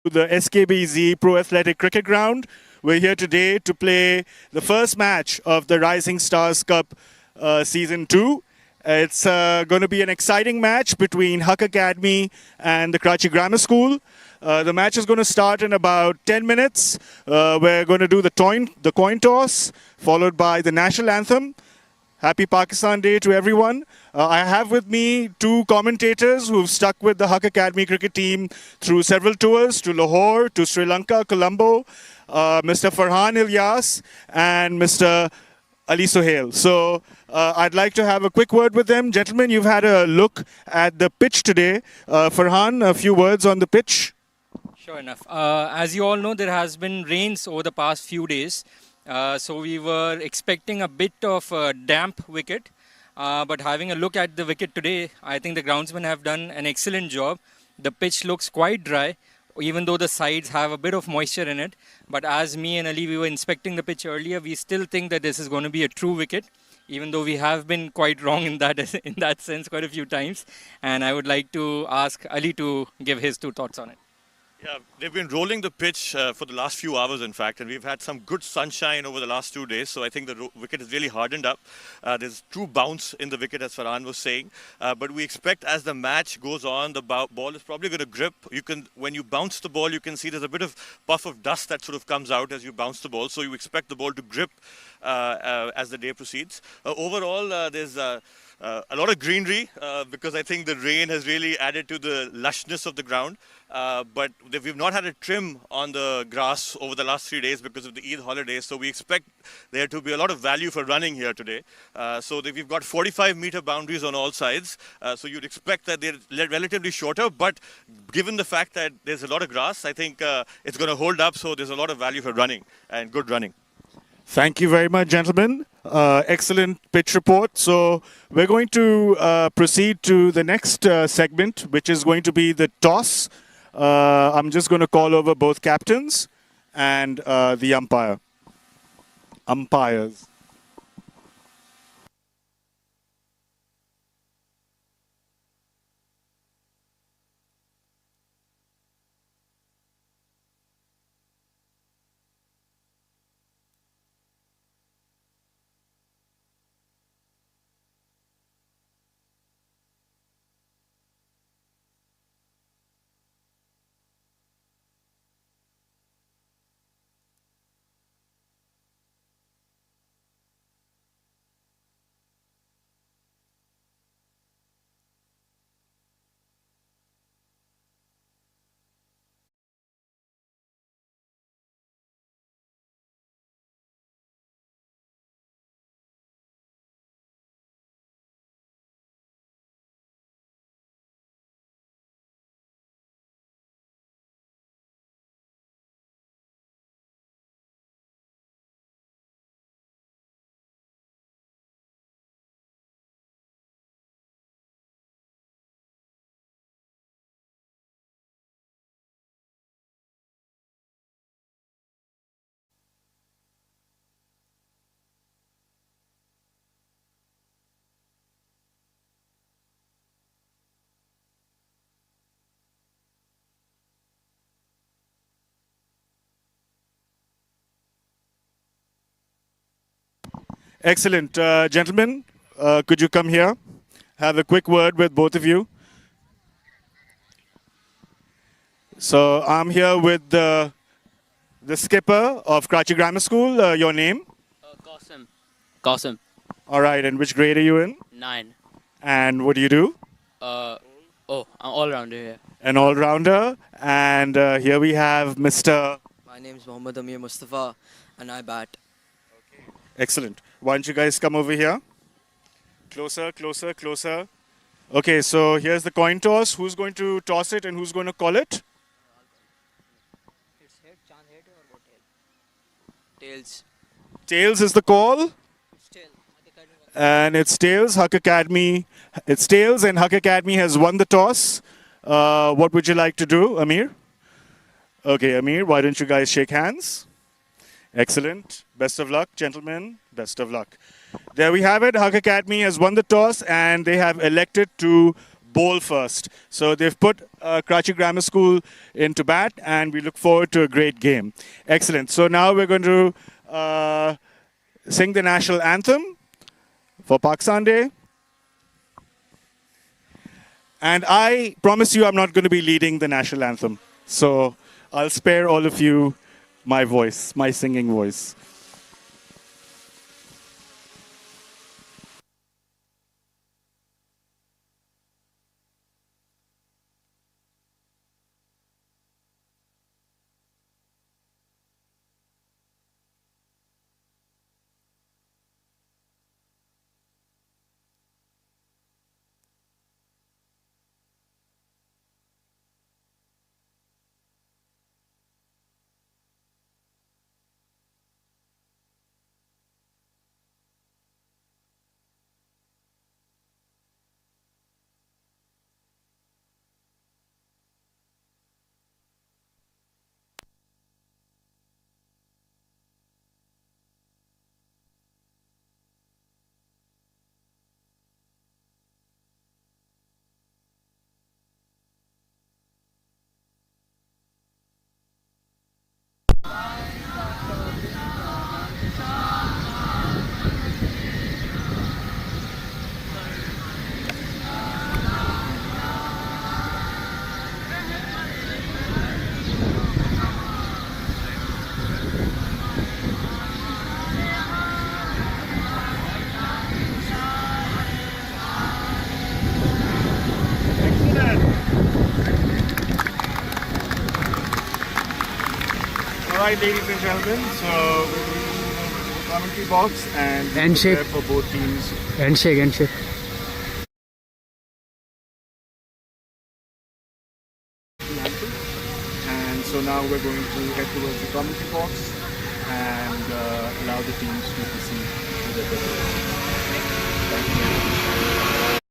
the SKBZ Pro Athletic Cricket Ground. We're here today to play the first match of the Rising Stars Cup Season 2. It's going to be an exciting match between Huck Academy and the Karachi Grammar School. The match is going to start in about 10 minutes. We're going to do the coin toss, followed by the national anthem. Happy Pakistan Day to everyone. I have with me two commentators who've stuck with the Huck Academy cricket team through several tours to Lahore, to Sri Lanka, Colombo, Mr. Farhan Ilyas and Mr. Ali Sohail. So I'd like to have a quick word with them. Gentlemen, you've had a look at the pitch today. Farhan, a few words on the pitch. Sure enough. As you all know, there has been rains over the past few days. So we were expecting a bit of a damp wicket. But having a look at the wicket today, I think the groundsmen have done an excellent job. The pitch looks quite dry, even though the sides have a bit of moisture in it. But as me and Ali, we were inspecting the pitch earlier, we still think that this is going to be a true wicket, even though we have been quite wrong in that sense quite a few times. And I would like to ask Ali to give his two thoughts on it. Yeah, they've been rolling the pitch for the last few hours, in fact, and we've had some good sunshine over the last 2 days, so I think the wicket is really hardened up. There's true bounce in the wicket, as Farhan was saying, but we expect as the match goes on, the ball is probably going to grip. When you bounce the ball, you can see there's a bit of puff of dust that sort of comes out as you bounce the ball, so you expect the ball to grip as the day proceeds. Overall, there's a lot of greenery because I think the rain has really added to the lushness of the ground. But we've not had a trim on the grass over the last 3 days because of the Eid holidays. So we expect there to be a lot of value for running here today. So we've got 45-meter boundaries on all sides. So you'd expect that they're relatively shorter. But given the fact that there's a lot of grass, I think it's going to hold up. So there's a lot of value for running and good running. Thank you very much, gentlemen. Excellent pitch report. So we're going to proceed to the next segment, which is going to be the toss. I'm just going to call over both captains and the umpires. Excellent. Gentlemen, could you come here? Have a quick word with both of you. So I'm here with the skipper of Karachi Grammar School. Your name? Qasim. Qasim. All right. And which grade are you in? 9. And what do you do? I'm all rounder here. An all-rounder. And here we have Mr. My name is Mohammad Amir Mustafa and I bat. Excellent. Why don't you guys come over here? Closer, closer, closer. Okay, so here's the coin toss. Who's going to toss it and who's going to call it? It's head, Chand head or what head? Tails. Tails is the call. It's tail. And it's tails. Huck Academy. It's tails and Huck Academy has won the toss. What would you like to do, Amir? Okay, Amir, why don't you guys shake hands? Excellent. Best of luck, gentlemen. Best of luck. There we have it. Huck Academy has won the toss and they have elected to bowl first. So they've put Karachi Grammar School into bat, and we look forward to a great game. Excellent. So now we're going to sing the national anthem for Pakistan Day. And I promise you I'm not going to be leading the national anthem. So I'll spare all of you my voice, my singing voice. All right, ladies and gentlemen, so we're going to move over to the commentary box and Handshake. prepare for both teams. Handshake, handshake. And so now we're going to head towards the commentary box and allow the teams to proceed with their preparations. Thank you very much.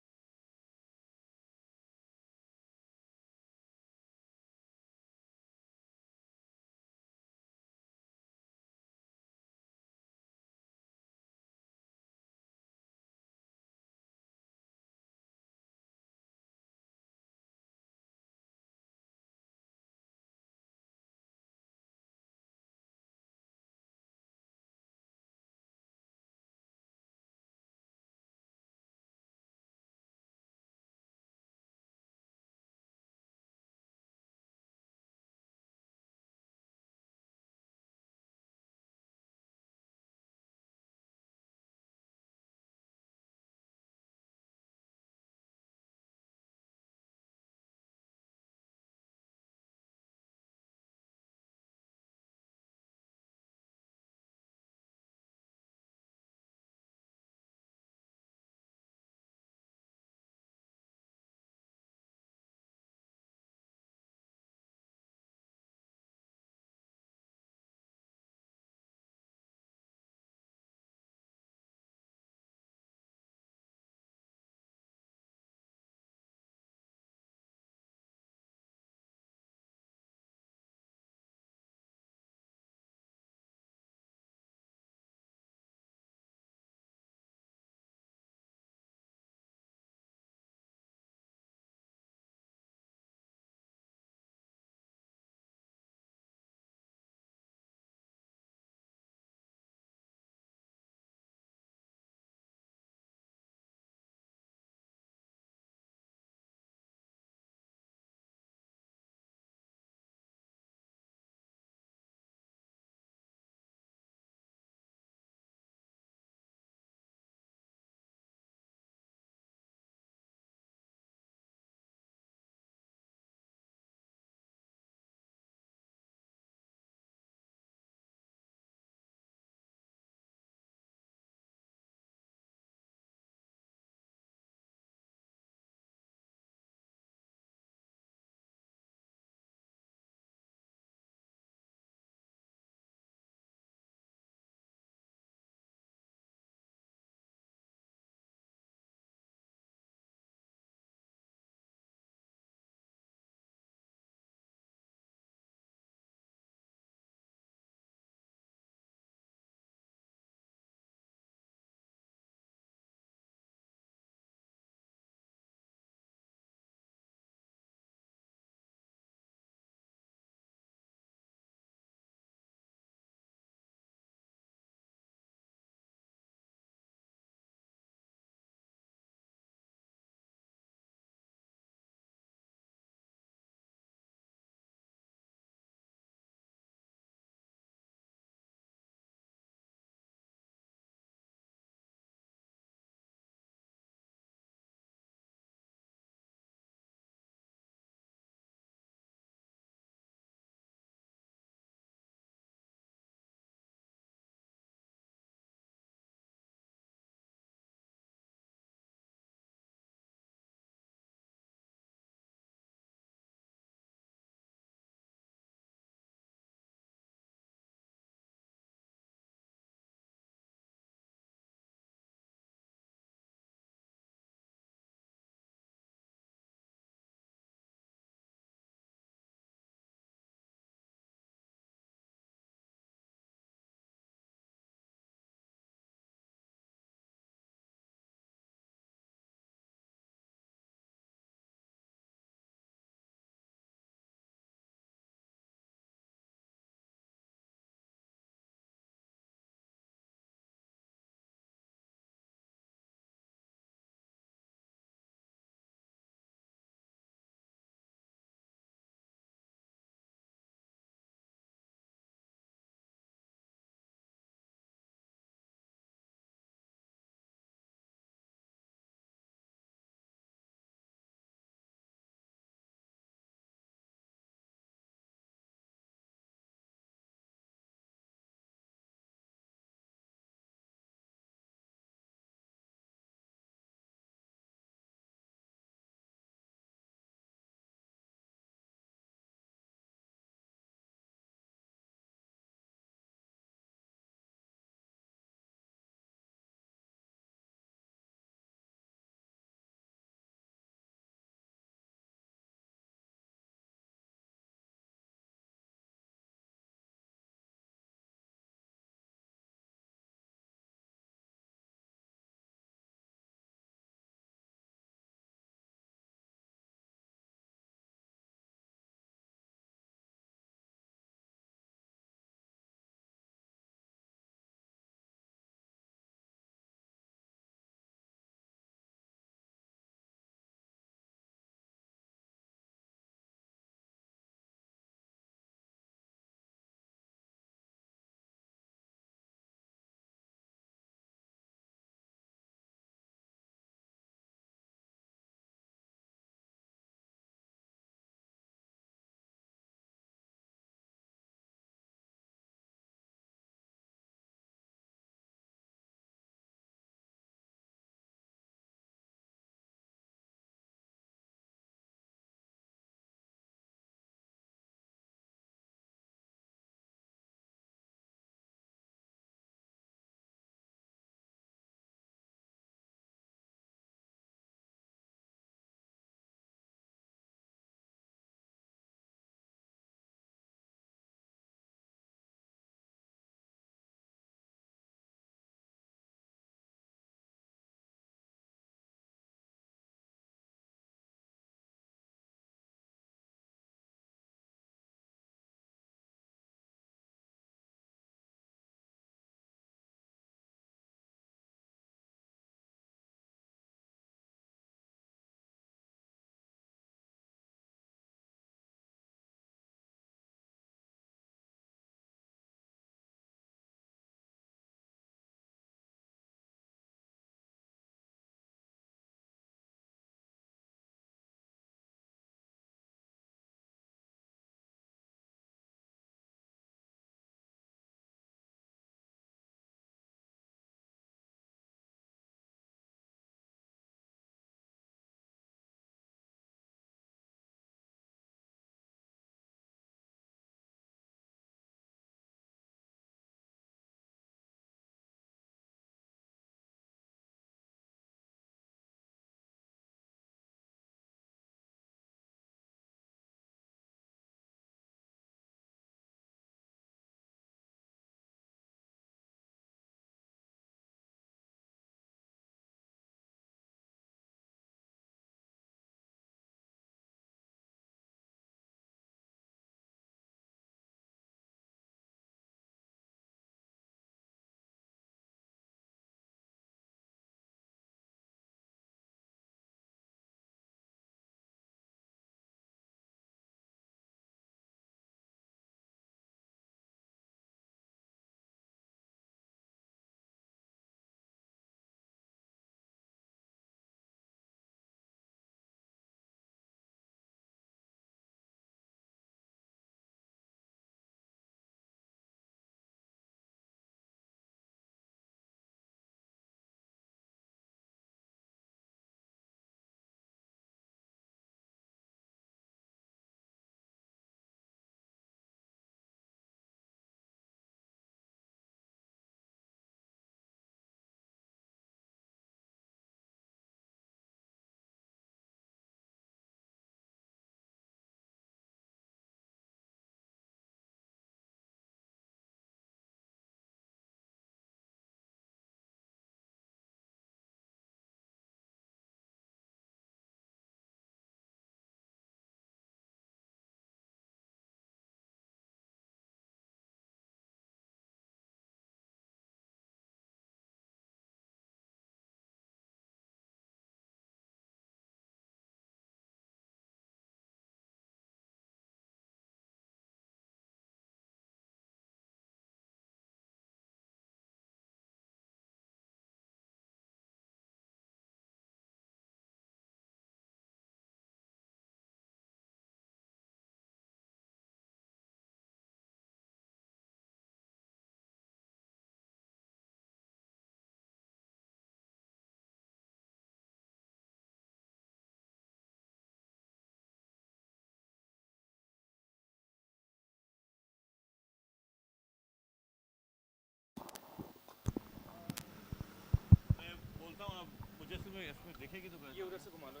ये उधर से घुमा लो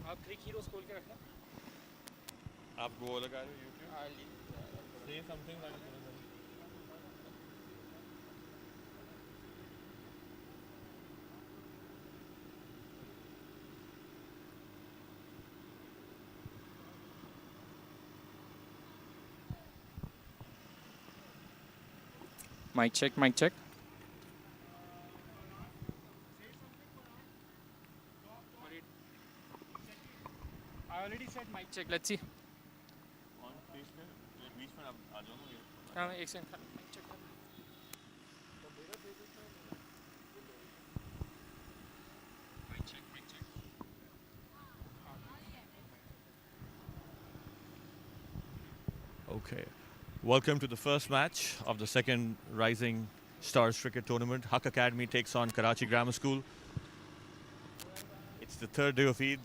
आप क्रिक heroes खोल के रखना आप गो लगा रहे हो YouTube? Say something like that. mic check I already said mic check let's see बीच में आप आ जाओ ना ये। हाँ एक second mic check Okay. Welcome to the first match of the second Rising Stars Cricket Tournament. Huck Academy takes on Karachi Grammar School. It's the third day of Eid.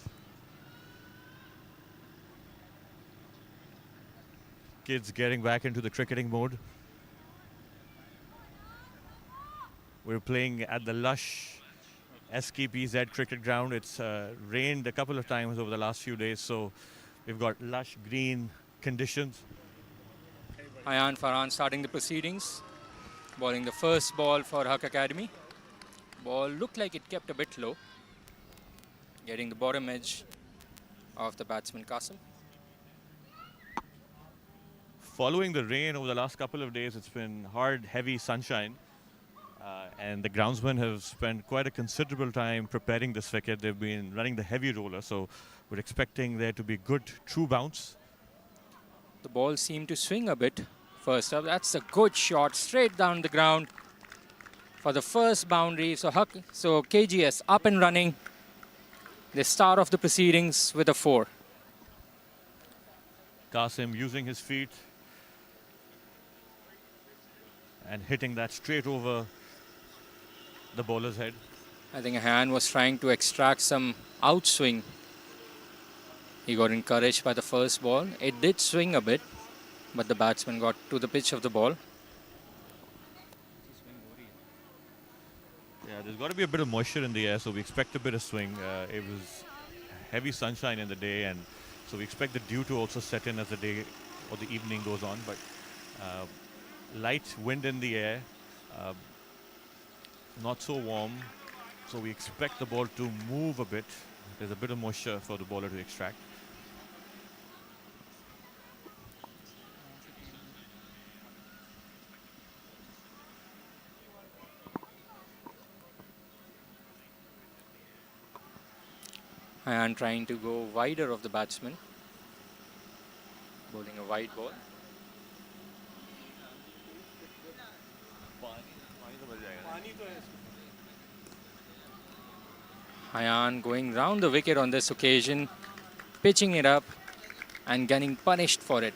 Kids getting back into the cricketing mode. We're playing at the lush SKPZ cricket ground. It's rained a couple of times over the last few days, so we've got lush green conditions. Ayan Farhan starting the proceedings, bowling the first ball for Huck Academy. Ball looked like it kept a bit low, getting the bottom edge of the batsman Qasim. Following the rain over the last couple of days, it's been hard, heavy sunshine. And the groundsmen have spent quite a considerable time preparing this wicket. They've been running the heavy roller, so we're expecting there to be good true bounce. The ball seemed to swing a bit first up. That's a good shot straight down the ground for the first boundary. So KGS up and running. The start of the proceedings with a 4. Qasim using his feet and hitting that straight over the bowler's head. I think Han was trying to extract some outswing. He got encouraged by the first ball. It did swing a bit, but the batsman got to the pitch of the ball. Yeah, there's got to be a bit of moisture in the air, so we expect a bit of swing. It was heavy sunshine in the day, and so we expect the dew to also set in as the day or the evening goes on. But light wind in the air, not so warm, so we expect the ball to move a bit. There's a bit of moisture for the bowler to extract. And trying to go wider of the batsman, bowling a wide ball. Hayan going round the wicket on this occasion, pitching it up and getting punished for it.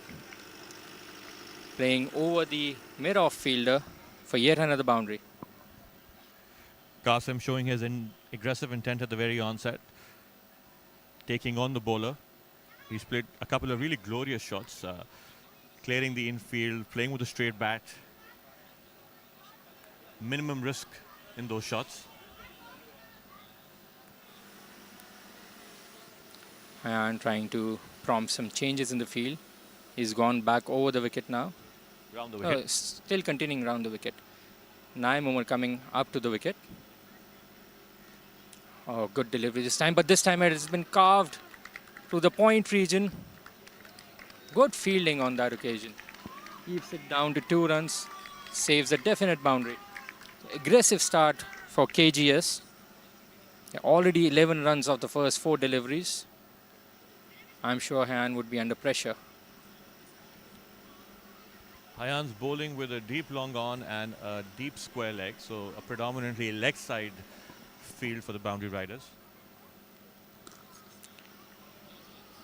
Playing over the mid-off fielder for yet another boundary. Qasim showing his aggressive intent at the very onset, taking on the bowler. He's played a couple of really glorious shots, clearing the infield, playing with a straight bat. Minimum risk in those shots. And trying to prompt some changes in the field. He's gone back over the wicket now. Round the wicket. Still continuing round the wicket. Naim Umar coming up to the wicket. Oh, good delivery this time, but this time it has been carved to the point region. Good fielding on that occasion. Keeps it down to 2 runs. Saves a definite boundary. Aggressive start for KGS. Already 11 runs of the first 4 deliveries. I'm sure Han would be under pressure. Hayan's bowling with a deep long on and a deep square leg, so a predominantly leg side field for the boundary riders.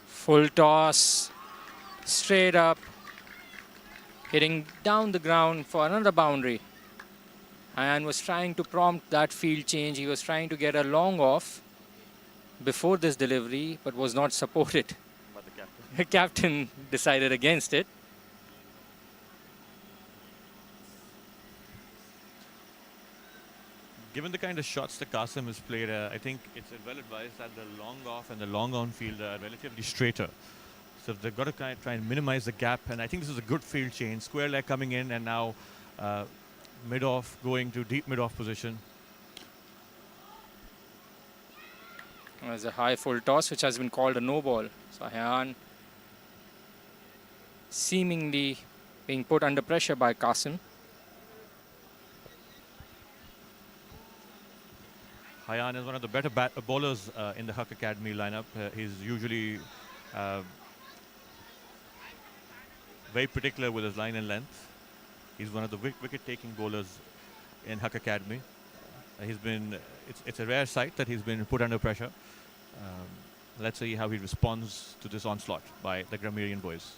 Full toss, straight up, hitting down the ground for another boundary. And was trying to prompt that field change. He was trying to get a long off before this delivery, but was not supported The captain decided against it. Given the kind of shots that Qasim has played, I think it's well advised that the long off and the long on field are relatively straighter. So they've got to try and minimize the gap. And I think this is a good field change. Square leg coming in and now mid off going to deep mid off position. There's a high full toss which has been called a no ball. So Hayan seemingly being put under pressure by Qasim. Hayan is one of the better bowlers in the Huck Academy lineup. He's usually very particular with his line and length. He's one of the wicket-taking bowlers in Huck Academy. It's a rare sight that he's been put under pressure. Let's see how he responds to this onslaught by the Grammarian boys.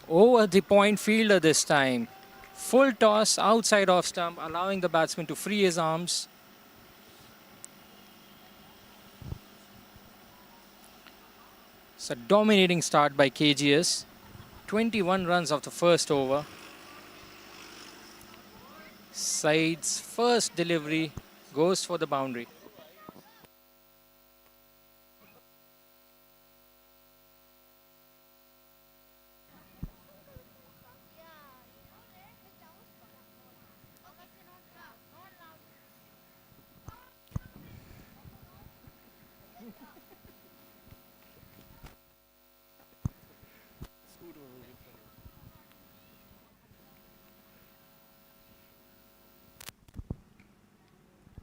Over the point fielder this time. Full toss outside off stump, allowing the batsman to free his arms. It's a dominating start by KGS. 21 runs of the first over. Said's first delivery goes for the boundary.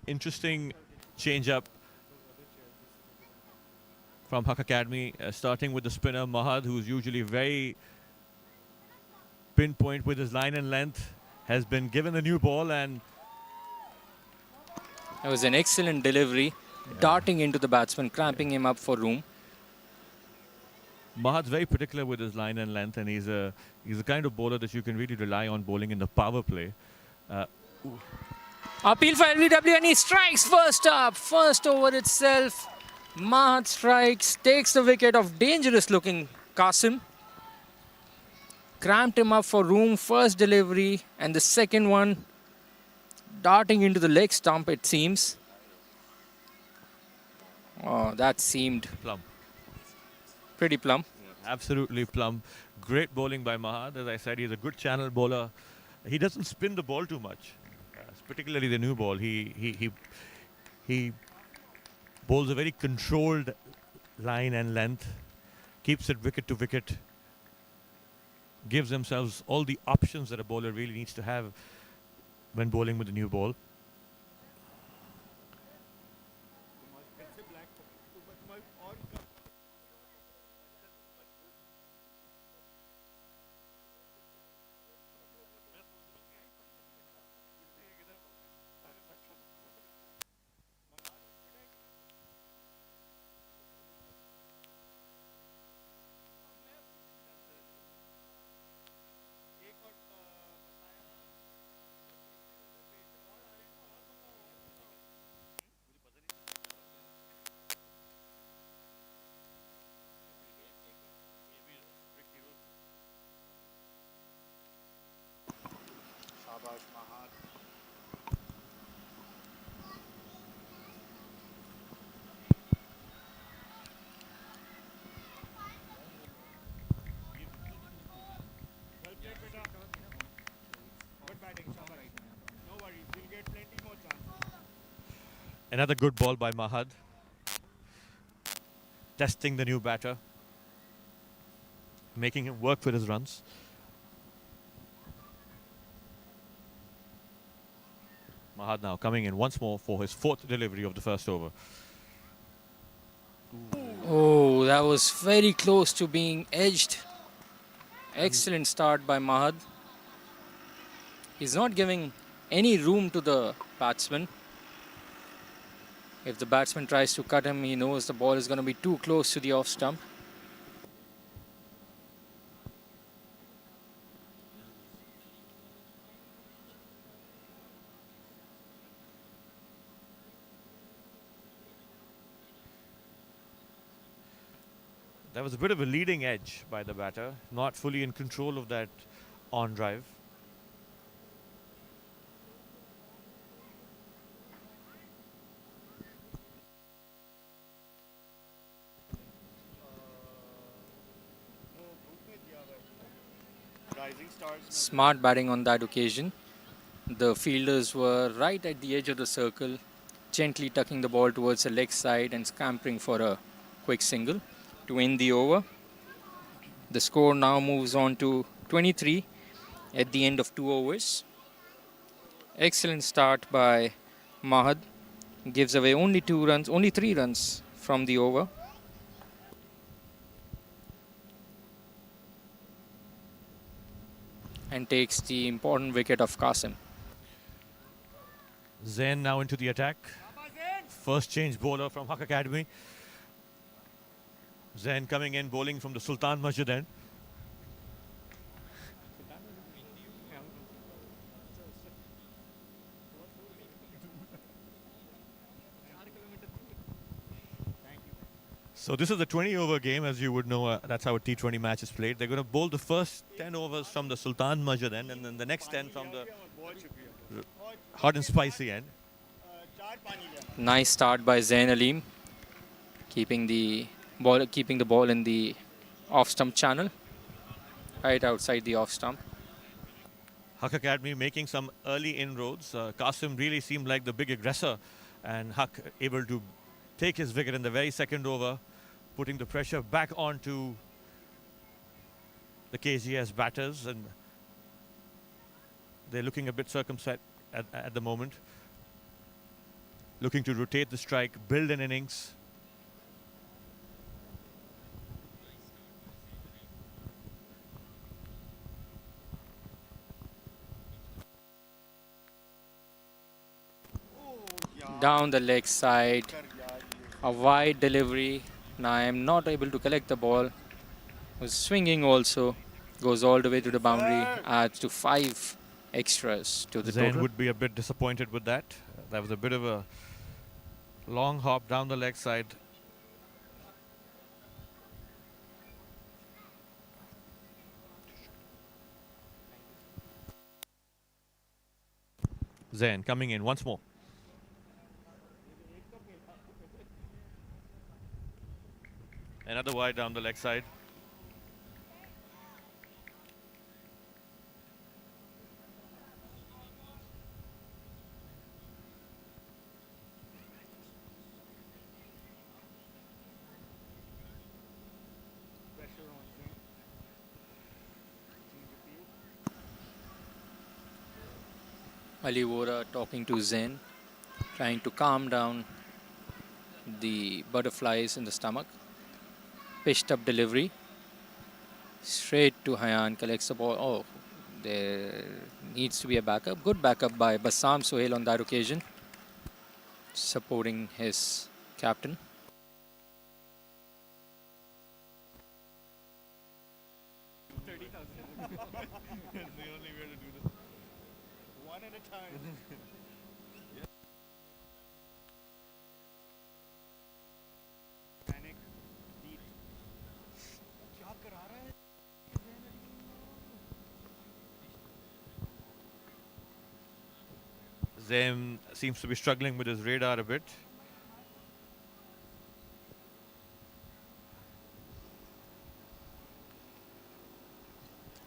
Interesting change-up from Huck Academy, starting with the spinner Mahad, who's usually very pinpoint with his line and length, has been given the new ball, and It was an excellent delivery, darting into the batsman, cramping him up for room. Mahad's very particular with his line and length, and he's the kind of bowler that you can really rely on bowling in the power play. Appeal for LBW and he strikes first up. First over itself. Mahad strikes, takes the wicket of dangerous looking Qasim. Cramped him up for room, first delivery, and the second one darting into the leg stump, it seems. Oh, that seemed Plum. pretty plumb. Absolutely plumb. Great bowling by Mahad. As I said, he's a good channel bowler. He doesn't spin the ball too much, particularly the new ball. He bowls a very controlled line and length, keeps it wicket to wicket, gives themselves all the options that a bowler really needs to have when bowling with the new ball. Another good ball by Mahad. Testing the new batter. Making him work for his runs. Mahad now coming in once more for his fourth delivery of the first over. Oh, that was very close to being edged. Excellent start by Mahad. He's not giving any room to the batsman. If the batsman tries to cut him, he knows the ball is going to be too close to the off stump. There was a bit of a leading edge by the batter, not fully in control of that on drive. Smart batting on that occasion. The fielders were right at the edge of the circle, gently tucking the ball towards the leg side and scampering for a quick single to end the over. The score now moves on to 23 at the end of 2 overs. Excellent start by Mahad. Gives away only 2 runs, only 3 runs from the over. And takes the important wicket of Qasim. Zain now into the attack. First change bowler from Huck Academy. Zain coming in, bowling from the Sultan Masjid end. So this is a 20-over game, as you would know. That's how a T20 match is played. They're going to bowl the first 10 overs from the Sultan Masjid end, and then the next 10 from the hot and spicy end. Nice start by Zain Aleem, keeping the ball in the off stump channel, right outside the off stump. Huck Academy making some early inroads. Qasim really seemed like the big aggressor, and Huck able to take his wicket in the very second over, putting the pressure back onto the KGS batters, and they're looking a bit circumspect at the moment. Looking to rotate the strike, build an innings. Down the leg side, a wide delivery. Now I am not able to collect the ball. Was swinging also, goes all the way to the boundary, adds to 5 extras to the Zain total. would be a bit disappointed with that. That was a bit of a long hop down the leg side. Zain coming in once more. Another wide down the leg side. Ali Vora talking to Zain, trying to calm down the butterflies in the stomach. Pitched up delivery. Straight to Hayan, collects the ball. Oh, there needs to be a backup. Good backup by Bassam Sohail on that occasion, supporting his captain. Zain seems to be struggling with his radar a bit.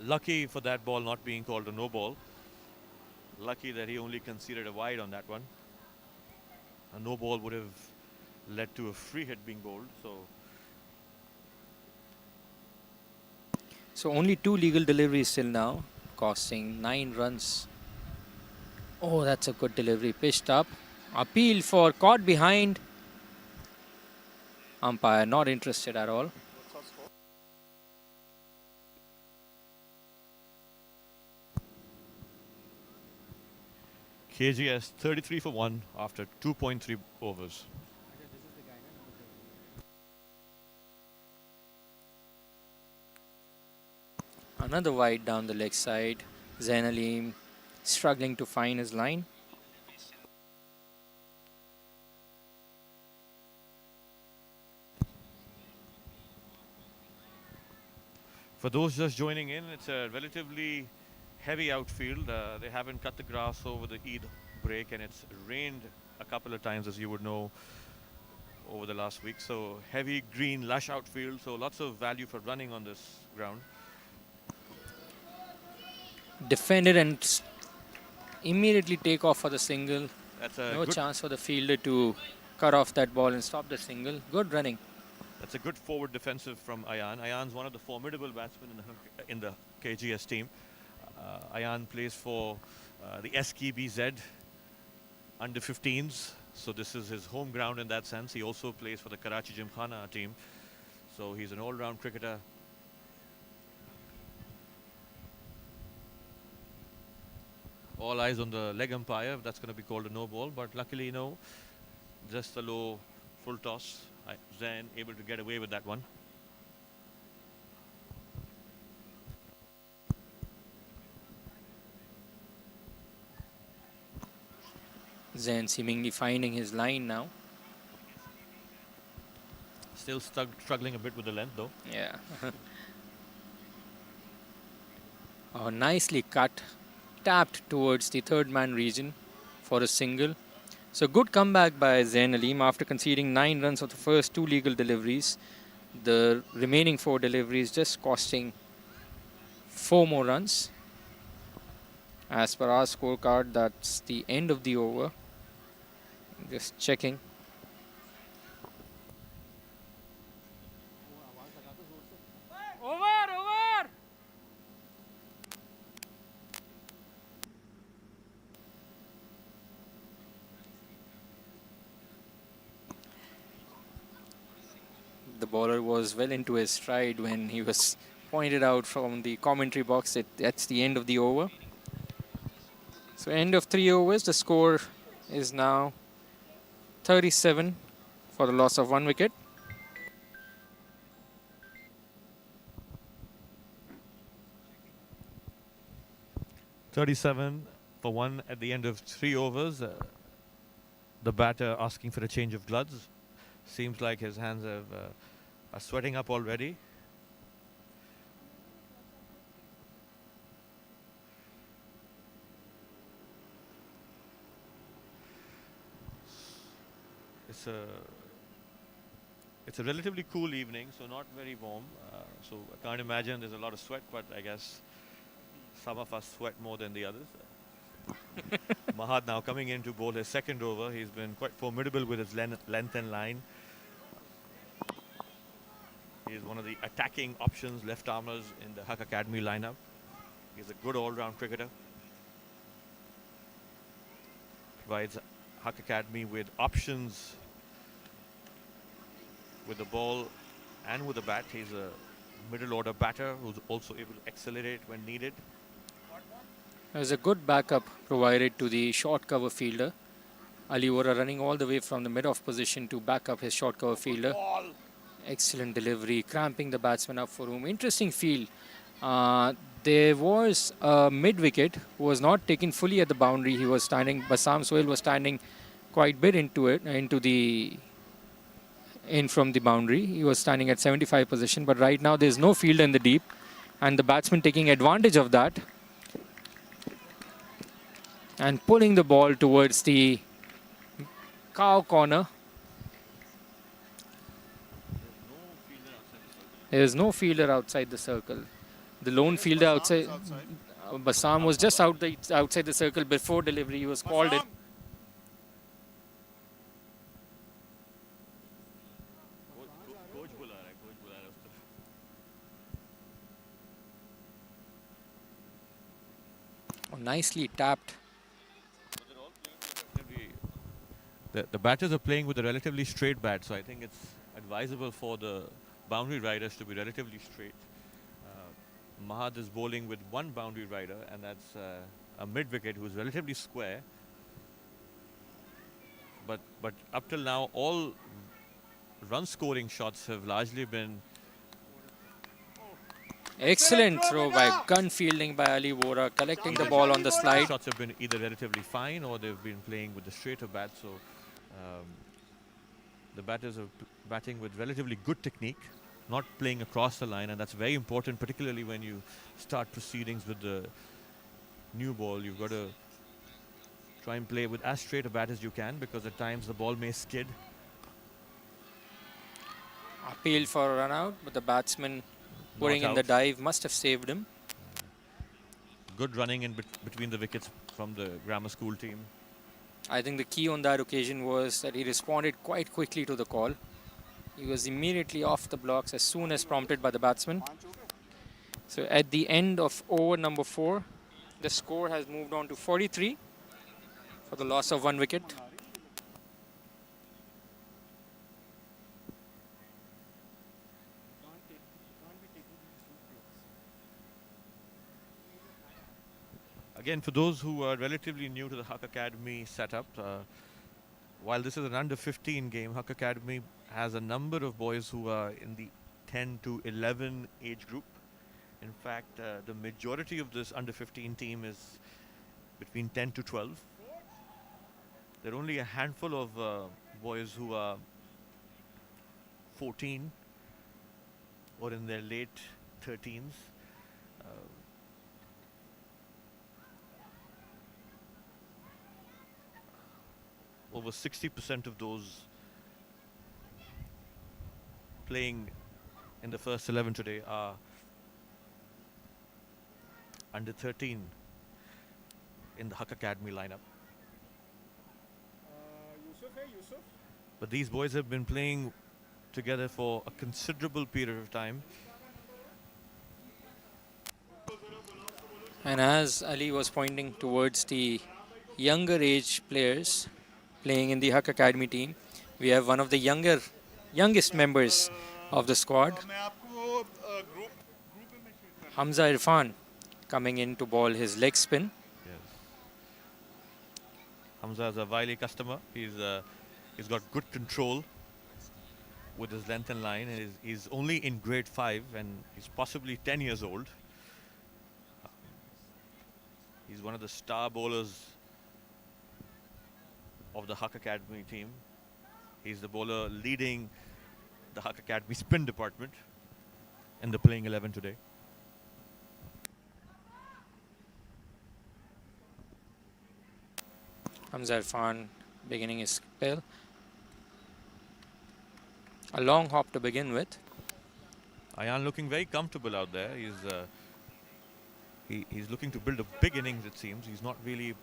Lucky for that ball not being called a no ball. Lucky that he only conceded a wide on that one. A no ball would have led to a free hit being bowled. So only 2 legal deliveries till now, costing 9 runs. Oh, that's a good delivery. Pitched up. Appeal for caught behind. Umpire not interested at all. KGS 33 for 1 after 2.3 overs. Another wide down the leg side. Zain Aleem struggling to find his line. For those just joining in, it's a relatively heavy outfield. They haven't cut the grass over the Eid break, and it's rained a couple of times, as you would know, over the last week. So heavy green, lush outfield. So lots of value for running on this ground. Defended and immediately take off for the single. That's a No good, chance for the fielder to cut off that ball and stop the single. Good running. that's a good forward defensive from Ayan. Ayan's one of the formidable batsmen in the KGS team. Ayan plays for the SKBZ under 15s. So this is his home ground in that sense. He also plays for the Karachi Gymkhana team. So he's an all-round cricketer. All eyes on the leg umpire. That's going to be called a no ball. But luckily, no. Just a low full toss. Zain able to get away with that one. Zain seemingly finding his line now. Still struggling a bit with the length though. Yeah. Oh, nicely cut. Tapped towards the third man region for a single. So good comeback by Zain Aleem after conceding 9 runs of the first 2 legal deliveries. The remaining 4 deliveries just costing 4 more runs. As per our scorecard, that's the end of the over. Just checking. Over! The bowler was well into his stride when he was pointed out from the commentary box that that's the end of the over. So end of 3 overs, the score is now 37 for the loss of 1 wicket. .37 for 1 at the end of 3 overs. The batter asking for a change of gloves. Seems like his hands are sweating up already. It's a relatively cool evening, so not very warm. So I can't imagine there's a lot of sweat, but I guess some of us sweat more than the others. Mahad now coming in to bowl his second over. He's been quite formidable with his length and line. He's one of the attacking options, left armers in the Huck Academy lineup. He's a good all-round cricketer. Provides Huck Academy with options with the ball and with the bat. He's a middle order batter who's also able to accelerate when needed. There's a good backup provided to the short cover fielder. Ali Vora running all the way from the mid-off position to back up his short cover fielder. Excellent delivery, cramping the batsman up for room. Interesting field. There was a mid-wicket who was not taken fully at the boundary. He was standing, Bassam Sohail was standing quite bit into it, in from the boundary. He was standing at 75 position, but right now there's no fielder in the deep, and the batsman taking advantage of that and pulling the ball towards the cow corner. There is no fielder outside the circle. The lone fielder outside, Bassam was just outside the circle before delivery. He was called it. Oh, nicely tapped. The batters are playing with a relatively straight bat, so I think it's advisable for the boundary riders to be relatively straight. Mahad is bowling with one boundary rider, and that's a mid-wicket who's relatively square. But up till now, all run-scoring shots have largely been... Excellent throw by gun fielding by Ali Vora, collecting the ball on the slide. Shots have been either relatively fine or they've been playing with the straighter bat, so the batters are batting with relatively good technique. not playing across the line, and that's very important, particularly when you start proceedings with the new ball. You've got to try and play with as straight a bat as you can, because at times the ball may skid. Appeal for a run out, but the batsman putting Not in the out. dive must have saved him. Good running in between the wickets from the grammar school team. I think the key on that occasion was that he responded quite quickly to the call. He was immediately off the blocks as soon as prompted by the batsman. So at the end of over number 4, the score has moved on to 43 for the loss of 1 wicket. Again, for those who are relatively new to the Huck Academy setup, while this is an under 15 game, Huck Academy has a number of boys who are in the 10 to 11 age group. In fact, the majority of this under 15 team is between 10 to 12. There are only a handful of boys who are 14 or in their late 13s. Over 60% of those playing in the first 11 today are under 13 in the Huck Academy lineup. But these boys have been playing together for a considerable period of time. And as Ali was pointing towards the younger age players playing in the Huck Academy team, we have one of the youngest members of the squad, Hamza Irfan, coming in to ball his leg spin. Yes. Hamza is a wily customer. He's got good control with his length and line. He's only in grade 5 and he's possibly 10 years old. He's one of the star bowlers of the Huck Academy team. He's the bowler leading the Huck Academy spin department in the playing 11 today. Hamza Irfan beginning his spell. A long hop to begin with. Ayan looking very comfortable out there. He's looking to build a big innings, it seems. He's not really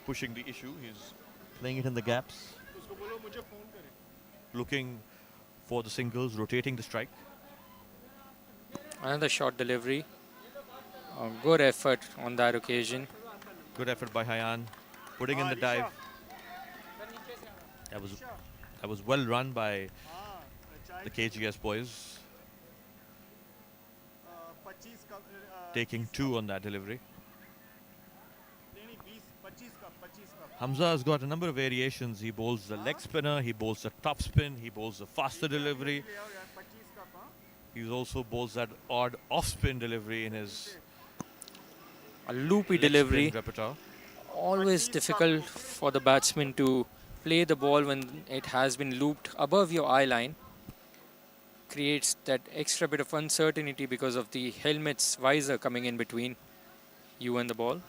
pushing the issue. He's playing it in the gaps, looking for the singles, rotating the strike. Another short delivery. A good effort on that occasion. Good effort by Hayan, putting in the dive. That was well run by the KGS boys, taking 2 on that delivery. Hamza has got a number of variations. He bowls the leg spinner, he bowls a top spin, he bowls a faster delivery. He also bowls that odd off-spin delivery in his A loopy leg spin delivery. repertoire. Always difficult for the batsman to play the ball when it has been looped above your eye line. Creates that extra bit of uncertainty because of the helmet's visor coming in between you and the ball.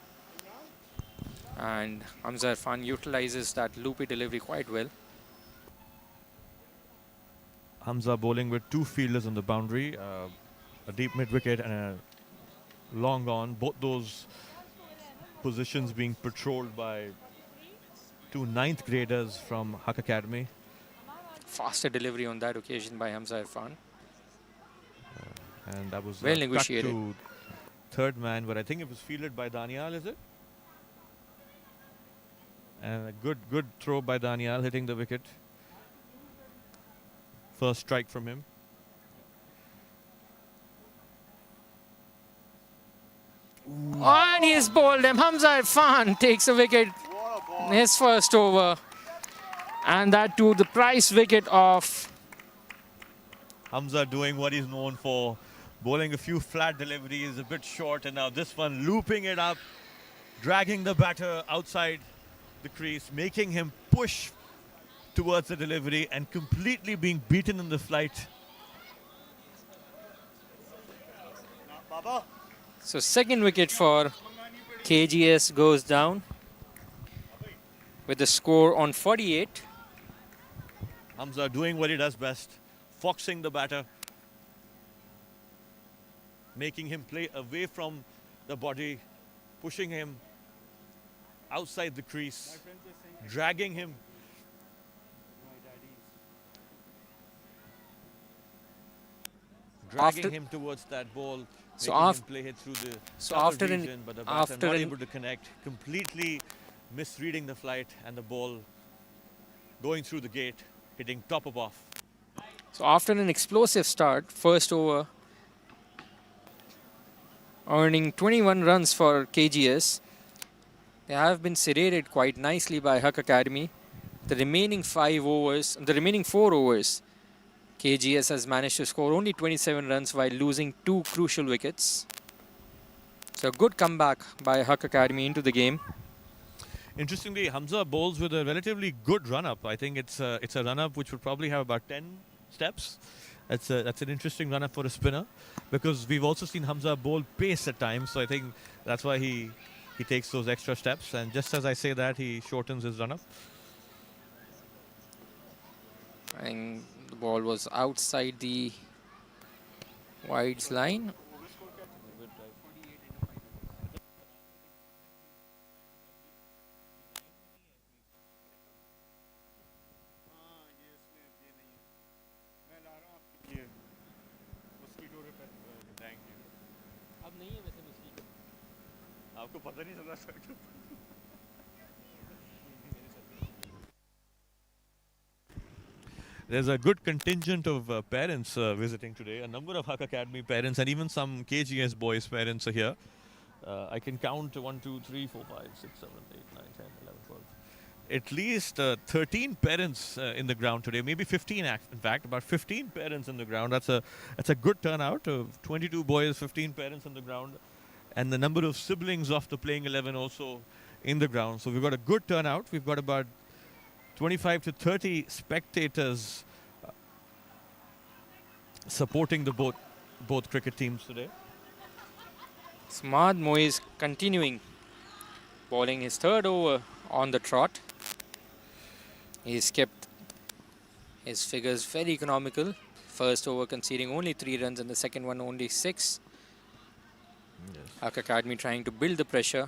And Hamza Irfan utilizes that loopy delivery quite well. Hamza bowling with 2 fielders on the boundary, a deep mid wicket and a long on. Both those positions being patrolled by 2 9th graders from Huck Academy. Faster delivery on that occasion by Hamza Irfan. And that was Well cut negotiated. to third man, but I think it was fielded by Daniel, is it? And a good throw by Daniel, hitting the wicket. First strike from him. And he has bowled him. Hamza Irfan takes a wicket. His first over. And that to the price wicket of Hamza doing what he's known for, bowling a few flat deliveries, a bit short, and now this one looping it up, dragging the batter outside the crease, making him push towards the delivery and completely being beaten in the flight. So second wicket for KGS goes down with the score on 48. Hamza doing what he does best, foxing the batter, making him play away from the body, pushing him outside the crease, dragging him. Dragging him towards that ball, So making af- him play it through the so cover after an- region, but the batter after not an- able to connect, completely misreading the flight and the ball going through the gate, hitting top of off. So after an explosive start, first over, earning 21 runs for KGS, they have been serrated quite nicely by Huck Academy. The remaining 4 overs, KGS has managed to score only 27 runs while losing 2 crucial wickets. So good comeback by Huck Academy into the game. Interestingly, Hamza bowls with a relatively good run-up. I think it's a run-up which would probably have about 10 steps. That's an interesting run-up for a spinner, because we've also seen Hamza bowl pace at times. So I think that's why he takes those extra steps. And just as I say that, he shortens his run-up. And the ball was outside the wides line. आपको पता नहीं चल रहा There's a good contingent of parents visiting today. A number of Huck Academy parents and even some KGS boys parents are here. I can count 1, 2, 3, 4, 5, 6, 7, 8, 9, 10, 11, 12. At least 13 parents in the ground today, maybe 15 in fact, about 15 parents in the ground. That's a good turnout of 22 boys, 15 parents in the ground, and the number of siblings of the playing 11 also in the ground. So we've got a good turnout. We've got about 25 to 30 spectators supporting the both cricket teams today. Smad Moise continuing, bowling his third over on the trot. He's kept his figures very economical. First over conceding only 3 runs and the second one only 6. Yes. Huck Academy trying to build the pressure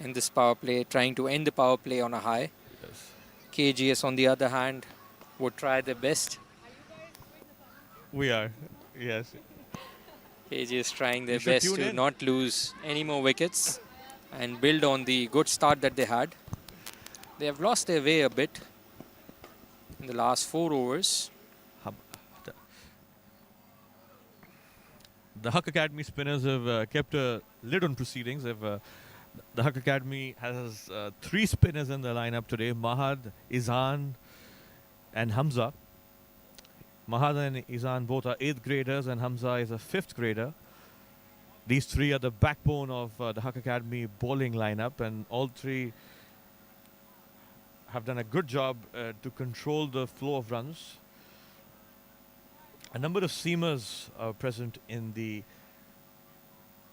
in this power play, trying to end the power play on a high. Yes. KGS on the other hand would try their best. We are, yes. KGS trying their You should best tune to in. not lose any more wickets and build on the good start that they had. They have lost their way a bit in the last 4 overs. The Huck Academy spinners have kept a lid on proceedings. The Huck Academy has 3 spinners in the lineup today: Mahad, Izan, and Hamza. Mahad and Izan both are 8th graders, and Hamza is a 5th grader. These 3 are the backbone of the Huck Academy bowling lineup, and all 3 have done a good job to control the flow of runs. A number of seamers are present in the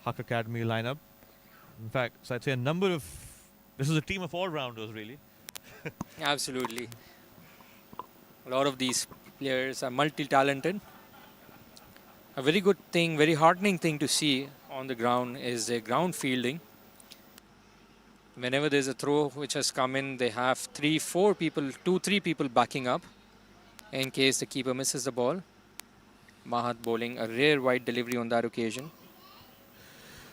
Huck Academy lineup. In fact, so I'd say this is a team of all-rounders, really. Absolutely. A lot of these players are multi-talented. A very good thing, very heartening thing to see on the ground is their ground fielding. Whenever there's a throw which has come in, they have 2, 3 people backing up in case the keeper misses the ball. Mahad bowling a rare wide delivery on that occasion.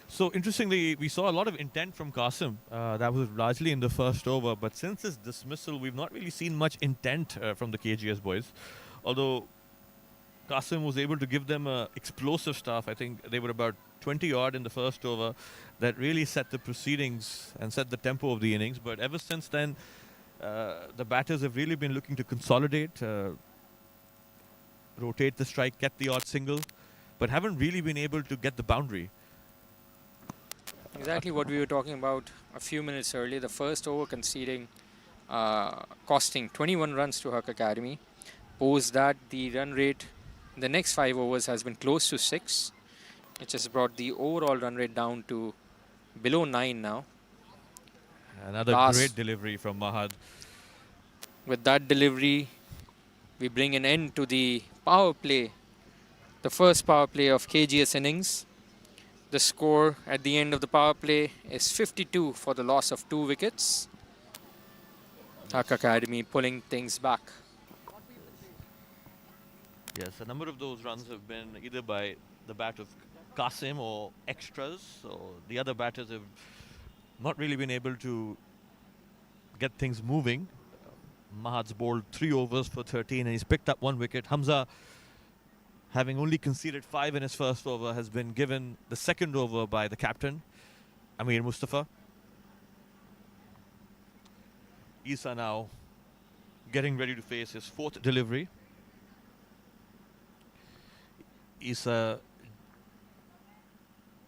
So interestingly, we saw a lot of intent from Qasim. That was largely in the first over, but since his dismissal, we've not really seen much intent from the KGS boys. Although Qasim was able to give them explosive stuff. I think they were about 20 odd in the first over that really set the proceedings and set the tempo of the innings. But ever since then, the batters have really been looking to consolidate, rotate the strike, get the odd single, but haven't really been able to get the boundary. Exactly what we were talking about a few minutes earlier. The first over conceding costing 21 runs to Huck Academy. Post that, the run rate in the next 5 overs has been close to 6, which has brought the overall run rate down to below 9 now. Another Last- great delivery from Mahad. With that delivery, we bring an end to the power play, the first power play of KGS innings. The score at the end of the power play is 52 for the loss of 2 wickets. Huck Academy pulling things back. Yes, a number of those runs have been either by the bat of Qasim or extras. So the other batters have not really been able to get things moving. Mahad's bowled 3 overs for 13 and he's picked up 1 wicket. Hamza, having only conceded 5 in his first over, has been given the second over by the captain, Amir Mustafa. Isa now getting ready to face his 4th delivery. Isa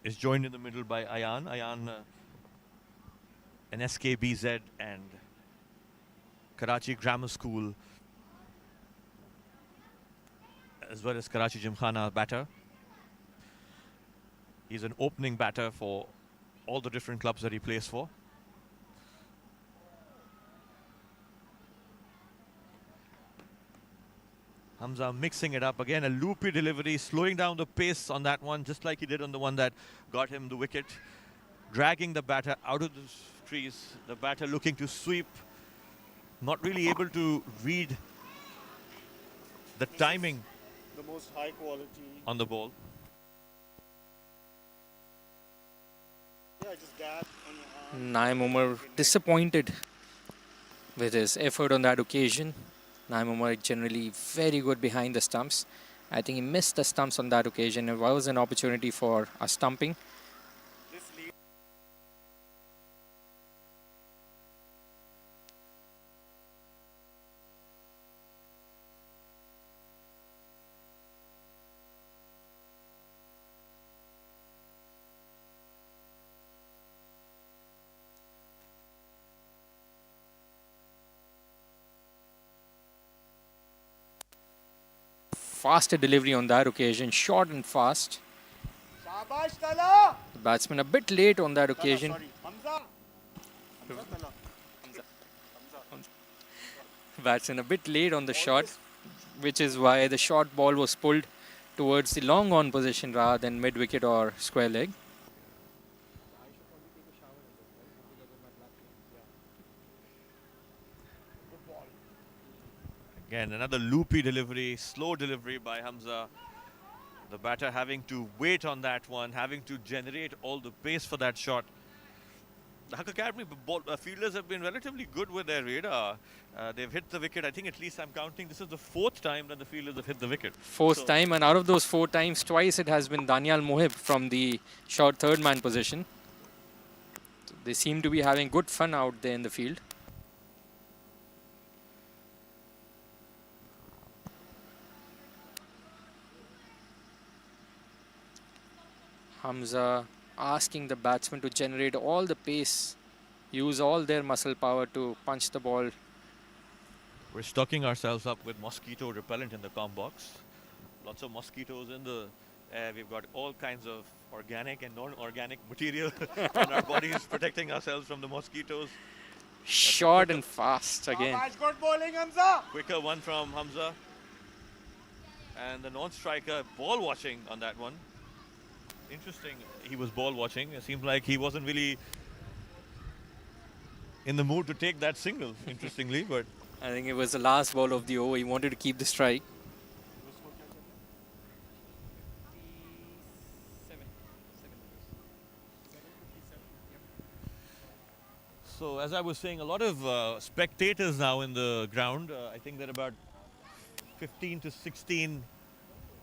is joined in the middle by Ayan. Ayan, an SKBZ and Karachi Grammar School, as well as Karachi Gymkhana batter. He's an opening batter for all the different clubs that he plays for. Hamza mixing it up again, a loopy delivery, slowing down the pace on that one, just like he did on the one that got him the wicket. Dragging the batter out of the trees, the batter looking to sweep, not really able to read the timing The most high quality. on the ball. Yeah, just gap on Naim Umar disappointed with his effort on that occasion. Naim Umar generally very good behind the stumps. I think he missed the stumps on that occasion. It was an opportunity for a stumping. this lead. Faster delivery on that occasion, short and fast. Shabash Tala! The batsman a bit late on that occasion. Sorry, Hamza. Hamza Tala. Batsman a bit late on the shot, which is why the short ball was pulled towards the long on position rather than mid wicket or square leg. Again, another loopy delivery, slow delivery by Hamza. The batter having to wait on that one, having to generate all the pace for that shot. The Huck Academy fielders have been relatively good with their radar. They've hit the wicket. I think at least I'm counting. This is the 4th time that the fielders have hit the wicket. Fourth time, and out of those 4 times, twice it has been Daniel Mohib from the short third man position. So they seem to be having good fun out there in the field. Hamza asking the batsman to generate all the pace, use all their muscle power to punch the ball. We're stocking ourselves up with mosquito repellent in the comp box. Lots of mosquitoes in the air. We've got all kinds of organic and non-organic material on our bodies, protecting ourselves from the mosquitoes. Short and fast again. Shabash, good bowling, Hamza. Quicker one from Hamza. And the non-striker ball watching on that one. Interesting, he was ball watching. It seems like he wasn't really in the mood to take that single, interestingly, but I think it was the last ball of the over. He wanted to keep the strike. so as I was saying, a lot of spectators now in the ground. I think there are about 15 to 16,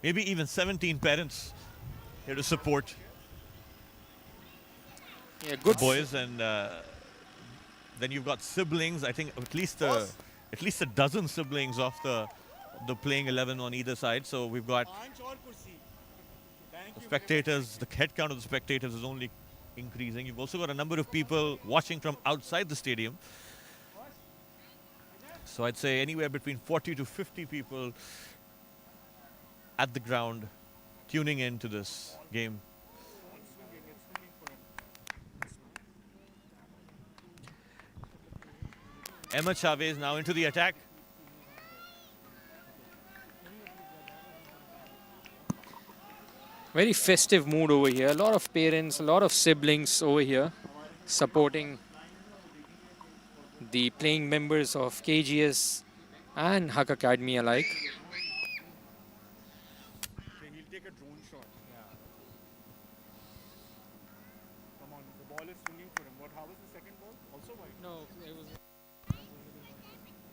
maybe even 17 parents here to support Yeah, good. boys, and then you've got siblings. I think at least a dozen siblings of the playing 11 on either side. So we've got spectators. The head count of the spectators is only increasing. You've also got a number of people watching from outside the stadium. So I'd say anywhere between 40 to 50 people at the ground tuning in to this game. Emma Chavez now into the attack. Very festive mood over here. A lot of parents, a lot of siblings over here supporting the playing members of KGS and Huck Academy alike. He'll take a drone shot. Yeah. Come on, the ball is swinging for him. How was the second ball? Also wide. No, it was.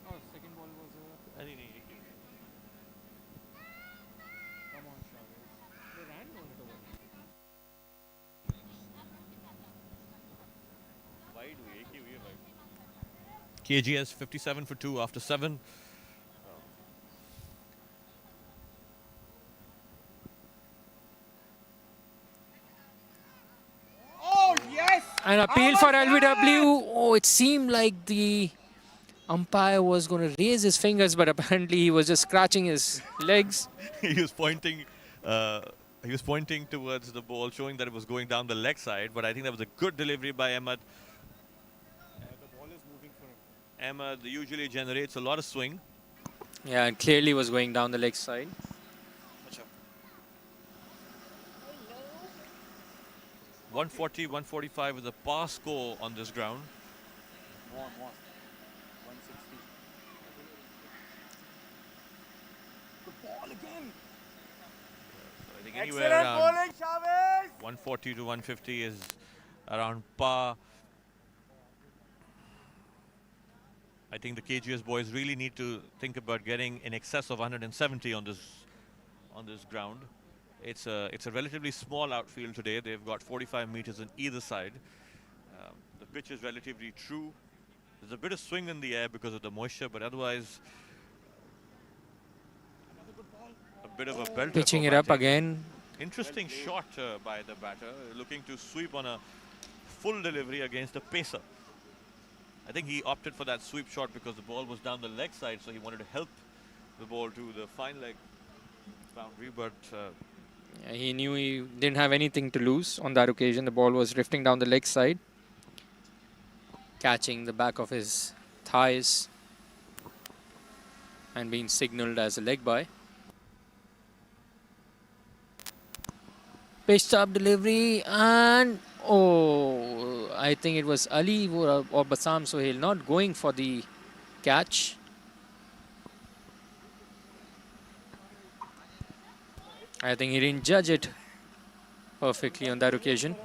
Oh, second ball was. Come on, Chavez. They ran on it over. KGS 57 for 2 after 7. Oh, yes! An appeal for LBW. Oh, it seemed like the umpire was going to raise his fingers, but apparently he was just scratching his legs. He was pointing. He was pointing towards the ball, showing that it was going down the leg side. But I think that was a good delivery by Ahmed. The ball is moving for him. Ahmed usually generates a lot of swing. Yeah, and clearly was going down the leg side. 140, 145 is a par score on this ground. More. 160. Good ball again. I think anywhere around bowling, Chavez! 140 to 150 is around par. I think the KGS boys really need to think about getting in excess of 170 on this ground. It's a relatively small outfield today. They've got 45 meters on either side. The pitch is relatively true. There's a bit of swing in the air because of the moisture, but otherwise a bit of a belter. Pitching it up again. Interesting shot by the batter, looking to sweep on a full delivery against a pacer. I think he opted for that sweep shot because the ball was down the leg side, so he wanted to help the ball to the fine leg boundary, but Yeah, he knew he didn't have anything to lose on that occasion. The ball was drifting down the leg side, catching the back of his thighs and being signaled as a leg by. Pitched up delivery and oh, I think it was Ali or Basam Sohail not going for the catch. I think he didn't judge it perfectly on that occasion.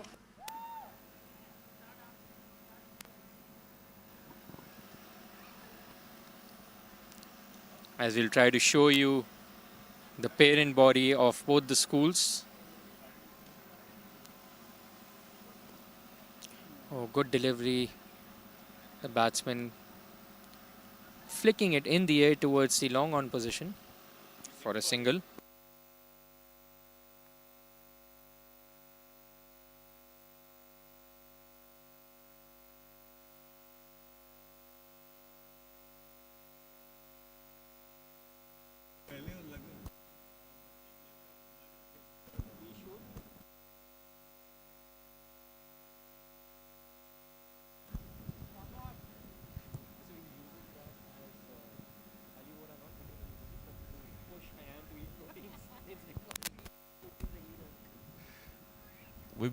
As we'll try to show you the parent body of both the schools. Oh, good delivery. The batsman flicking it in the air towards the long on position for a single.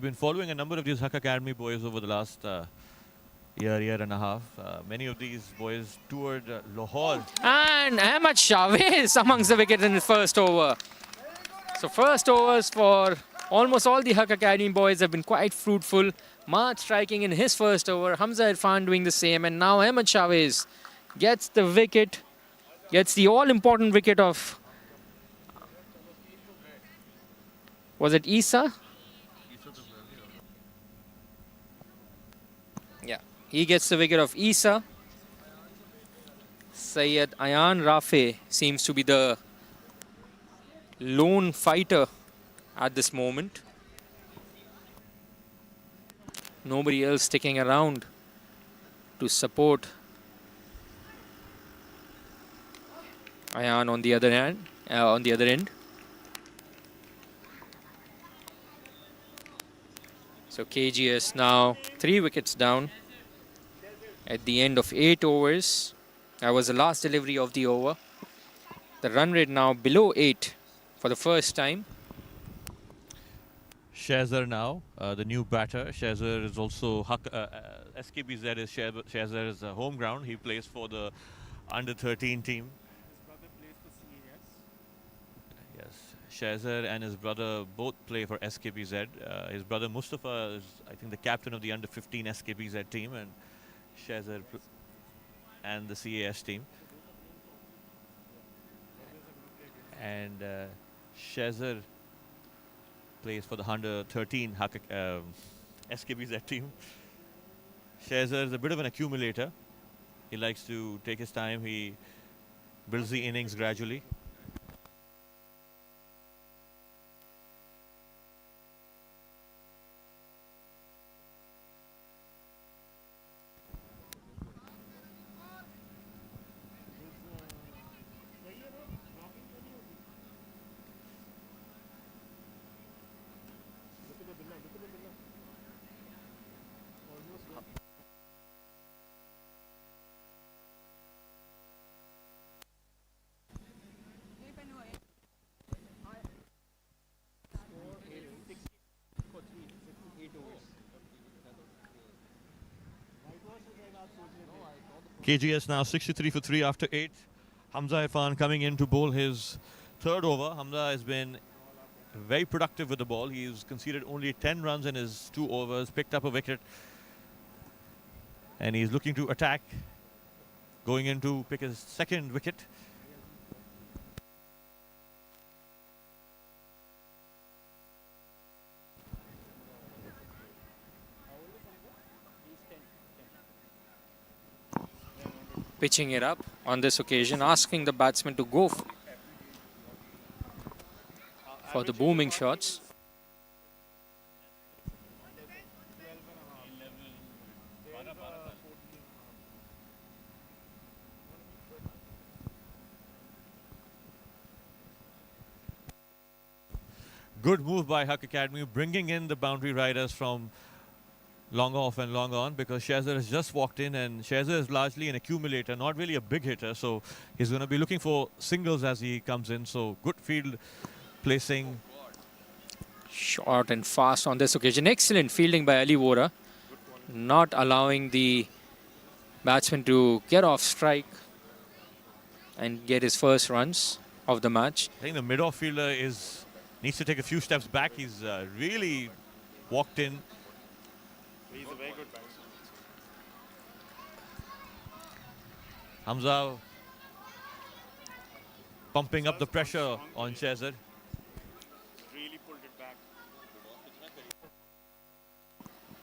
we've been following a number of these Huck Academy boys over the last year and a half. Many of these boys toured Lahore. And Ahmed Chavez amongst the wickets in the first over. So first overs for almost all the Huck Academy boys have been quite fruitful. March striking in his first over, Hamza Irfan doing the same, and now Ahmed Chavez gets the wicket, gets the all-important wicket of, was it Isa? Yeah, he gets the wicket of Isa. Syed Ayan Rafe seems to be the lone fighter at this moment. Nobody else sticking around to support Ayan on the other hand, on the other end. So KGS now 3 wickets down at the end of 8 overs. That was the last delivery of the over. The run rate now below 8 for the first time. Shazar now, the new batter. Shazar is also SKBZ is Shazar's home ground. He plays for the under 13 team. Yes, Shazar and his brother both play for SKBZ. His brother Mustafa is, I think, the captain of the under 15 SKBZ team, and Shazar and the CAS team. And Shazar plays for the under 13 Haque, SKBZ team. Shazar is a bit of an accumulator. He likes to take his time. He builds the innings gradually. KGS now 63 for 3 after 8. Hamza Irfan coming in to bowl his third over. Hamza has been very productive with the ball. He's conceded only 10 runs in his 2 overs, picked up a wicket, and he's looking to attack, going in to pick his second wicket. Pitching it up on this occasion, asking the batsman to go for the booming shots. Good move by Huck Academy, bringing in the boundary riders from long off and long on, because Shazar has just walked in, and Shazar is largely an accumulator, not really a big hitter, so he's going to be looking for singles as he comes in. So good field placing. Short and fast on this occasion. Excellent fielding by Ali Vora, not allowing the batsman to get off strike and get his first runs of the match. I think the mid-off fielder needs to take a few steps back. He's really walked in. He's a very good batsman. Hamza pumping up the pressure on Shazar. Really pulled it back.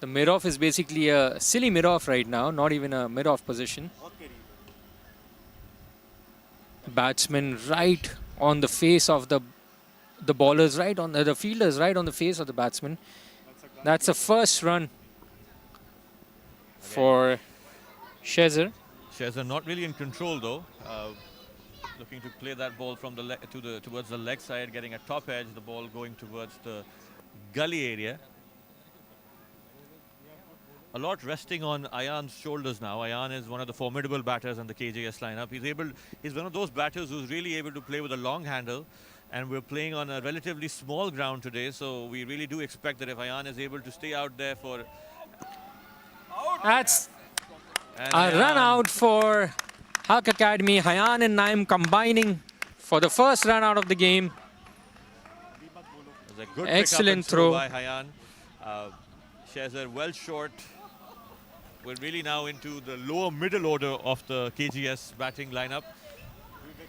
The mid-off is basically a silly mid-off right now, not even a mid-off position. Batsman right on the face of the bowlers, right on the fielders, right on the face of the batsman. That's a first run for Shazar. Shazar not really in control though. Looking to play that ball from towards the leg side, getting a top edge. The ball going towards the gully area. A lot resting on Ayan's shoulders now. Ayan is one of the formidable batters in the KGS lineup. He's one of those batters who's really able to play with a long handle. And we're playing on a relatively small ground today, so we really do expect that if Ayan is able to stay out there for... That's a run out for Huck Academy. Hayan and Naim combining for the first run out of the game. A good excellent throw by Hayan. Shazar well short. We're really now into the lower middle order of the KGS batting lineup.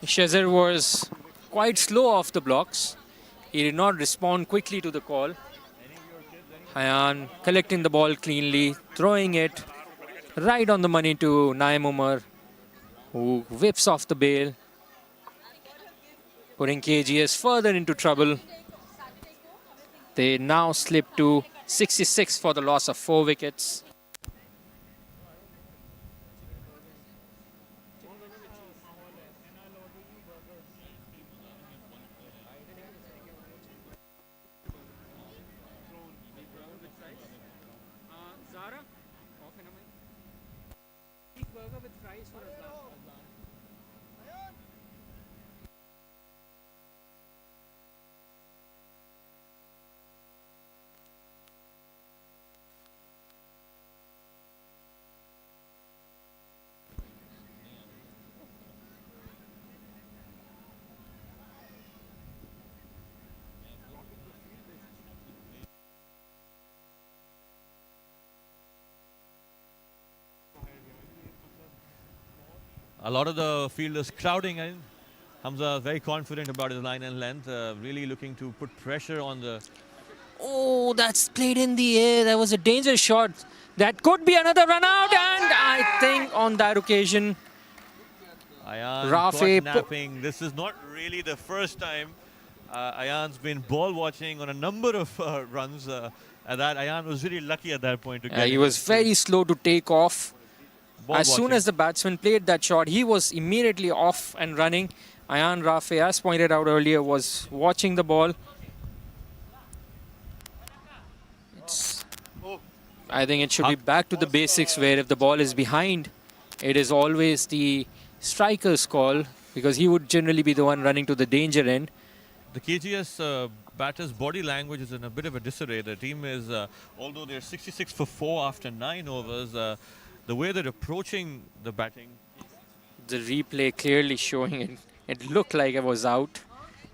Shazar was quite slow off the blocks. He did not respond quickly to the call. Hayan collecting the ball cleanly, throwing it right on the money to Naim Umar, who whips off the bail, putting KGS further into trouble. They now slip to 66 for the loss of 4 wickets. A lot of the fielders crowding in. Hamza very confident about his line and length, really looking to put pressure on the. Oh, that's played in the air. That was a dangerous shot. That could be another run out, and I think on that occasion, Ayan Rafe caught napping. This is not really the first time Ayan's been ball watching on a number of runs. And that Ayan was really lucky at that point to get. he was very slow to take off. Ball As soon watching. as the batsman played that shot, he was immediately off and running. Ayan Rafe, as pointed out earlier, was watching the ball. I think it should be back to the basics where if the ball is behind, it is always the striker's call because he would generally be the one running to the danger end. The KGS batters' body language is in a bit of a disarray. The team is, although they're 66 for 4 after 9 overs, the way they're approaching the batting. The replay clearly showing it. It looked like it was out,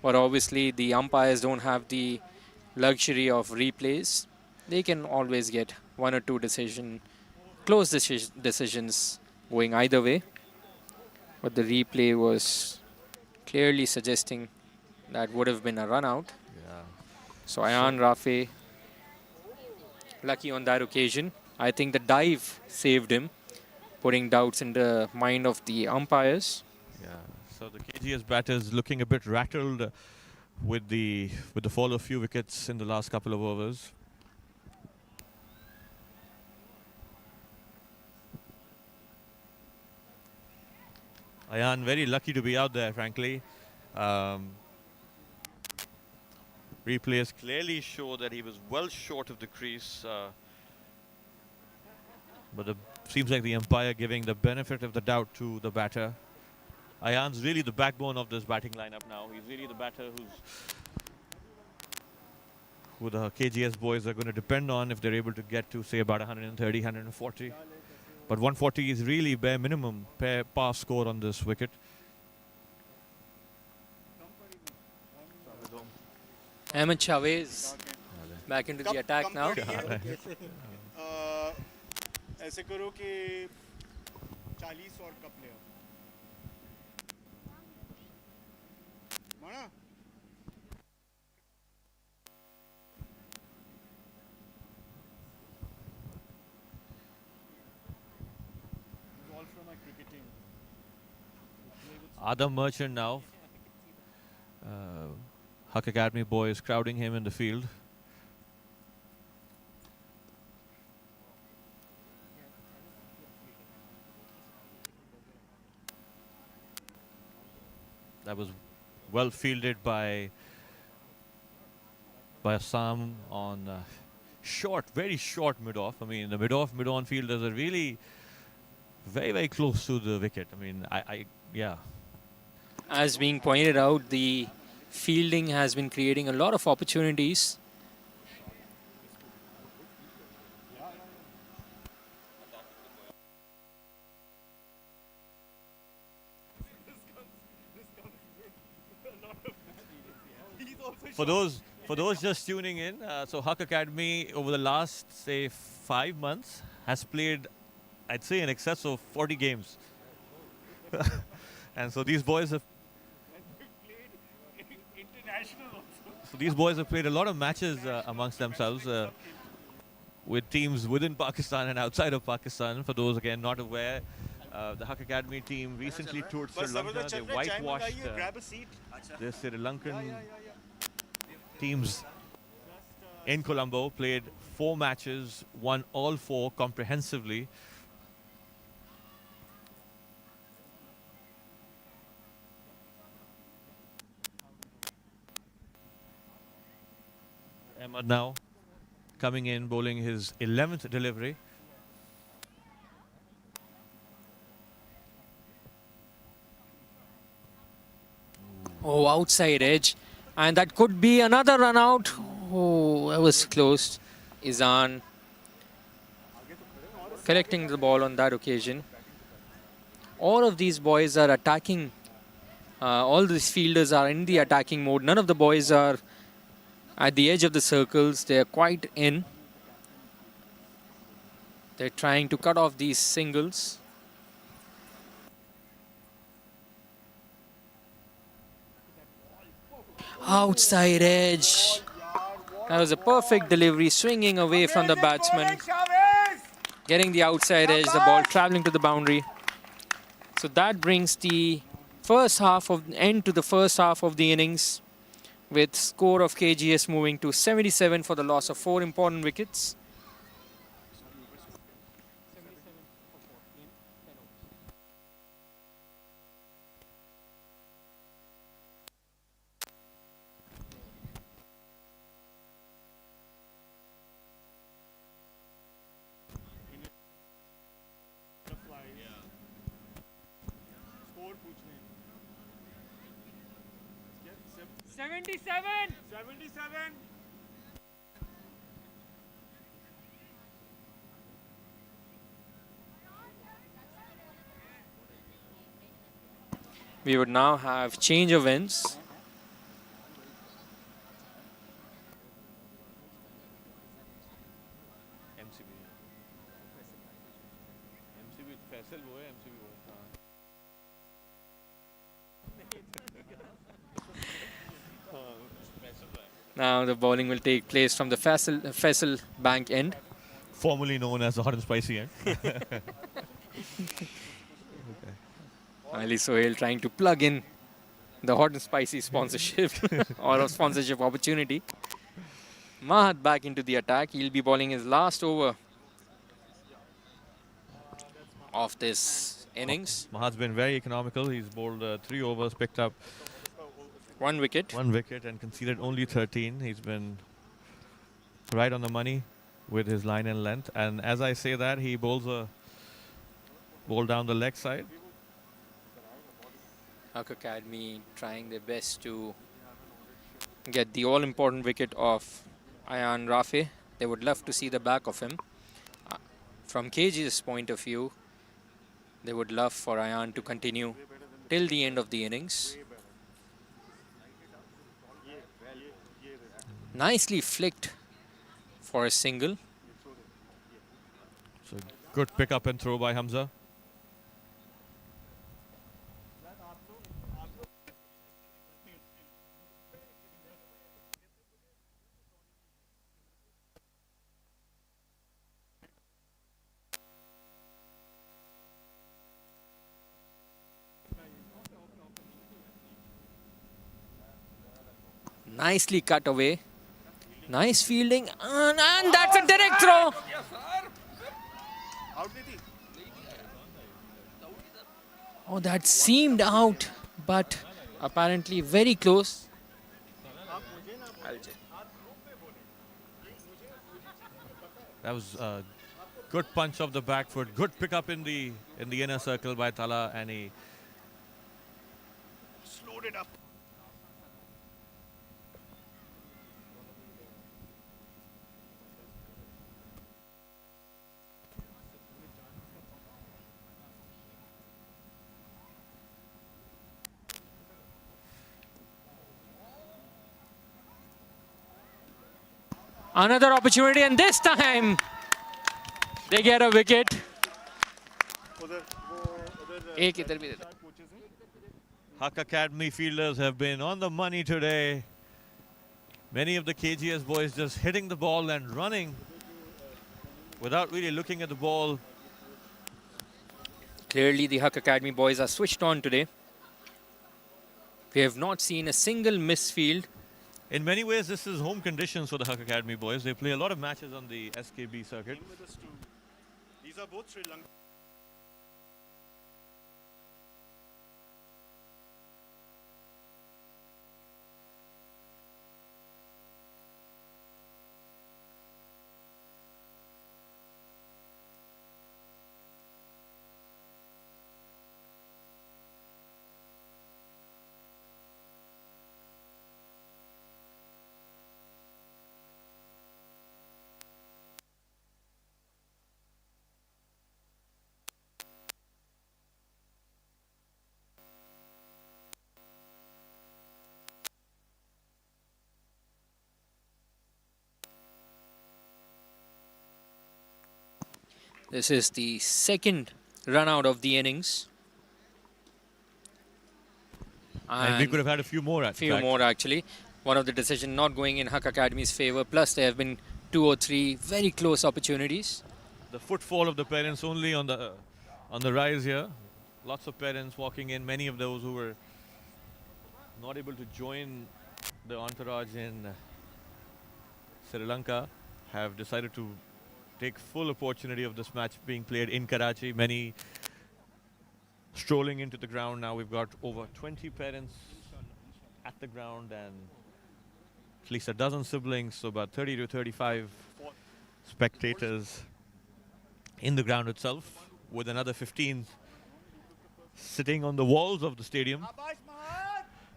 but obviously the umpires don't have the luxury of replays. They can always get one or two close decisions going either way. But the replay was clearly suggesting that would have been a run out. Yeah. So Ayan Rafe, lucky on that occasion. I think the dive saved him, putting doubts in the mind of the umpires. Yeah. So the KGS batters looking a bit rattled with the fall of few wickets in the last couple of overs. Ayan very lucky to be out there, frankly. Replays clearly show that he was well short of the crease. But it seems like the umpire giving the benefit of the doubt to the batter. Ayan's really the backbone of this batting lineup now. He's really the batter who the KGS boys are going to depend on if they're able to get to, say, about 130, 140. But 140 is really bare minimum par score on this wicket. Ahmed Chavez back into the attack now. ऐसे करो कि 40 और cup ले आओ माना all from my cricketing Adam Merchant now. Huck Academy boys crowding him in the field. That was well fielded by Assam on very short mid-off. I mean, the mid-on fielders are really very, very close to the wicket. I mean, yeah. As being pointed out, the fielding has been creating a lot of opportunities. For those just tuning in, so Huck Academy over the last, say, 5 months has played, I'd say, in excess of 40 games. And so these boys have played a lot of matches amongst themselves with teams within Pakistan and outside of Pakistan. For those, again, not aware, the Huck Academy team recently toured Sri Lanka. They whitewashed the Sri Lankan teams in Colombo, played 4 matches, won all 4 comprehensively. Ahmad now coming in, bowling his 11th delivery. Oh, outside edge. And that could be another run out. Oh, that was close. Izan collecting the ball on that occasion. All of these boys are attacking. All these fielders are in the attacking mode. None of the boys are at the edge of the circles. They're quite in. They're trying to cut off these singles. Outside edge. That was a perfect delivery, swinging away from the batsman. Getting the outside edge, the ball traveling to the boundary. So that brings the first half of end to the first half of the innings, with score of KGS moving to 77 for the loss of 4 important wickets. We would now have change of ends. Now the bowling will take place from the Faisal Bank end. Formerly known as the hot and spicy end. Ali Sohail trying to plug in the hot and spicy sponsorship or a sponsorship opportunity. Mahat back into the attack. He'll be bowling his last over of this innings. Mahat's been very economical. He's bowled 3 overs, picked up 1 wicket. 1 wicket and conceded only 13. He's been right on the money with his line and length. And as I say that, he bowls a ball down the leg side. Huck Academy trying their best to get the all-important wicket of Ayan Rafe. They would love to see the back of him. From KG's point of view, they would love for Ayan to continue till the end of the innings. Nicely flicked for a single. So good pick up and throw by Hamza. Nicely cut away. Nice fielding. And that's a direct throw. Oh, that seemed out, but apparently very close. That was a good punch of the back foot. Good pick up in the inner circle by Tala, and he Slowed it up. Another opportunity, and this time they get a wicket. Huck Academy fielders have been on the money today. Many of the KGS boys just hitting the ball and running without really looking at the ball. Clearly the Huck Academy boys are switched on today. We have not seen a single misfield. In many ways, this is home conditions for the Huck Academy boys. They play a lot of matches on the SKB circuit. These are both Sri Lanka. This is the second run out of the innings. And we could have had a few more, a few more actually. One of the decision not going in Huck Academy's favor. Plus there have been 2 or 3 very close opportunities. The footfall of the parents only on the rise here. Lots of parents walking in. Many of those who were not able to join the entourage in Sri Lanka have decided to take full opportunity of this match being played in Karachi. Many strolling into the ground now. We've got over 20 parents at the ground and at least a dozen siblings, so about 30 to 35 spectators in the ground itself, with another 15 sitting on the walls of the stadium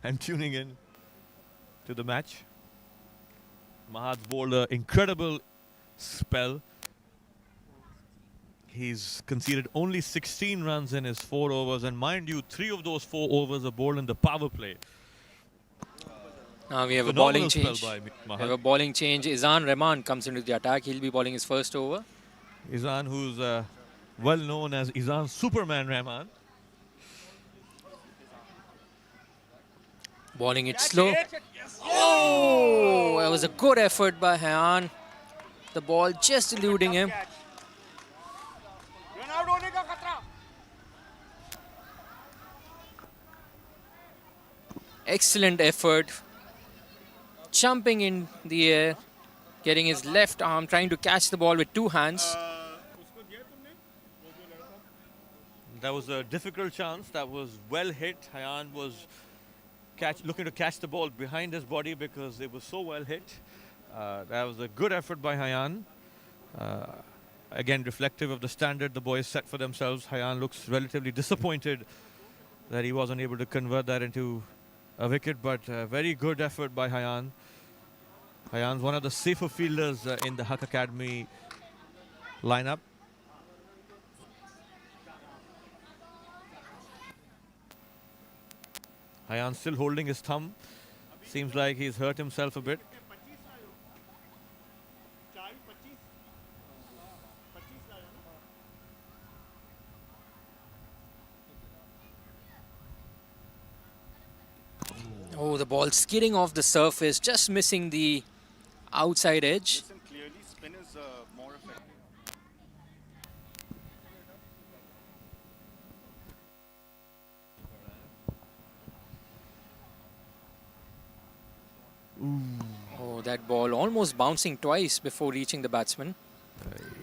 and tuning in to the match. Mahad's bowled an incredible spell. He's conceded only 16 runs in his 4 overs, and mind you, 3 of those 4 overs are bowled in the power play. Now we have a bowling change. We have a bowling change. Izan Rahman comes into the attack. He'll be bowling his first over. Izan, who's well known as Izan Superman Rahman. Bowling it slow. Oh, that was a good effort by Hayan. The ball just eluding him. Excellent effort. Jumping in the air, getting his left arm, trying to catch the ball with 2 hands. That was a difficult chance. That was well hit. Hayan was looking to catch the ball behind his body because it was so well hit. That was a good effort by Hayan. Again, reflective of the standard the boys set for themselves. Hayan looks relatively disappointed that he wasn't able to convert that into a wicket, but very good effort by Hayan. Hayan's one of the safer fielders in the Huck Academy lineup. Hayan still holding his thumb. Seems like he's hurt himself a bit. Oh, the ball skidding off the surface, just missing the outside edge. Clearly, spin is more effective. Oh, that ball almost bouncing twice before reaching the batsman.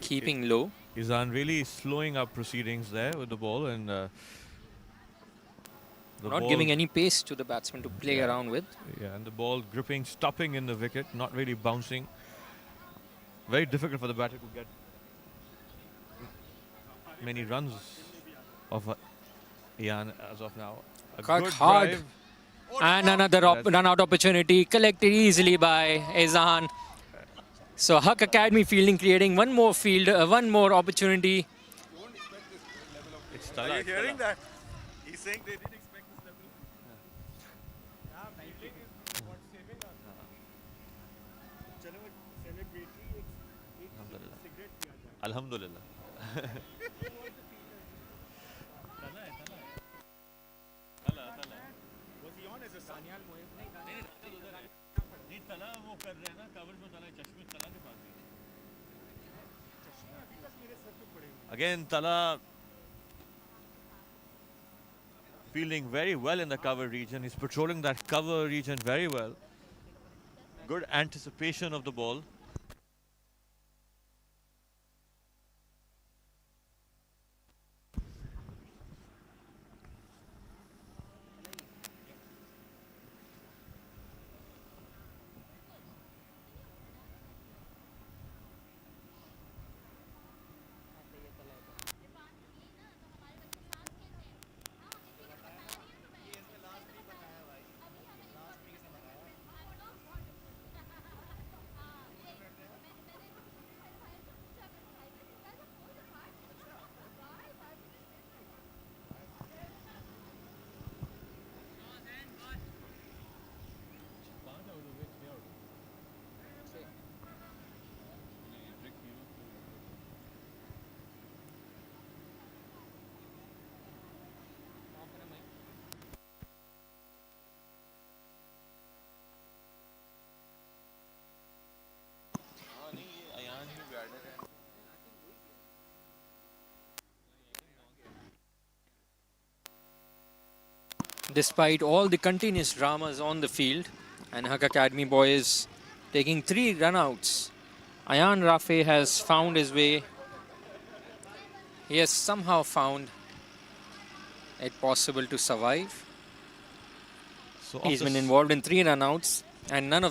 Keeping low. Izan really slowing up proceedings there with the ball, and not giving any pace to the batsman to play around with. Yeah, and the ball gripping, stopping in the wicket, not really bouncing. Very difficult for the batter to get many runs of Ian as of now. A Cut good hard. drive. And another run-out opportunity collected easily by Izan. So Huck Academy fielding creating one more opportunity. It's Are Tala. you hearing that? He's saying they didn't expect this level. Alhamdulillah. Was he on as a son? Again, Tala fielding very well in the cover region. He's patrolling that cover region very well. Good anticipation of the ball. despite all the continuous dramas on the field. And Huck Academy boys taking 3 runouts. Ayan Rafe has found his way. He has somehow found it possible to survive. So He's been involved in 3 runouts, and on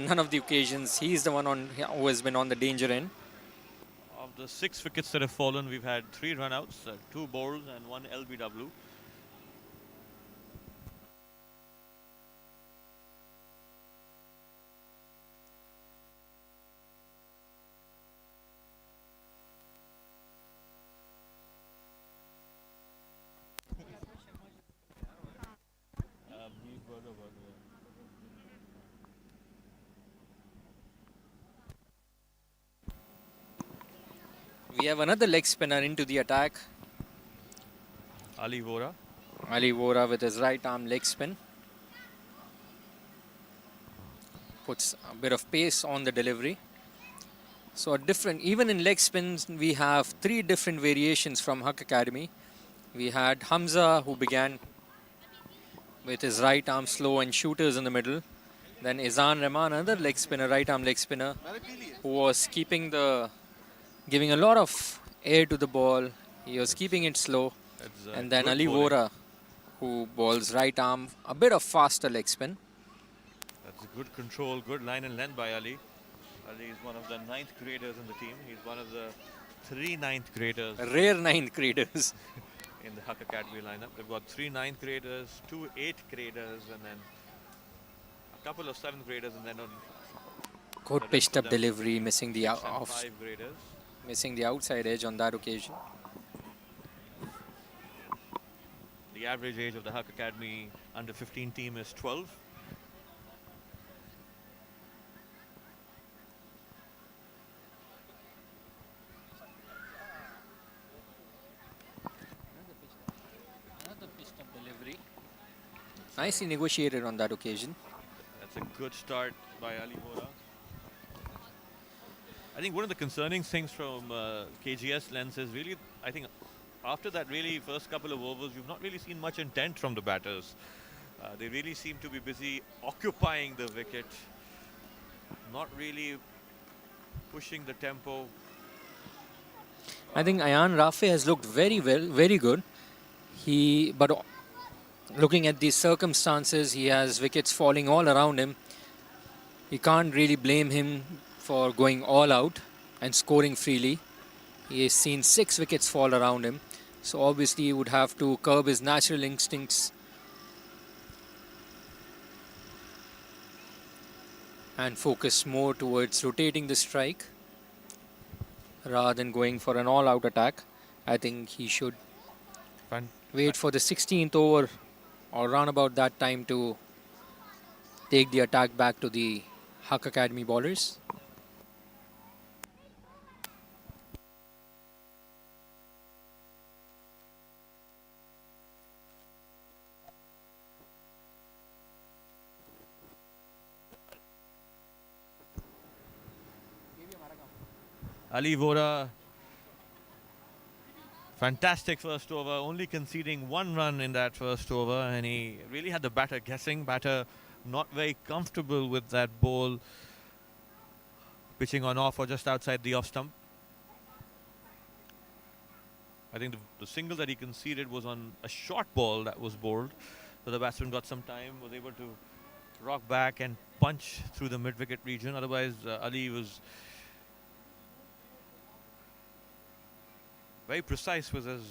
none of the occasions he's the one who has been on the danger end. of the 6 wickets that have fallen, we've had 3 runouts, 2 bowls and 1 LBW. We have another leg spinner into the attack. Ali Vora. Ali Vora with his right arm leg spin. Puts a bit of pace on the delivery. So even in leg spins, we have 3 different variations from Huck Academy. We had Hamza, who began with his right arm slow and shooters in the middle. Then Izan Rahman, another leg spinner, right arm leg spinner, who was giving a lot of air to the ball. He was keeping it slow. And then Ali Vora, who bowls right arm, a bit of faster leg spin. That's good control, good line and length by Ali. Ali is one of the 9th graders in the team. He's one of the 3 9th graders. Rare 9th graders. In the Huck Academy lineup. They've got 3 9th graders, 2 8th graders, and then a couple of 7th graders, and then on Good pitched up delivery, missing the 5 graders. missing the outside edge on that occasion. The average age of the Huck Academy under 15 team is 12. Another pitched up delivery. Nicely negotiated on that occasion. That's a good start by Ali Vora. I think one of the concerning things from KGS lens is really, I think after that really first couple of overs, you've not really seen much intent from the batters. They really seem to be busy occupying the wicket, not really pushing the tempo. I think Ayan Rafe has looked very good. But looking at these circumstances, he has wickets falling all around him. You can't really blame him for going all out and scoring freely. He has seen 6 wickets fall around him. So obviously he would have to curb his natural instincts and focus more towards rotating the strike rather than going for an all-out attack. I think he should wait for the 16th over or round about that time to take the attack back to the Huck Academy bowlers. Ali Vora, fantastic first over, only conceding 1 run in that first over, and he really had the batter guessing, batter not very comfortable with that ball, pitching on off or just outside the off stump. I think the single that he conceded was on a short ball that was bowled, so the batsman got some time, was able to rock back and punch through the mid-wicket region. Otherwise, Ali was very precise with his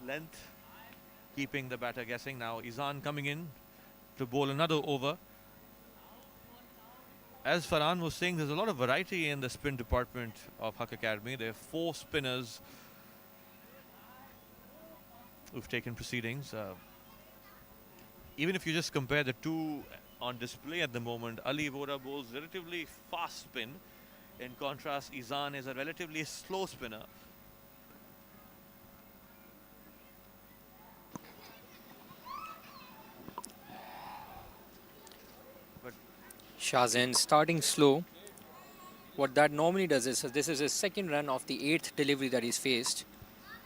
length, keeping the batter guessing. Now Izan coming in to bowl another over. As Farhan was saying, there's a lot of variety in the spin department of Huck Academy. There are 4 spinners who've taken proceedings. Even if you just compare the 2 on display at the moment, Ali Vora bowls relatively fast spin. In contrast, Izan is a relatively slow spinner. Shahzain starting slow. What that normally does is, this is his 2nd run of the 8th delivery that he's faced.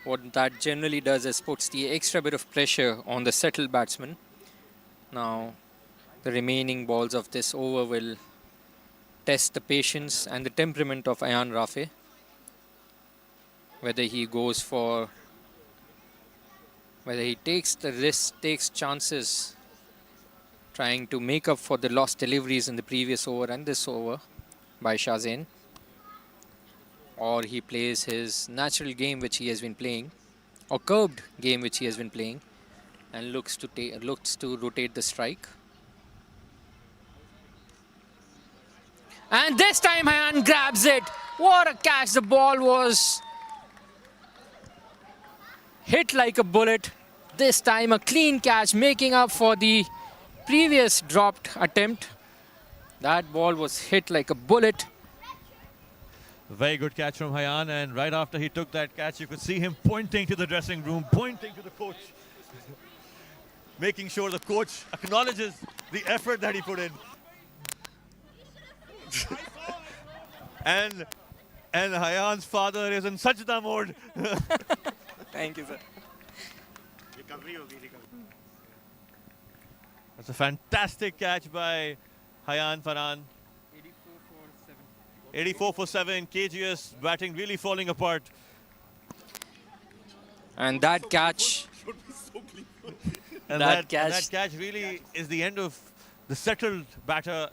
What that generally does is puts the extra bit of pressure on the settled batsman. Now, the remaining balls of this over will test the patience and the temperament of Ayan Rafe. Whether he takes the risk, takes chances, trying to make up for the lost deliveries in the previous over and this over by Shahzain, or he plays his natural game which he has been playing, or curved game which he has been playing, and looks to rotate the strike. And this time Hayan grabs it. What a catch! The ball was hit like a bullet. This time a clean catch, making up for the previous dropped attempt. That ball was hit like a bullet. Very good catch from Hayan, and right after he took that catch, you could see him pointing to the dressing room, pointing to the coach, making sure the coach acknowledges the effort that he put in. and Hayan's father is in sajda mode. Thank you, sir. That's a fantastic catch by Hayan Farhan. 84 for 7. KGS batting really falling apart. And that catch, And That that catch- catch really is the end of the settled batter,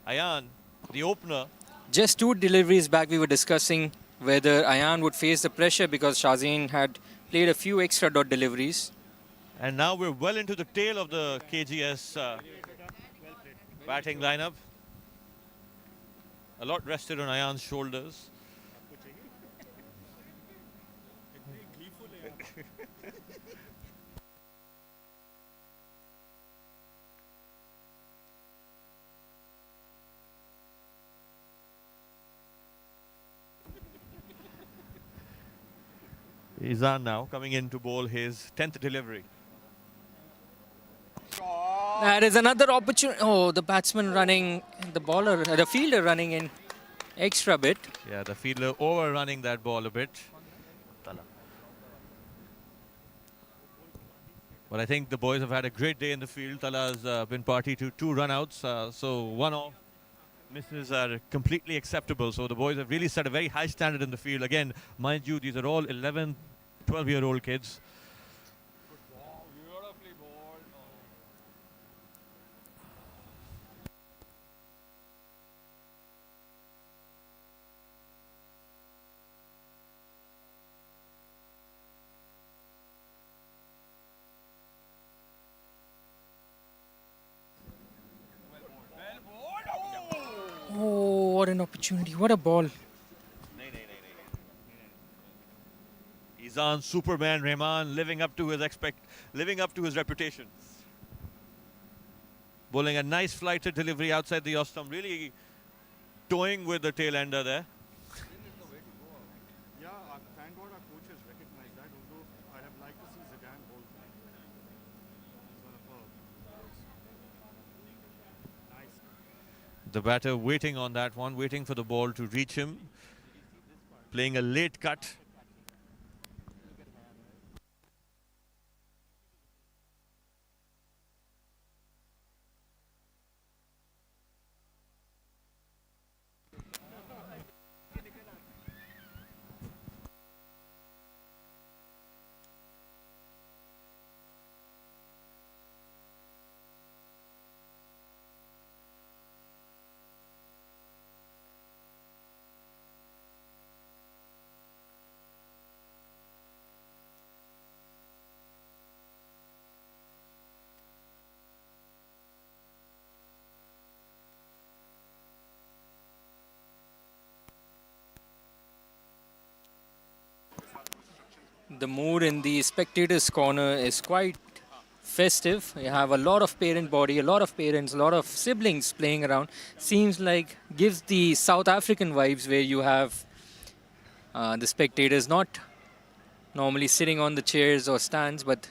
Ayan, the opener. just 2 deliveries back we were discussing whether Ayan would face the pressure because Shahzain had played a few extra dot deliveries. And now we're well into the tail of the KGS batting lineup. A lot rested on Ayan's shoulders. Izan now coming in to bowl his 10th delivery. That is another opportunity. Oh, the batsman running, the fielder running in extra bit. Yeah, the fielder overrunning that ball a bit. But I think the boys have had a great day in the field. Tala's been party to 2 run-outs, so 1 off. Misses are completely acceptable. So the boys have really set a very high standard in the field. Again, mind you, these are all 11, 12-year-old kids. Oh, what an opportunity. What a ball. Izan, Superman, Rahman, living up to his reputation. Bowling a nice flighted delivery outside the off stump, really toying with the tail ender there. Yeah, thank God our coaches recognize that, although I'd have liked to see Zidane bowl. Nice. The batter waiting on that one, waiting for the ball to reach him. Playing a late cut. The mood in the spectators' corner is quite festive. You have a lot of parent body, a lot of parents, a lot of siblings playing around. Seems like gives the South African vibes where you have the spectators not normally sitting on the chairs or stands, but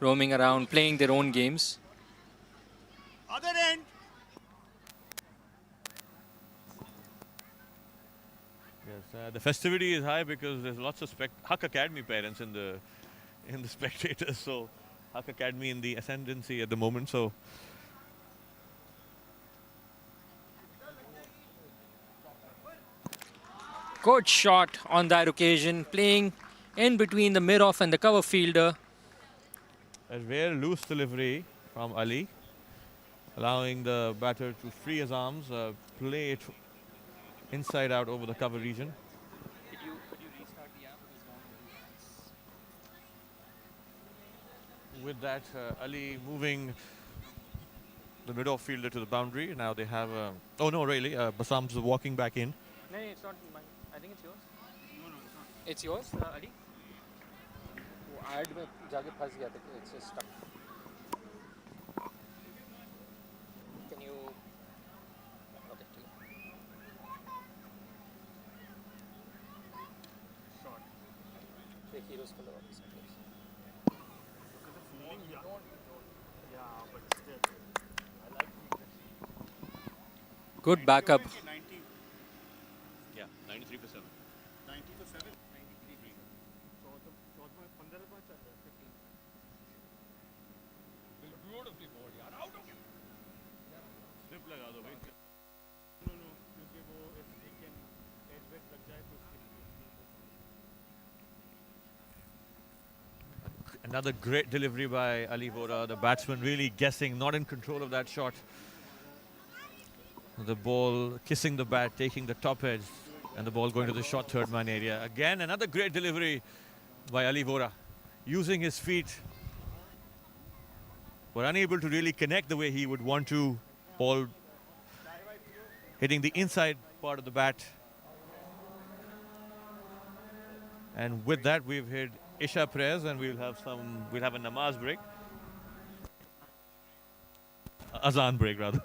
roaming around, playing their own games. Other end. Yes, the festivity is high because there's lots of Huck Academy parents in the spectators. So Huck Academy in the ascendancy at the moment. So Good shot on that occasion, playing in between the mid-off and the cover fielder. a rare loose delivery from Ali, allowing the batter to free his arms, play it inside out over the cover region. With that, Ali moving the mid-off fielder to the boundary. Now they have. Oh no, really? Basam's walking back in. No, it's not mine. I think it's yours. It's yours, Ali? Ad में जाके फंस गया था, it's just stuck. Can you? Okay, ठीक है. Short. एक heroes को लगा दीजिए, please. Good backup. Yeah, 93%. 90%. Another great delivery by Ali Vora, the batsman really guessing, not in control of that shot. The ball kissing the bat, taking the top edge, and the ball going to the short third man area. Again, another great delivery by Ali Vora, using his feet, but unable to really connect the way he would want to. Ball hitting the inside part of the bat. And with that, we've hit Isha prayers, and we'll have a namaz break. Azan break, rather.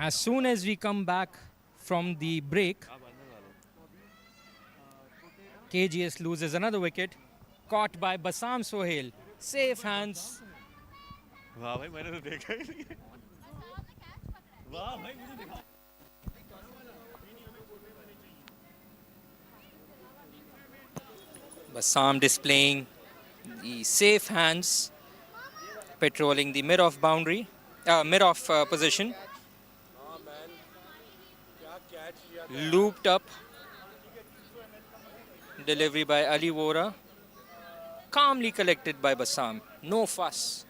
As soon as we come back from the break, KGS loses another wicket, caught by Basam Sohail. Safe hands. वाह भाई मैंने तो देखा ही नहीं है वाह भाई मुझे देखा Basam displaying the safe hands, patrolling the mid-off boundary, mid-off position. Looped up. Delivery by Ali Vora. Calmly collected by Basam. No fuss.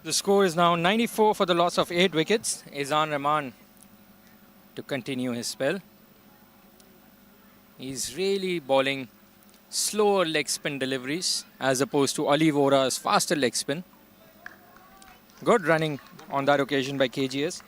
The score is now 94 for the loss of 8 wickets. Izan Rahman to continue his spell. He's really bowling slower leg spin deliveries as opposed to Ali Vora's faster leg spin. Good running on that occasion by KGS.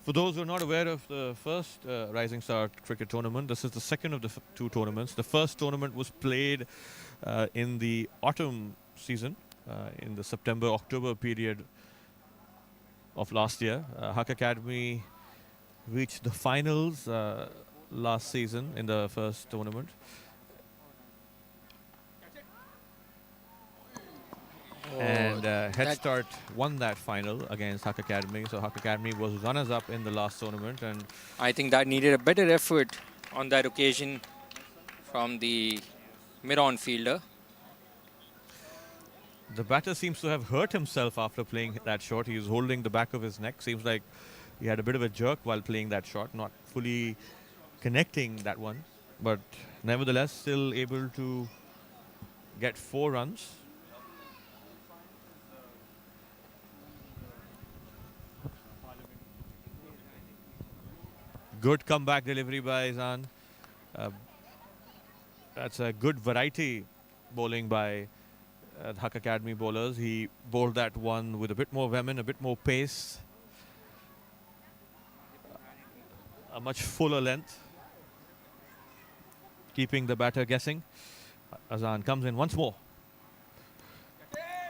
For those who are not aware of the first Rising Star cricket tournament, this is the second of the two tournaments. The first tournament was played in the autumn season, in the September-October period of last year. Huck Academy reached the finals last season in the first tournament. And Head Start won that final against Huck Academy. So Huck Academy was runners-up in the last tournament. And I think that needed a better effort on that occasion from the mid-on fielder. the batter seems to have hurt himself after playing that shot. He was holding the back of his neck. Seems like he had a bit of a jerk while playing that shot, not fully connecting that one. But nevertheless, still able to get 4 runs. Good comeback delivery by Izan. That's a good variety bowling by the Huck Academy bowlers. He bowled that one with a bit more venom, a bit more pace. A much fuller length. Keeping the batter guessing. Azan comes in once more.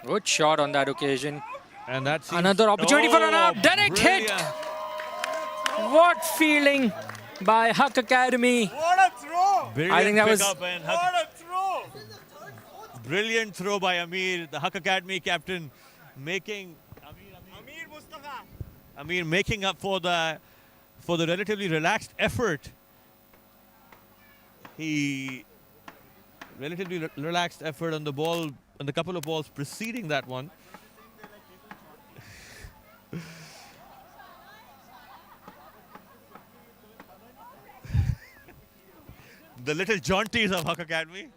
Good shot on that occasion. And that's Another opportunity for an out. Direct hit. What fielding by Huck Academy. What a throw! Brilliant I think that was... What a throw! Brilliant throw by Amir, the Huck Academy captain, making Amir Mustafa. Amir making up for the relatively relaxed effort. He relatively relaxed effort on the ball, on the couple of balls preceding that one. The little jaunties of Huck Academy.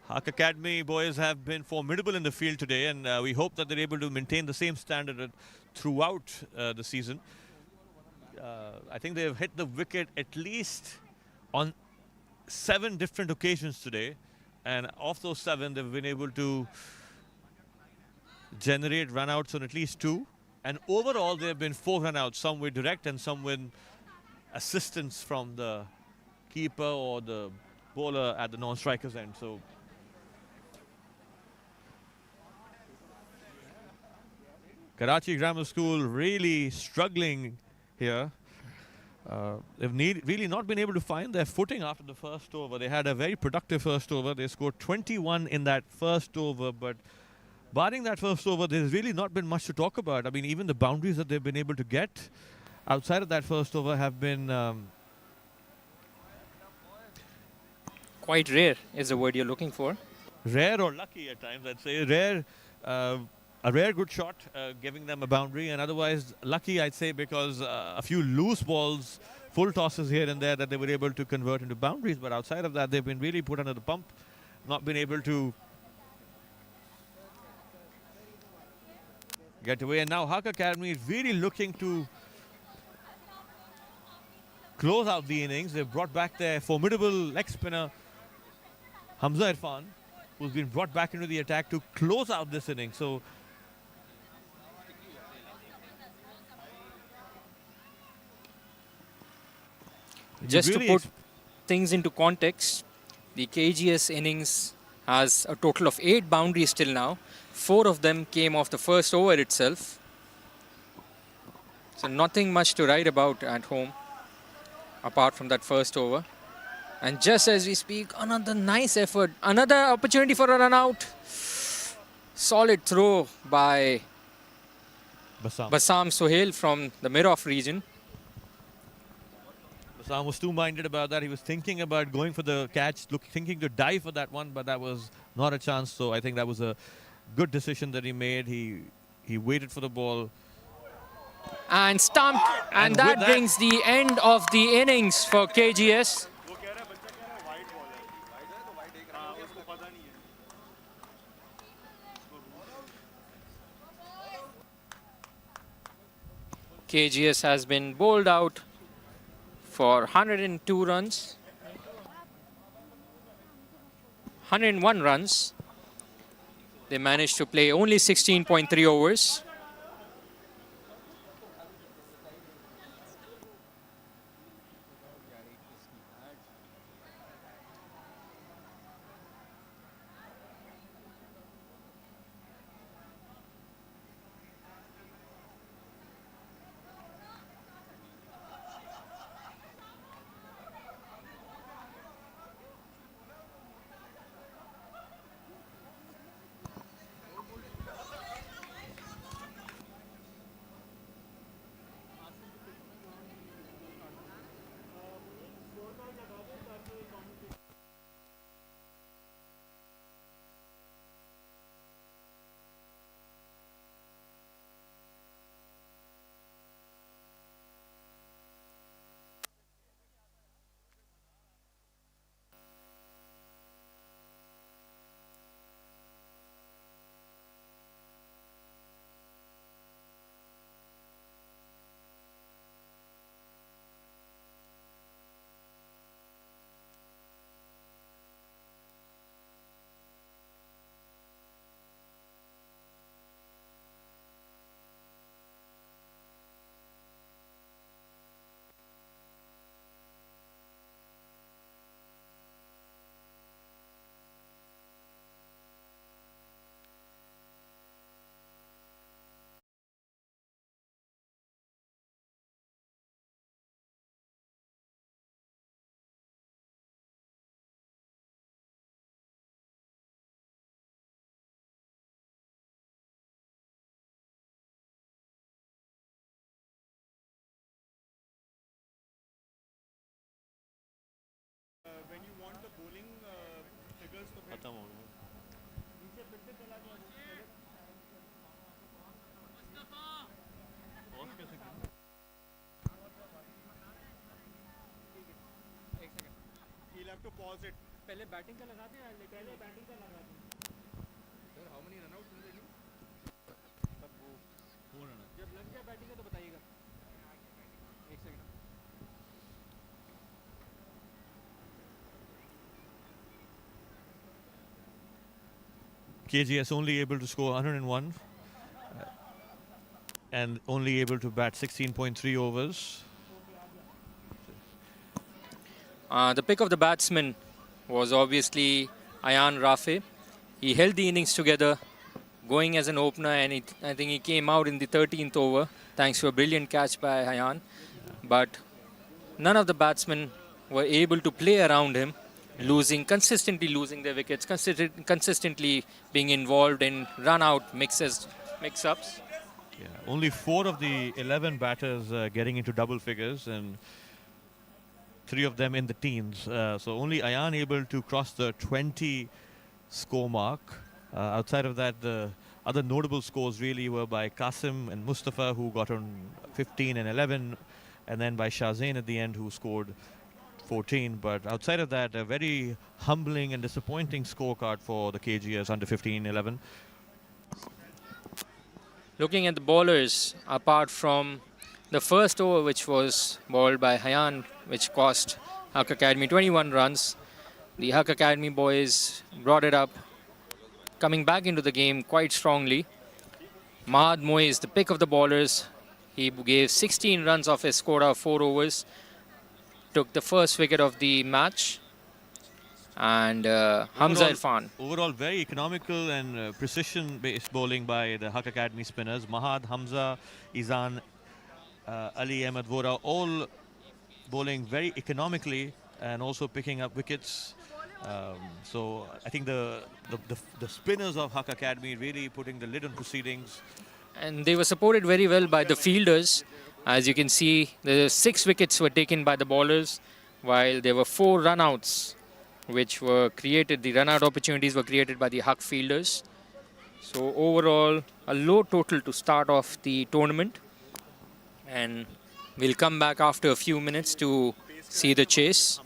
Haque Academy boys have been formidable in the field today, and we hope that they're able to maintain the same standard throughout the season. I think they've hit the wicket at least on 7 different occasions today, and of those 7, they've been able to generate runouts on at least 2. And overall, there have been 4 runouts, some with direct and some with assistance from the keeper or the bowler at the non-striker's end. So Karachi Grammar School really struggling here. They've really not been able to find their footing after the first over. They had a very productive first over. They scored 21 in that first over, but barring that first over, there's really not been much to talk about. I mean, even the boundaries that they've been able to get outside of that first over have been Quite rare is the word you're looking for. rare or lucky at times. I'd say rare, a rare good shot, giving them a boundary, and otherwise lucky, I'd say, because a few loose balls, full tosses here and there that they were able to convert into boundaries. But outside of that, they've been really put under the pump, not been able to get away. And now Huck Academy is really looking to close out the innings. They've brought back their formidable leg spinner Hamza Irfan, who's been brought back into the attack to close out this inning. So Just really to put things into context, the KGS innings has a total of 8 boundaries till now. 4 of them came off the first over itself. So nothing much to write about at home, apart from that first over. And just as we speak, another nice effort. Another opportunity for a run out. Solid throw by Bassam Sohail from the mid-off region. Bassam was too-minded about that. He was thinking about going for the catch, thinking to dive for that one, but that was not a chance. So I think that was a good decision that he made. He waited for the ball. And stumped. And that brings the end of the innings for KGS. KGS has been bowled out for 102 runs, 101 runs. They managed to play only 16.3 overs. When you want the bowling figures to be he'll have to pause it. पहले batting का लगा दें पहले batting का लगा दें. Sir how many run out in the inning तब वो 4 रन जब लग गया बैटिंग का तो बताइएगा एक second KGS only able to score 101 and only able to bat 16.3 overs. The pick of the batsman was obviously Ayan Rafe. He held the innings together, going as an opener, and I think he came out in the 13th over thanks to a brilliant catch by Ayan. But none of the batsmen were able to play around him, consistently losing their wickets, consistently being involved in run-out mix-ups. Yeah, only 4 of the 11 batters getting into double figures, and 3 of them in the teens. So only Ayan able to cross the 20 score mark. Outside of that, the other notable scores really were by Qasim and Mustafa, who got on 15 and 11, and then by Shahzain at the end, who scored 14. But outside of that, a very humbling and disappointing scorecard for the KGS under 15-11. Looking at the bowlers, apart from the first over, which was bowled by Hayan, which cost Huck Academy 21 runs, the Huck Academy boys brought it up, coming back into the game quite strongly. Mahad Moiz, the pick of the bowlers, he gave 16 runs off his score of 4 overs, took the first wicket of the match, and Hamza Irfan. Overall, very economical and precision-based bowling by the Huck Academy spinners. Mahad, Hamza, Izan, Ali Ahmed Vora, all bowling very economically and also picking up wickets. So I think the spinners of Huck Academy really putting the lid on proceedings. And they were supported very well by the fielders. As you can see, the 6 wickets were taken by the bowlers, while there were 4 run-outs which were created. The run-out opportunities were created by the Huck fielders. So overall, a low total to start off the tournament. And we'll come back after a few minutes to see the chase.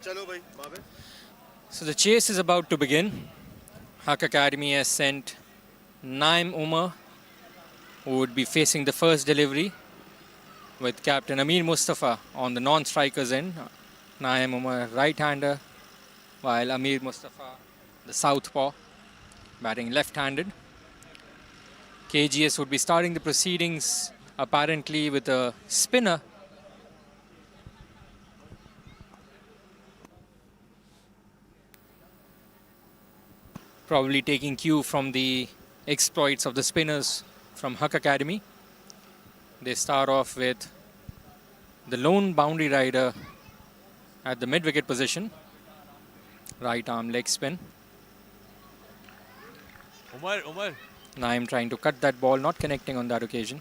So the chase is about to begin. Huck Academy has sent Naim Umar, who would be facing the first delivery, with Captain Amir Mustafa on the non-strikers end. Naim Umar, right-hander, while Amir Mustafa, the southpaw, batting left-handed. KGS would be starting the proceedings apparently with a spinner. Probably taking cue from the exploits of the spinners from Huck Academy. They start off with the lone boundary rider at the mid-wicket position. Right arm leg spin. Umar. Naim trying to cut that ball, not connecting on that occasion.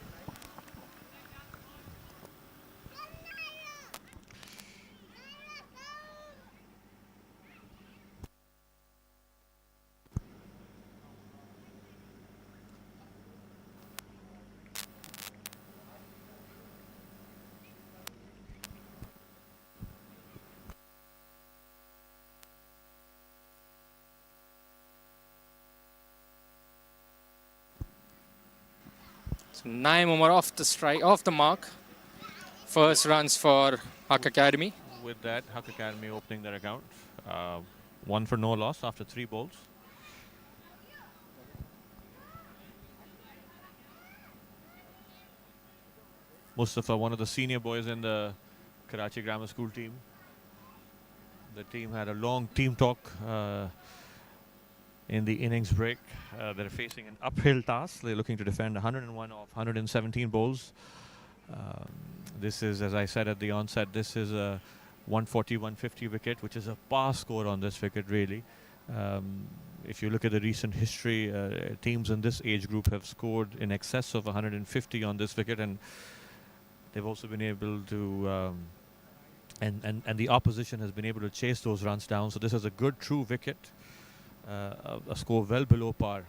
So Naim Umar off the mark. First runs for Huck Academy. With that, Huck Academy opening their account. One for no loss after 3 balls. Mustafa, one of the senior boys in the Karachi Grammar School team. The team had a long team talk in the innings break. They're facing an uphill task. They're looking to defend 101 off 117 balls. This is, as I said at the onset, this is a 140-150 wicket, which is a par score on this wicket, really. If you look at the recent history, teams in this age group have scored in excess of 150 on this wicket, and they've also been able to, and the opposition has been able to chase those runs down. So this is a good, true wicket, a score well below par.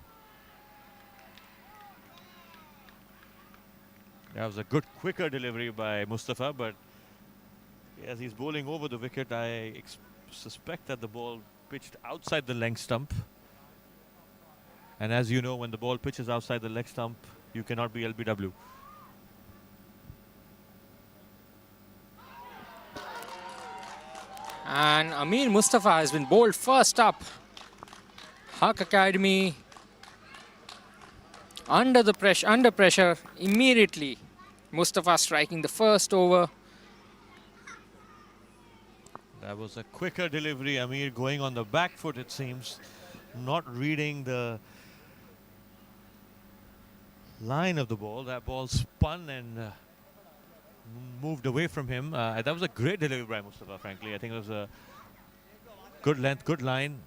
That was a good, quicker delivery by Mustafa, but as he's bowling over the wicket, I suspect that the ball pitched outside the length stump. And as you know, when the ball pitches outside the leg stump, you cannot be LBW. And Amir Mustafa has been bowled first up. Huck Academy under pressure immediately. Mustafa striking the first over. That was a quicker delivery. Amir going on the back foot, it seems, not reading the line of the ball. That ball spun and moved away from him. That was a great delivery by Mustafa, frankly. I think it was a good length, good line.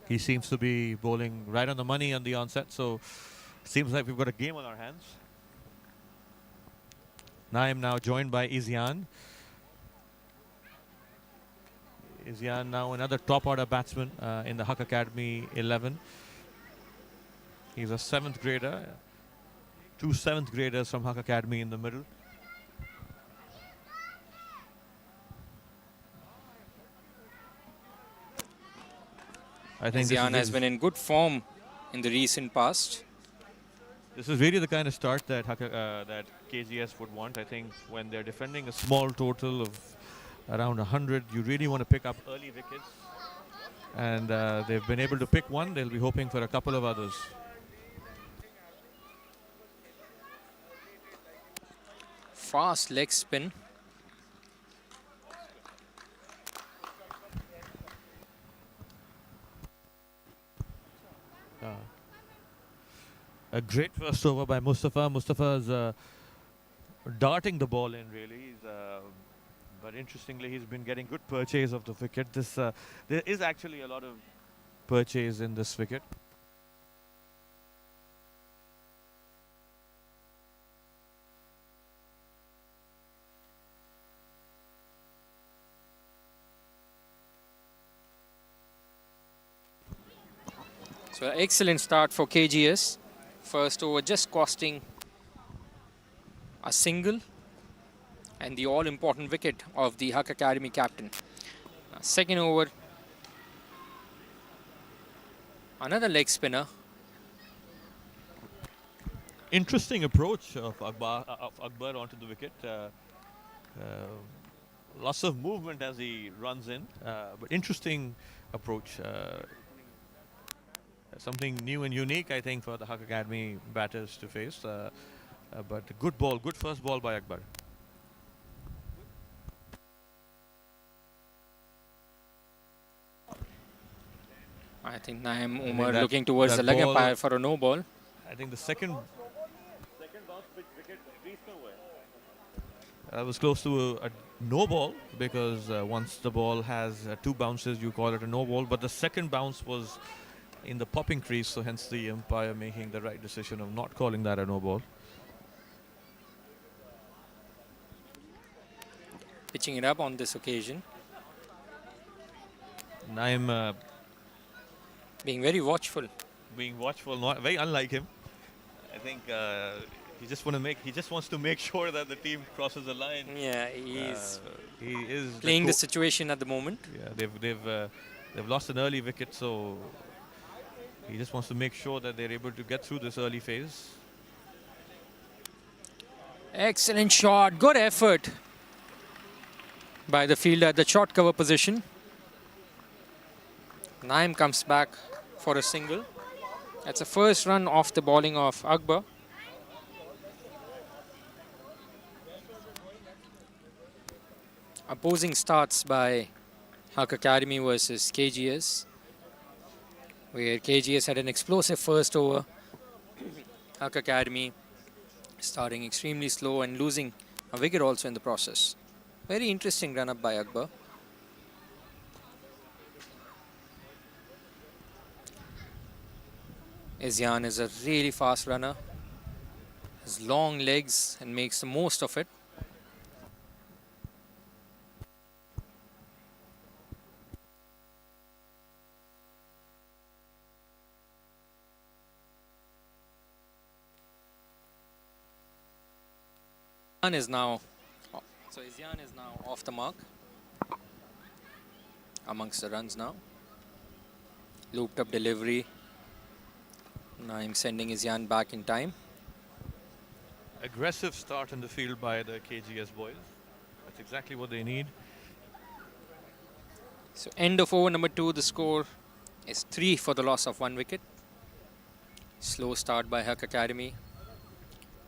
He seems to be bowling right on the money on the onset, so it seems like we've got a game on our hands. Naim now joined by Izian. Izian now another top order batsman in the Huck Academy 11. He's a 7th grader. 2 7th graders from Huck Academy in the middle. I think Zian has been in good form in the recent past. This is really the kind of start that that KGS would want. I think when they're defending a small total of around 100, you really want to pick up early wickets. And they've been able to pick one. They'll be hoping for a couple of others. Fast leg spin. A great first over by Mustafa. Mustafa's darting the ball in, really. But interestingly, he's been getting good purchase of the wicket. There is actually a lot of purchase in this wicket. So excellent start for KGS. First over just costing a single. and the all-important wicket of the Huck Academy captain. Now, second over, another leg spinner. Interesting approach of Akbar onto the wicket. Lots of movement as he runs in, but interesting approach. Something new and unique, I think, for the Huck Academy batters to face. But good ball, good first ball by Akbar. I think Naim think Umar that- looking towards that the leg ball- umpire for a no ball. I think the second was close to a no ball, because once the ball has two bounces, you call it a no ball. But the second bounce was in the popping crease, so hence the umpire making the right decision of not calling that a no ball. Pitching it up on this occasion, Naim being very watchful. being watchful, not very unlike him. I think he just wants to make sure that the team crosses the line. Yeah, he's He is playing the situation at the moment. Yeah, they've lost an early wicket, so he just wants to make sure that they're able to get through this early phase. Excellent shot, good effort by the fielder at the short cover position. Naim comes back for a single. That's the first run off the bowling of Akbar. Opposing starts by Huck Academy versus KGS, where KGS had an explosive first over. Huck Academy starting extremely slow and losing a wicket also in the process. Very interesting run up by Akbar. Izyan is a really fast runner. Has long legs and makes the most of it. Izyan is now off the mark amongst the runs now. Looped up delivery. Now I'm sending Izyan back in time. Aggressive start in the field by the KGS boys. That's exactly what they need. So end of over number 2, the score is 3 for the loss of 1 wicket. Slow start by Huck Academy,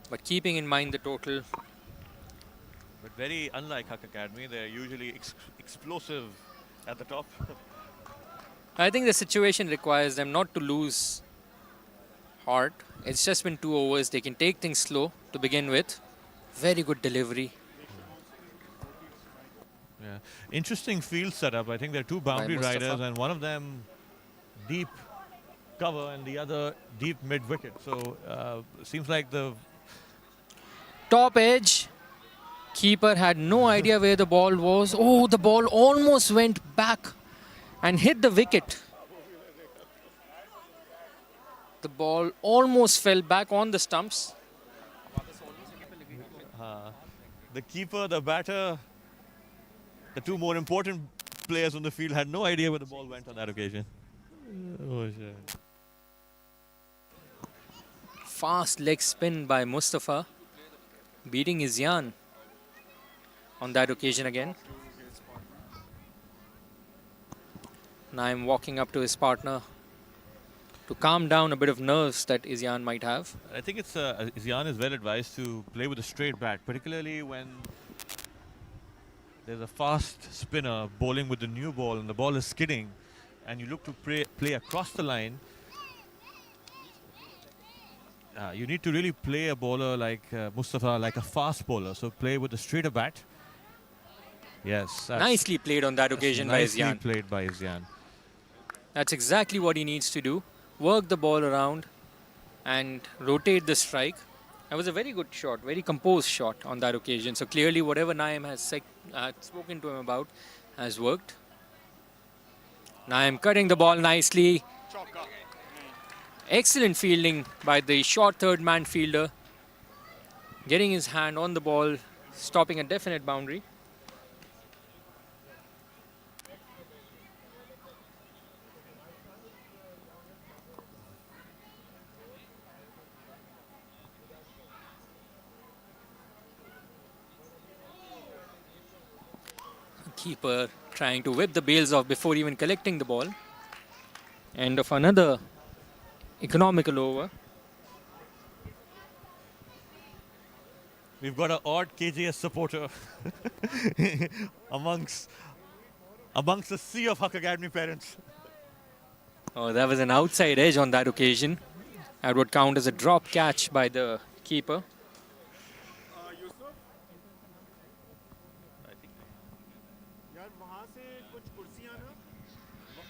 but keeping in mind the total. But very unlike Huck Academy, they're usually explosive at the top. I think the situation requires them not to lose heart. It's just been 2 overs. They can take things slow to begin with. Very good delivery. Yeah, interesting field setup. I think there are 2 boundary Mustafa. riders, and one of them deep cover and the other deep mid wicket. So seems like the Top edge. Keeper had no idea where the ball was. Oh, the ball almost went back and hit the wicket. The ball almost fell back on the stumps. the keeper, the batter, the 2 more important players on the field had no idea where the ball went on that occasion. Oh, shit. Fast leg spin by Mustafa, beating Izyan on that occasion again. Naim walking up to his partner to calm down a bit of nerves that Izyan might have. I think it's Izyan is well advised to play with a straight bat, particularly when there's a fast spinner bowling with the new ball and the ball is skidding, and you look to play across the line. You need to really play a bowler like Mustafa, like a fast bowler. So play with a straighter bat. Yes. Nicely played on that occasion by nicely Izyan. played by Izyan. That's exactly what he needs to do. Work the ball around and rotate the strike. That was a very good shot, very composed shot on that occasion. So clearly whatever Naim has spoken to him about has worked. Naim cutting the ball nicely. Excellent fielding by the short third man fielder. Getting his hand on the ball stopping a definite boundary. Keeper trying to whip the bails off before even collecting the ball. End of another economical over. We've got an odd KGS supporter amongst a sea of Huck Academy parents. Oh, that was an outside edge on that occasion. That would count as a drop catch by the keeper. यार वहाँ से कुछ कुर्सियाँ ना वहाँ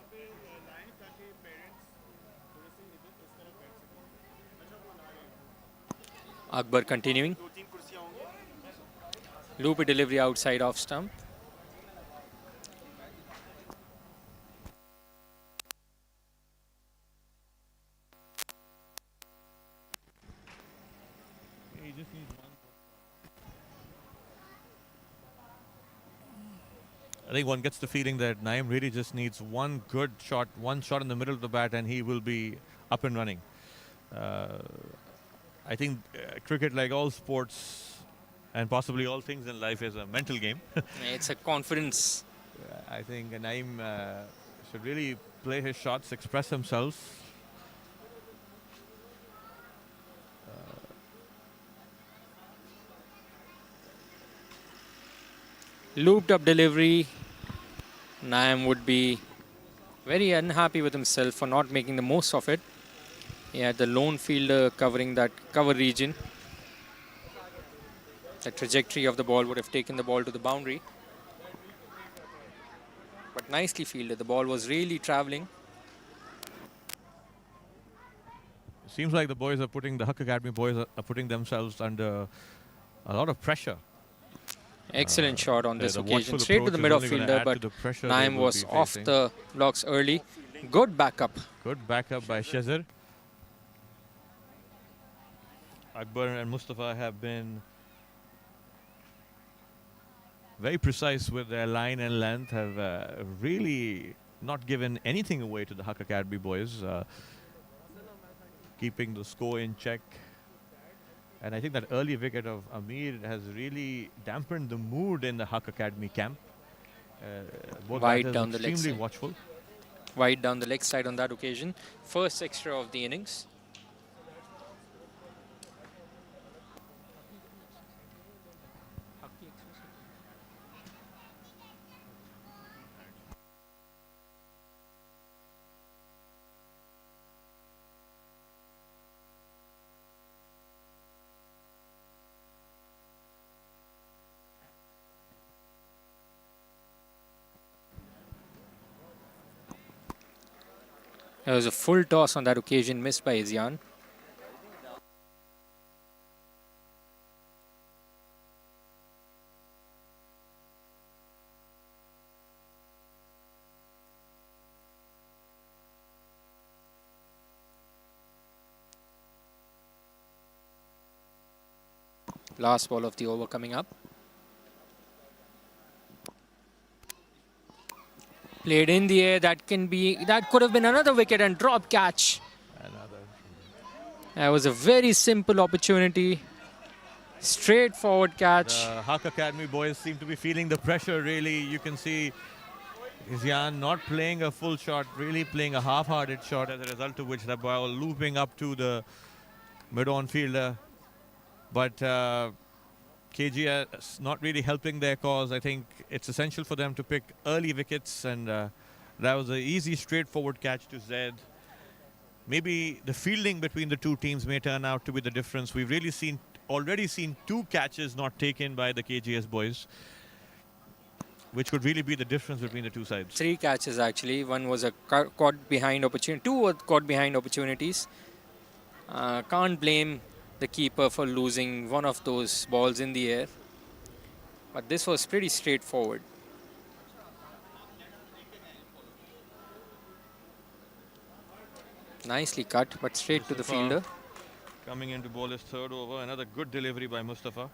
पे लाएं ताकि पेरेंट्स थोड़े से इधर इस तरफ बैठ सकें अच्छा वो ला रहे हैं Akbar continuing. 2-3 कुर्सियाँ होंगी Loopy delivery outside off stump. He just needs one. I think one gets the feeling that Naeem really just needs one good shot, one shot in the middle of the bat, and he will be up and running. I think cricket, like all sports and possibly all things in life, is a mental game. It's a confidence. I think Naeem should really play his shots, express himself. Looped up delivery. Naeem would be very unhappy with himself for not making the most of it. He had the lone fielder covering that cover region. The trajectory of the ball would have taken the ball to the boundary. But nicely fielded. The ball was really traveling. Seems like the Huck Academy boys are putting themselves under a lot of pressure. Excellent shot on this the occasion. watchful Straight to the approach is mid only gonna fielder, add but to the pressure they Naeem will was be off facing. the blocks early. Good backup. Good backup by Shazir. Akbar and Mustafa have been very precise with their line and length, have really not given anything away to the Huck Academy boys, keeping the score in check. And I think that early wicket of Amir has really dampened the mood in the Huck Academy camp. Both Wide batters down the leg extremely side. watchful. Wide down the leg side on that occasion. First extra of the innings. There was a full toss on that occasion, missed by Izyan. Last ball of the over coming up. Played in the air, that could have been another wicket and drop catch. That was a very simple opportunity. Straightforward catch. The Huck Academy boys seem to be feeling the pressure, really. You can see Izyan not playing a full shot, really playing a half-hearted shot, as a result of which the ball looping up to the mid-on fielder. But KGS not really helping their cause. I think it's essential for them to pick early wickets, and that was an easy, straightforward catch to Zed. Maybe the fielding between the two teams may turn out to be the difference. We've really already seen 2 catches not taken by the KGS boys, which could really be the difference between the two sides. 3 catches actually. One was a caught behind opportunity. 2 were caught behind opportunities. Can't blame the keeper for losing one of those balls in the air. But this was pretty straightforward. Nicely cut, but straight to the fielder. coming in to bowl his third over. Another good delivery by Mustafa.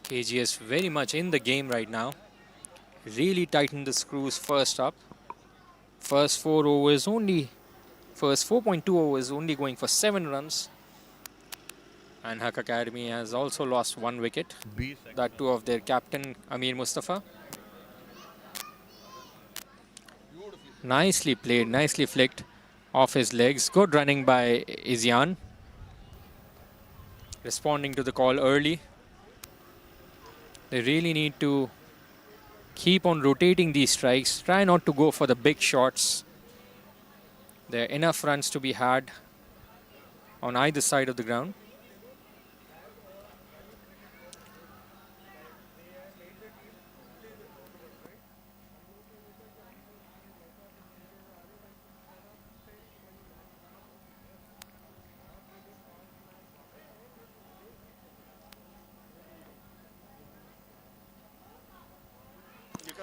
KGS very much in the game right now. Really tightened the screws first up. First 4.2 overs only going for 7 runs. And Huck Academy has also lost 1 wicket. That too of their captain Amir Mustafa. Nicely played, nicely flicked off his legs. Good running by Izyan. Responding to the call early. They really need to keep on rotating these strikes. Try not to go for the big shots. There are enough runs to be had on either side of the ground.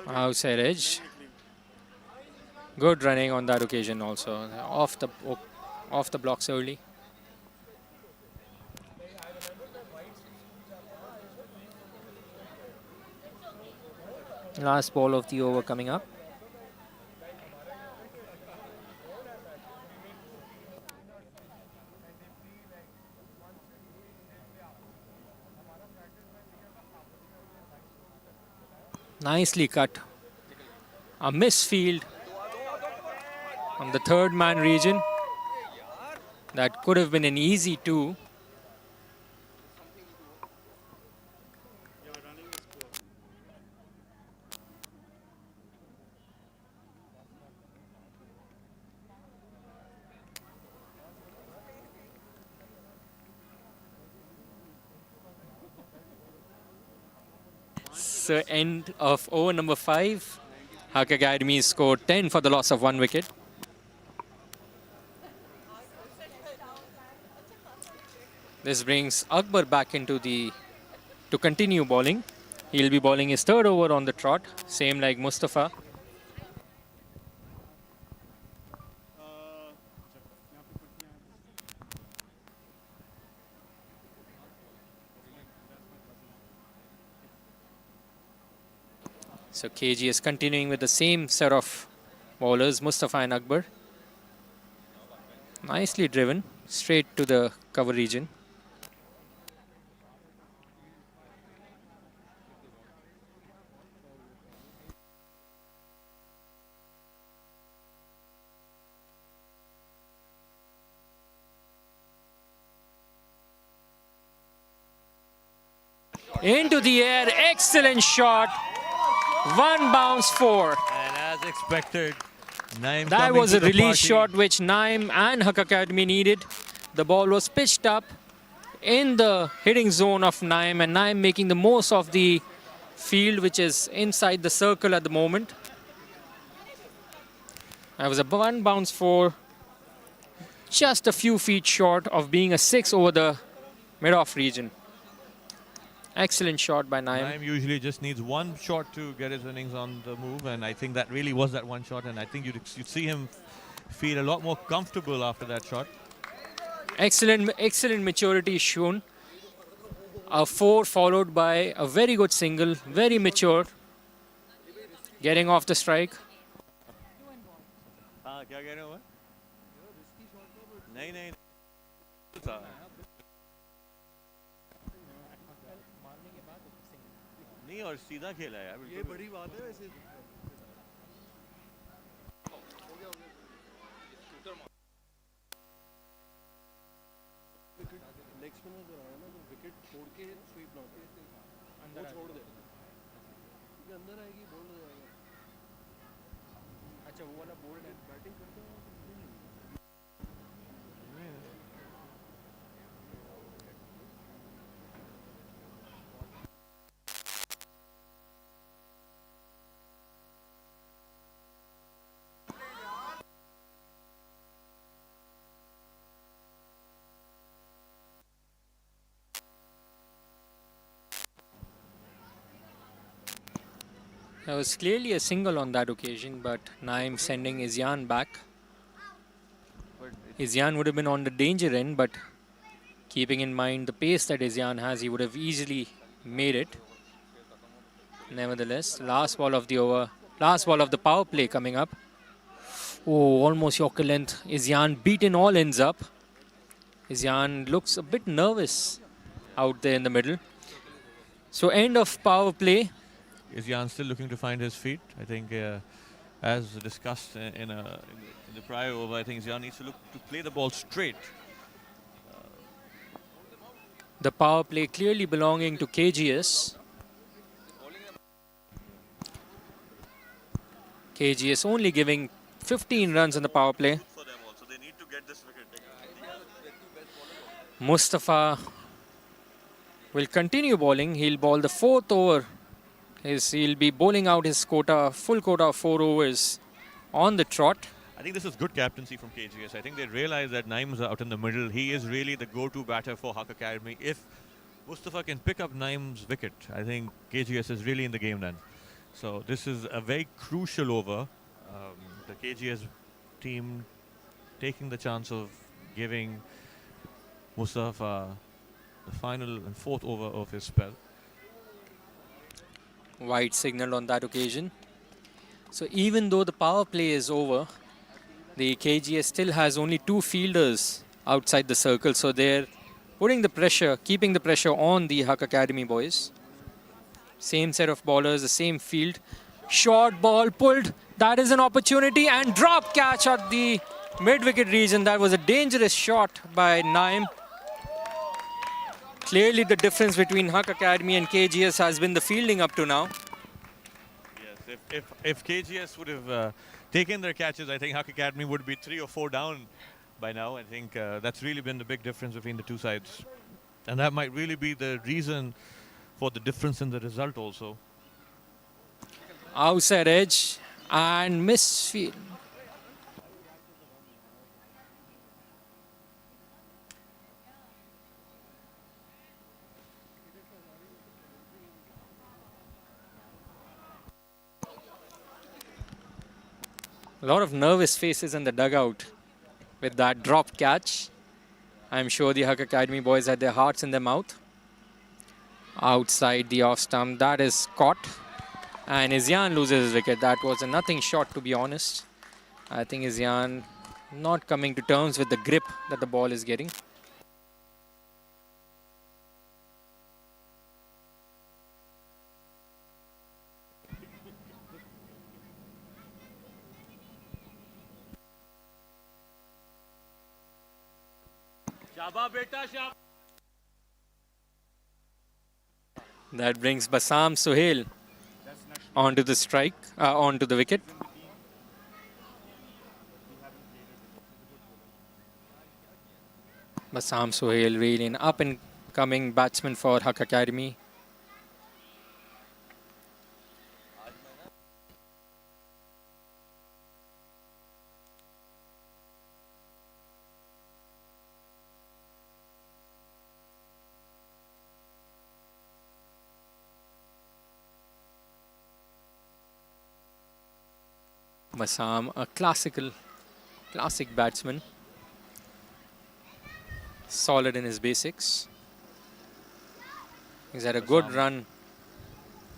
Outside edge. Good running on that occasion also. Off the blocks early. Last ball of the over coming up. Nicely cut. A misfield on the third man region. That could have been an easy 2. So end of over number 5. Huck Academy scored 10 for the loss of 1 wicket. This brings Akbar back into to continue bowling. He'll be bowling his third over on the trot, same like Mustafa. So KG is continuing with the same set of bowlers, Mustafa and Akbar. Nicely driven, straight to the cover region. Into the air, excellent shot. 1 bounce 4. And as expected, Naim That was a release shot which Naim and Huck Academy needed. The ball was pitched up in the hitting zone of Naim, and Naim making the most of the field which is inside the circle at the moment. That was a 1 bounce 4. Just a few feet short of being a 6 over the mid-off region. Excellent shot by Naim. Naim usually just needs 1 shot to get his innings on the move, and I think that really was that 1 shot, and I think you'd see him feel a lot more comfortable after that shot. Excellent maturity shown. A 4 followed by a very good single, very mature. Getting off the strike. नहीं और सीधा खेला है यार ये बड़ी बात है वैसे लेग स्पिनर जो है ना जो विकेट छोड़ के स्वीप ना होती है अंदर छोड़ दे क्योंकि अंदर आएगी बोल्ड हो जाएगा अच्छा वो वाला बोल्ड है बैटिंग करते हैं There was clearly a single on that occasion, but Naim sending Izyan back. Izyan would have been on the danger end, but keeping in mind the pace that Izyan has, he would have easily made it. Nevertheless, last ball of the over, last ball of the power play coming up. Oh, almost Yorker length. Izyan beaten all ends up. Izyan looks a bit nervous out there in the middle. So end of power play. Is Jan still looking to find his feet? I think, as discussed in the prior over, I think Jan needs to look to play the ball straight. The power play clearly belonging to KGS. KGS only giving 15 runs in the power play. For them also, they need to get this wicket. Mustafa will continue bowling. He'll bowl the fourth over. He'll be bowling out his quota, full quota of 4 overs on the trot. I think this is good captaincy from KGS. I think they realize that Naim's out in the middle. He is really the go-to batter for Huck Academy. If Mustafa can pick up Naim's wicket, I think KGS is really in the game then. So this is a very crucial over. The KGS team taking the chance of giving Mustafa the final and fourth over of his spell. Wide signal on that occasion. So even though the power play is over, the KGS still has only 2 fielders outside the circle. So they're putting the pressure, keeping the pressure on the Huck Academy boys. Same set of bowlers, the same field. Short ball pulled. That is an opportunity and drop catch at the mid-wicket region. That was a dangerous shot by Naim. Clearly the difference between Huck Academy and KGS has been the fielding up to now. Yes, if KGS would have taken their catches, I think Huck Academy would be 3 or 4 down by now. I think that's really been the big difference between the two sides. And that might really be the reason for the difference in the result also. Outside edge and misfield. A lot of nervous faces in the dugout with that drop catch. I'm sure the Huck Academy boys had their hearts in their mouth. Outside the off stump, that is caught. And Izyan loses his wicket. That was a nothing shot, to be honest. I think Izyan not coming to terms with the grip that the ball is getting. That brings Basam Sohail onto the strike, onto the wicket. Basam Sohail really an up-and-coming batsman for Huck Academy. Basam, a classic batsman. Solid in his basics. He's had a good run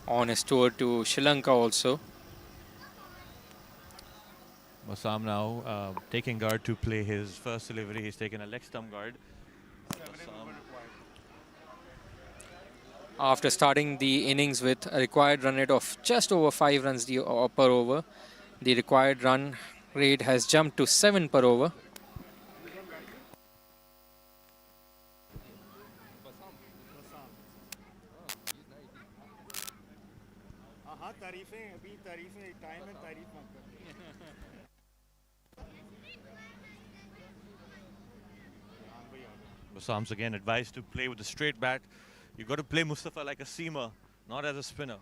on his tour to Sri Lanka also. Basam now taking guard to play his first delivery. He's taken a leg stump guard. After starting the innings with a required run rate of just over 5 runs per over, the required run rate has jumped to 7 per over. Basam's again advised to play with a straight bat. You've got to play Mustafa like a seamer, not as a spinner.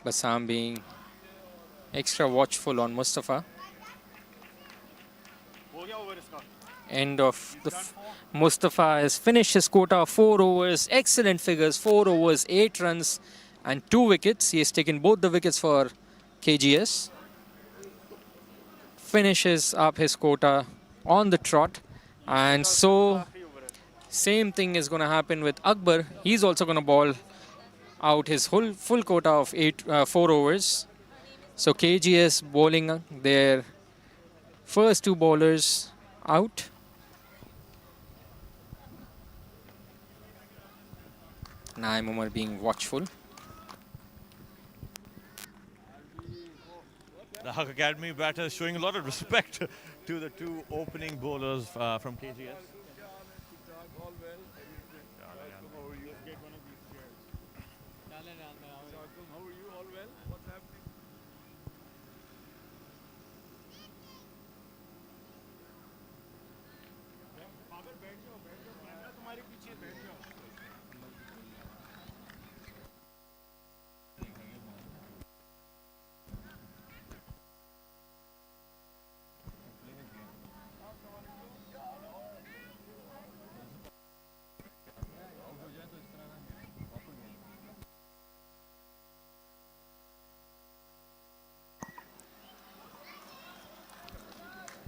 Basam being extra watchful on Mustafa. End of the Mustafa has finished his quota of 4 overs. Excellent figures. 4 overs, 8 runs and 2 wickets. He has taken both the wickets for KGS. Finishes up his quota on the trot. And so, same thing is going to happen with Akbar. He's also going to ball out his full quota of 4 overs. So KGS bowling their first 2 bowlers out. Naim Umar being watchful. The Huck Academy batters showing a lot of respect to the 2 opening bowlers from KGS.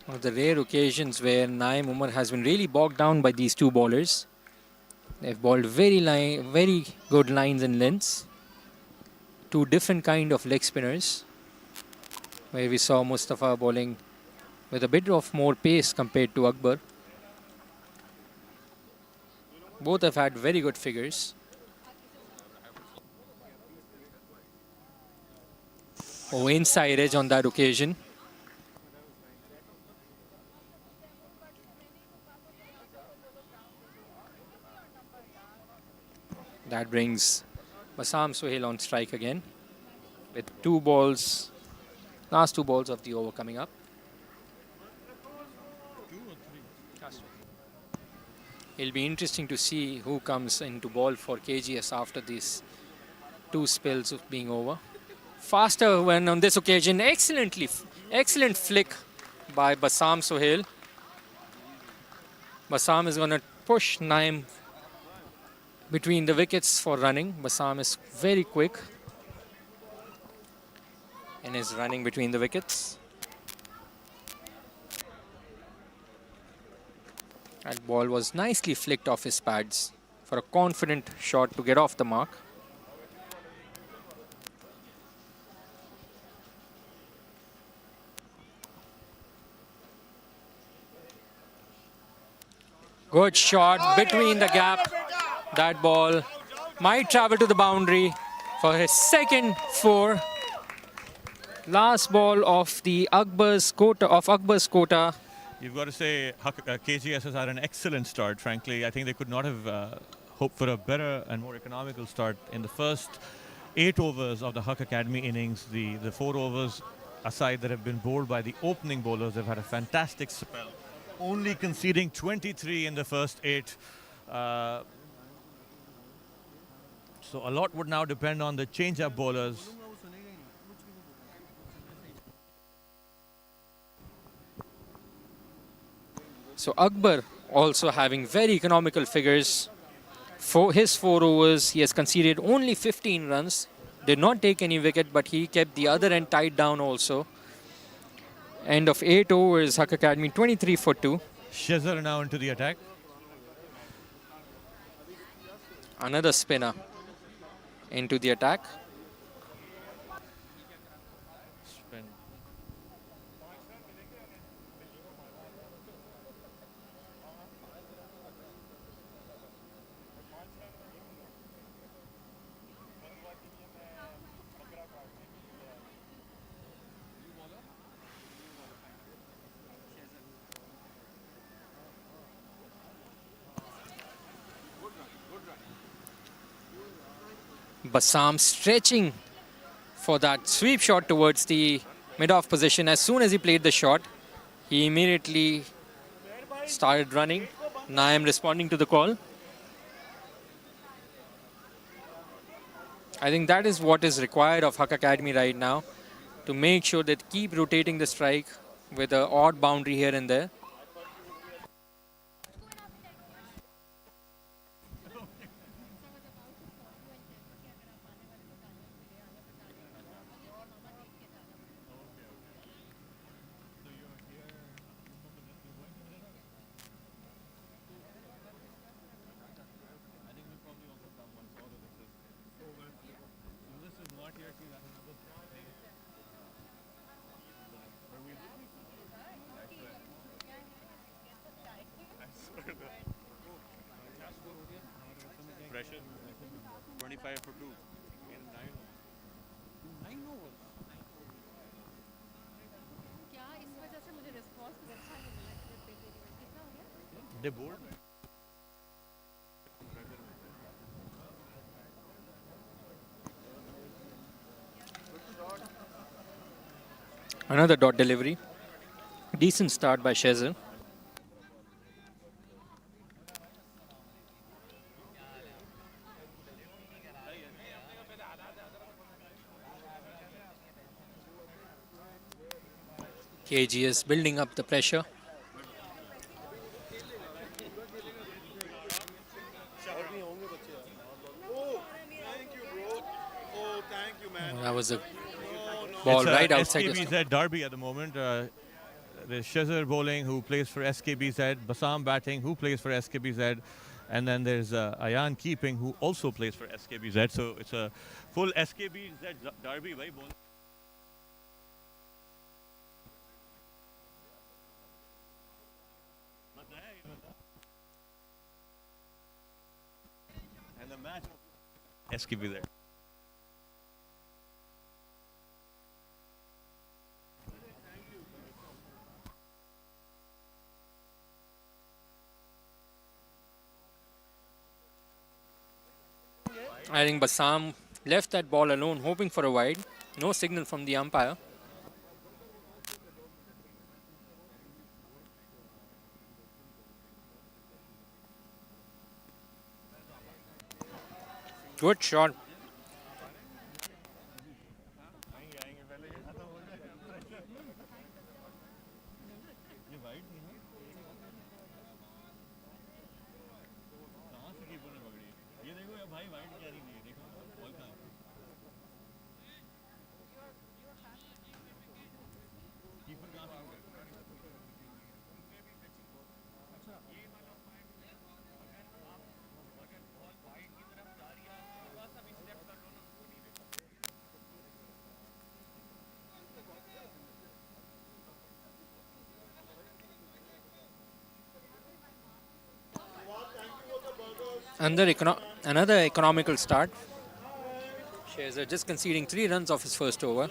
One of the rare occasions where Naim Umar has been really bogged down by these 2 bowlers. They've bowled very good lines and lengths. 2 different kind of leg spinners. Where we saw Mustafa bowling with a bit of more pace compared to Akbar. Both have had very good figures. Oh, inside edge on that occasion. That brings Basam Sohail on strike again with 2 balls, last 2 balls of the over coming up. It'll be interesting to see who comes into ball for KGS after these 2 spells of being over. Faster when on this occasion, excellent flick by Basam Sohail. Basam is going to push Naim between the wickets for running. Basam is very quick in his running between the wickets. That ball was nicely flicked off his pads for a confident shot to get off the mark. Good shot between the gap. That ball might travel to the boundary for his second 4. Last ball of the Akbar's quota. You've got to say KGS has had an excellent start, frankly. I think they could not have hoped for a better and more economical start. In the first 8 overs of the Huck Academy innings, the 4 overs aside that have been bowled by the opening bowlers, they've had a fantastic spell. Only conceding 23 in the first 8. So a lot would now depend on the change-up bowlers. So Akbar also having very economical figures. For his 4 overs, he has conceded only 15 runs. Did not take any wicket, but he kept the other end tied down also. End of 8 overs, Huck Academy 23 for 2. Shazar now into the attack. Another spinner into the attack. Spin. Basam stretching for that sweep shot towards the mid-off position. As soon as he played the shot, he immediately started running. Naim responding to the call. I think that is what is required of Huck Academy right now, to make sure that keep rotating the strike with an odd boundary here and there. pressure. 25 for 2. And 9 overs. क्या इस वजह से मुझे response कुछ अच्छा नहीं मिला कि जब देख रही हूँ कितना हो गया They bowled. Another dot delivery. Decent start by Shezza. KGS building up the pressure. That was a ball right outside the stump. SKBZ derby at the moment. There's Shezza bowling, who plays for SKBZ. Basam batting, who plays for SKBZ. And then there's Ayan keeping, who also plays for SKBZ. So it's a full SKBZ derby. Bhai, bowling. And the match SKBZ. I think Basam left that ball alone, hoping for a wide. No signal from the umpire. Good shot. Another economical start. Shezza just conceding 3 runs off his first over.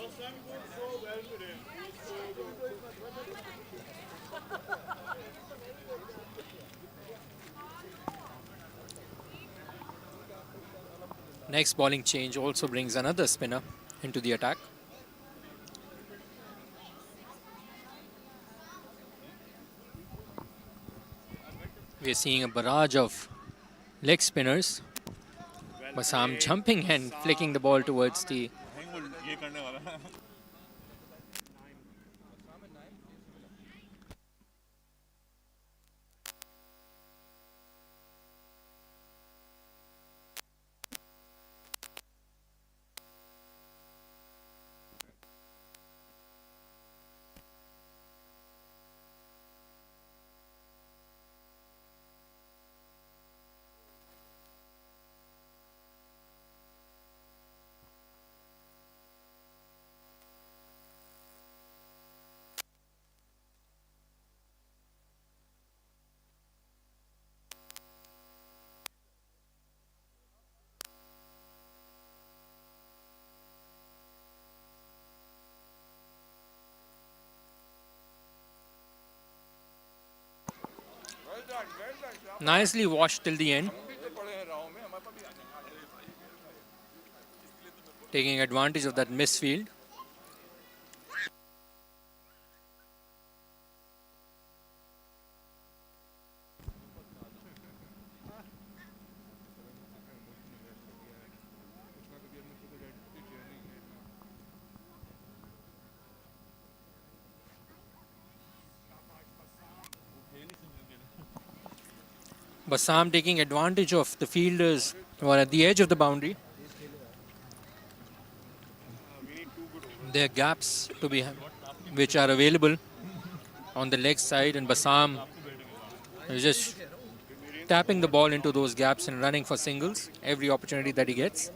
Next bowling change also brings another spinner into the attack. We are seeing a barrage of leg spinners. Basam jumping and flicking the ball towards the nicely washed till the end. Taking advantage of that misfield. Basam taking advantage of the fielders who are at the edge of the boundary. There are gaps to be which are available on the leg side, and Basam is just tapping the ball into those gaps and running for singles every opportunity that he gets.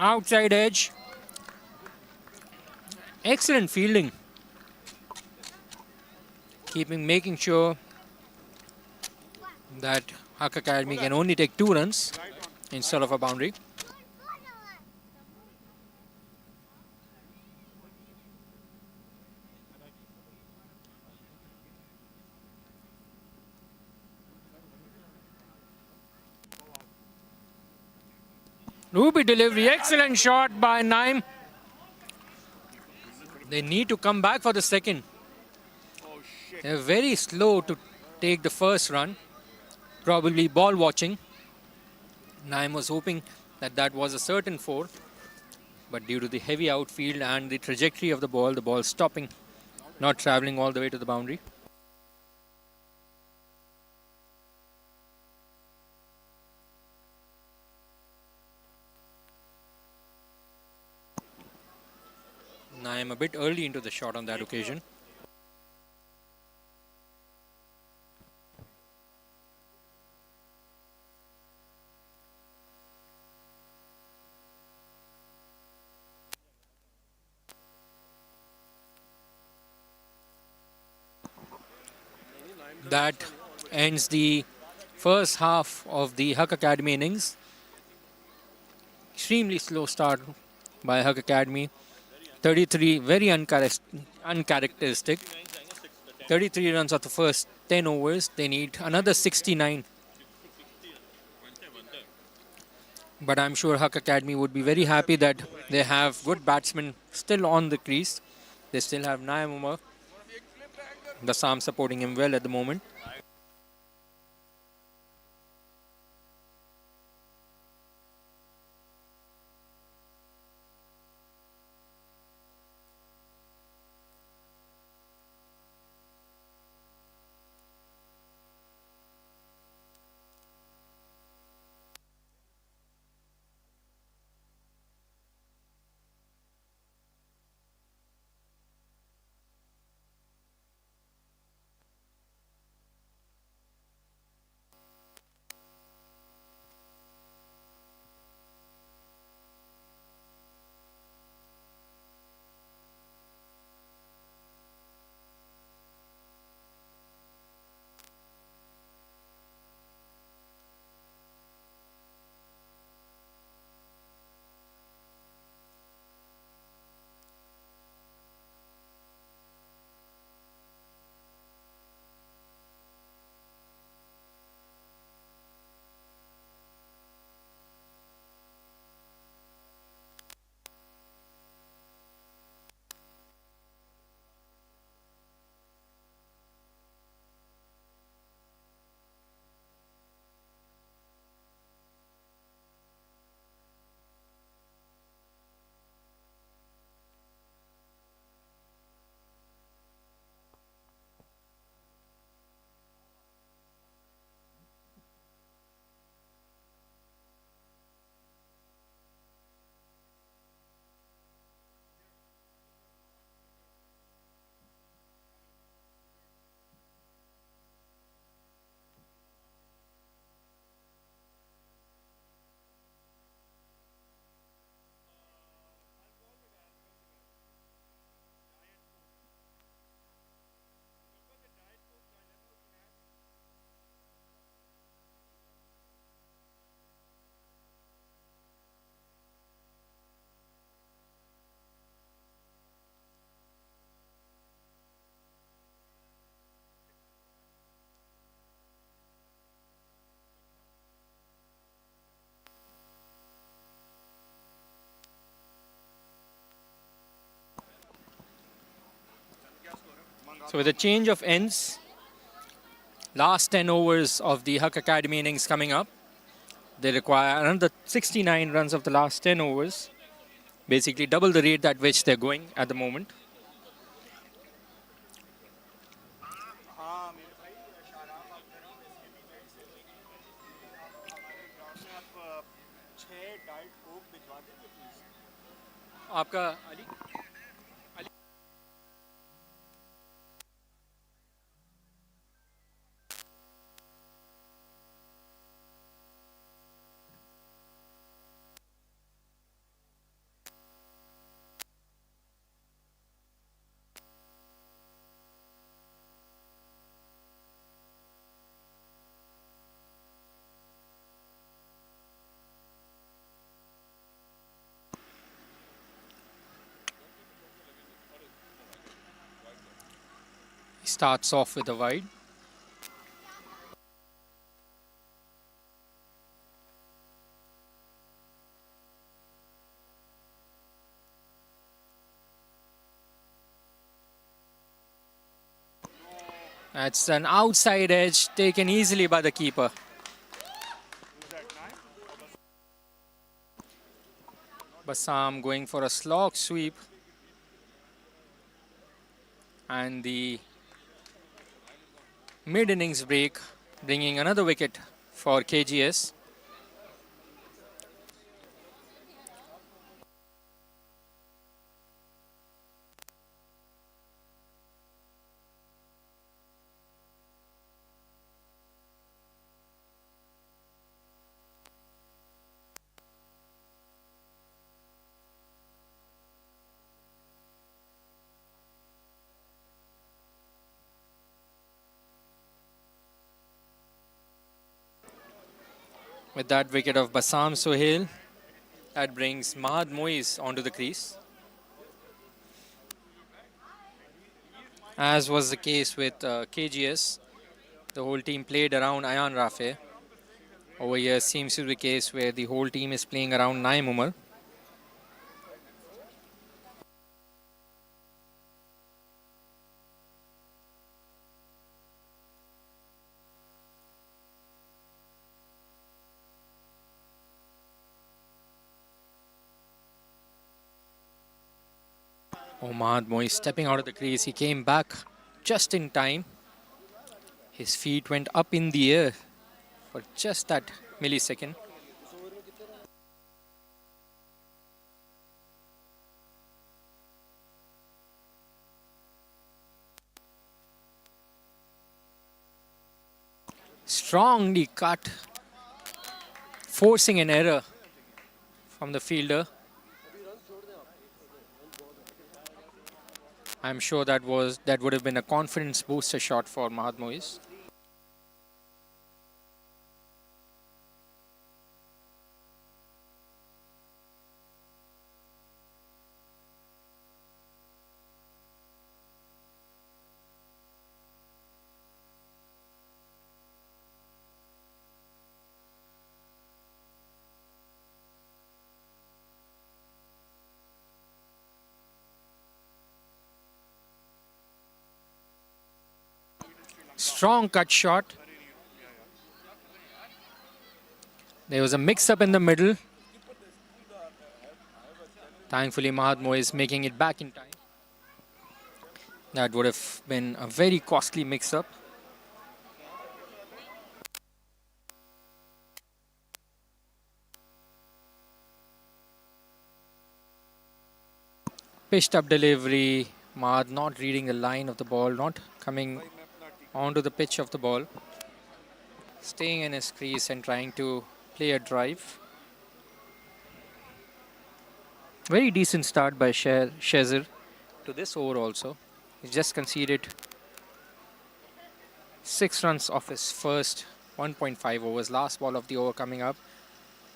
Outside edge. Excellent fielding. Making sure that Huck Academy can only take 2 runs instead of a boundary. Ruby delivery, excellent shot by Naim. They need to come back for the second. They're very slow to take the first run. Probably ball watching. Naim was hoping that that was a certain 4. But due to the heavy outfield and the trajectory of the ball stopping, not traveling all the way to the boundary. Naim a bit early into the shot on that occasion. That ends the first half of the Huck Academy innings. Extremely slow start by Huck Academy. 33, very uncharacteristic. 33 runs of the first 10 overs. They need another 69. But I'm sure Huck Academy would be very happy that they have good batsmen still on the crease. They still have Naim Umar, the Sam supporting him well at the moment. So with a change of ends, last 10 overs of the Huck Academy innings coming up. They require another 69 runs of the last 10 overs. Basically double the rate at which they're going at the moment. आपका Ali starts off with a wide. That's an outside edge taken easily by the keeper. Bassam going for a slog sweep. And the mid-innings break bringing another wicket for KGS. With that wicket of Bassam Sohail, that brings Mahad Moiz onto the crease. As was the case with KGS, the whole team played around Ayan Rafe. Over here seems to be the case where the whole team is playing around Naim Umar. Mahad Moiz stepping out of the crease. He came back just in time. His feet went up in the air for just that millisecond. Strongly cut, forcing an error from the fielder. I'm sure that would have been a confidence booster shot for Mahad Moiz. Strong cut shot. There was a mix-up in the middle. Thankfully, Mahad Moiz making it back in time. That would have been a very costly mix-up. Pitched up delivery. Mahad not reading the line of the ball, not coming onto the pitch of the ball, staying in his crease and trying to play a drive. Very decent start by Shazir to this over also. He just conceded 6 runs off his first 1.5 overs. Last ball of the over coming up.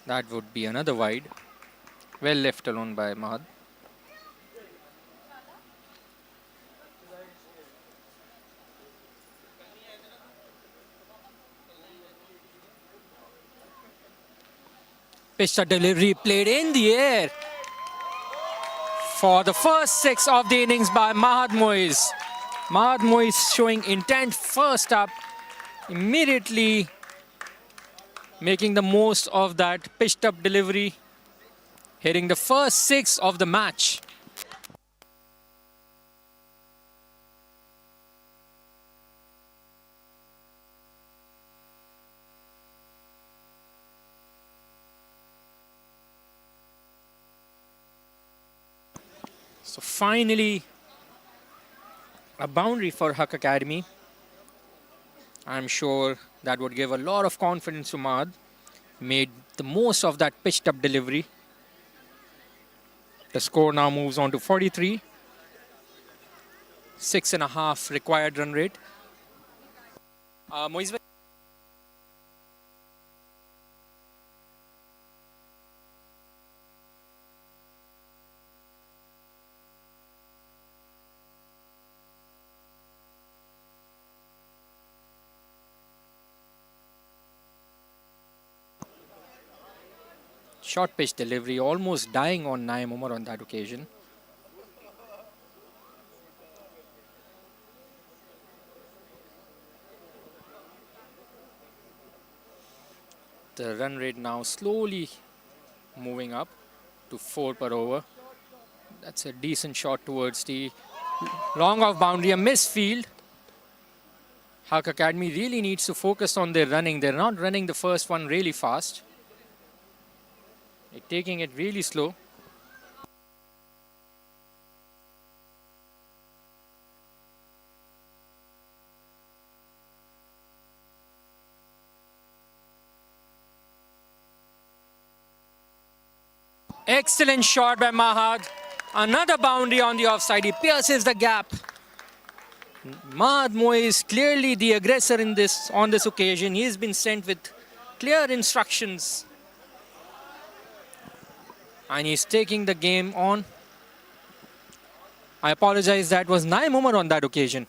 That would be another wide. Well left alone by Mahad. Pitched a delivery played in the air for the first 6 of the innings by Mahad Moiz. Mahad Moiz showing intent first up, immediately making the most of that pitched up delivery, hitting the first 6 of the match. So finally, a boundary for Huck Academy. I'm sure that would give a lot of confidence to Mahad. Made the most of that pitched up delivery. The score now moves on to 43. 6.5 required run rate. Moiz. Short pitch delivery, almost dying on Naim Umar on that occasion. The run rate now slowly moving up to 4 per over. That's a decent shot towards the long off boundary, a missed field. Huck Academy really needs to focus on their running. They're not running the first one really fast. They're taking it really slow. Excellent shot by Mahad. Another boundary on the offside. He pierces the gap. Mahad Moe is clearly the aggressor in this on this occasion. He's been sent with clear instructions. And he's taking the game on. I apologize, that was Naim Umar on that occasion.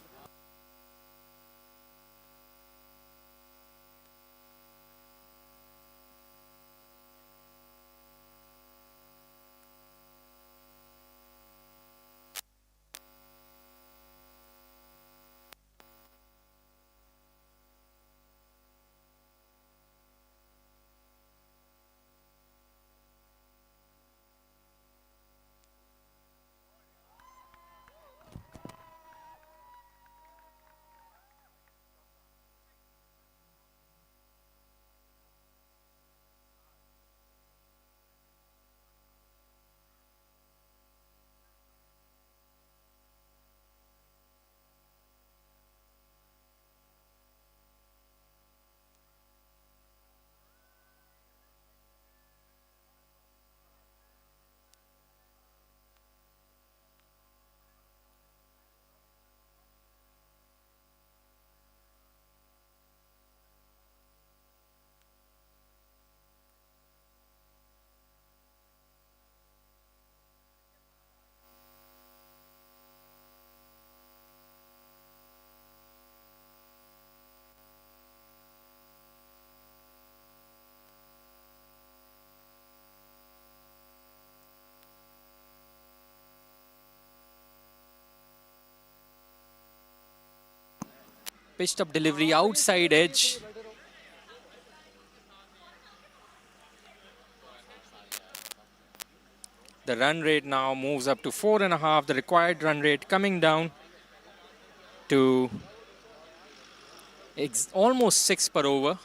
Pitched up delivery, outside edge. The run rate now moves up to 4.5. The required run rate coming down to almost 6 per over.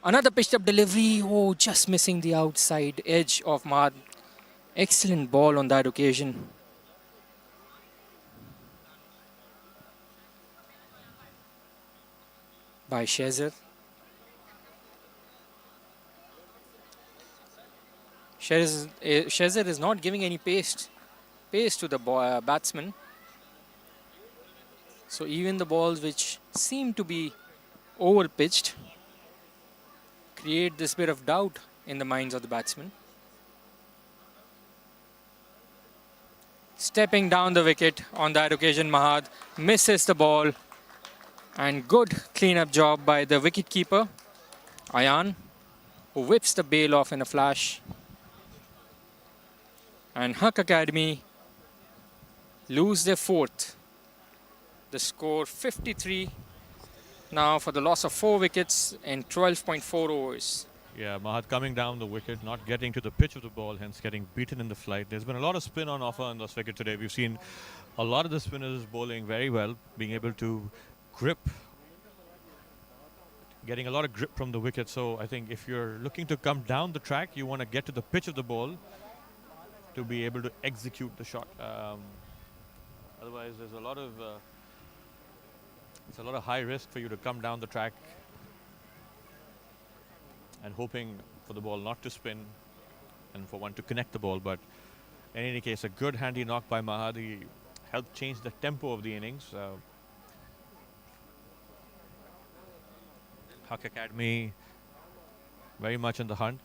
Another pitched up delivery. Oh, just missing the outside edge of Mahad. Excellent ball on that occasion. By Shezer. Shezer is not giving any pace to the batsman. So even the balls which seem to be over pitched create this bit of doubt in the minds of the batsmen. Stepping down the wicket on that occasion, Mahad misses the ball. And good cleanup job by the wicketkeeper, Ayan, who whips the bail off in a flash. And Huck Academy lose their 4th. The score 53 now for the loss of 4 wickets in 12.4 overs. Yeah, Mahad coming down the wicket, not getting to the pitch of the ball, hence getting beaten in the flight. There's been a lot of spin on offer on this wicket today. We've seen a lot of the spinners bowling very well, being able to grip, getting a lot of grip from the wicket. So I think if you're looking to come down the track, you want to get to the pitch of the ball to be able to execute the shot. Otherwise, there's a lot of it's a lot of high risk for you to come down the track and hoping for the ball not to spin and for one to connect the ball. But in any case, a good handy knock by Mahad. He helped change the tempo of the innings. Huck Academy very much in the hunt.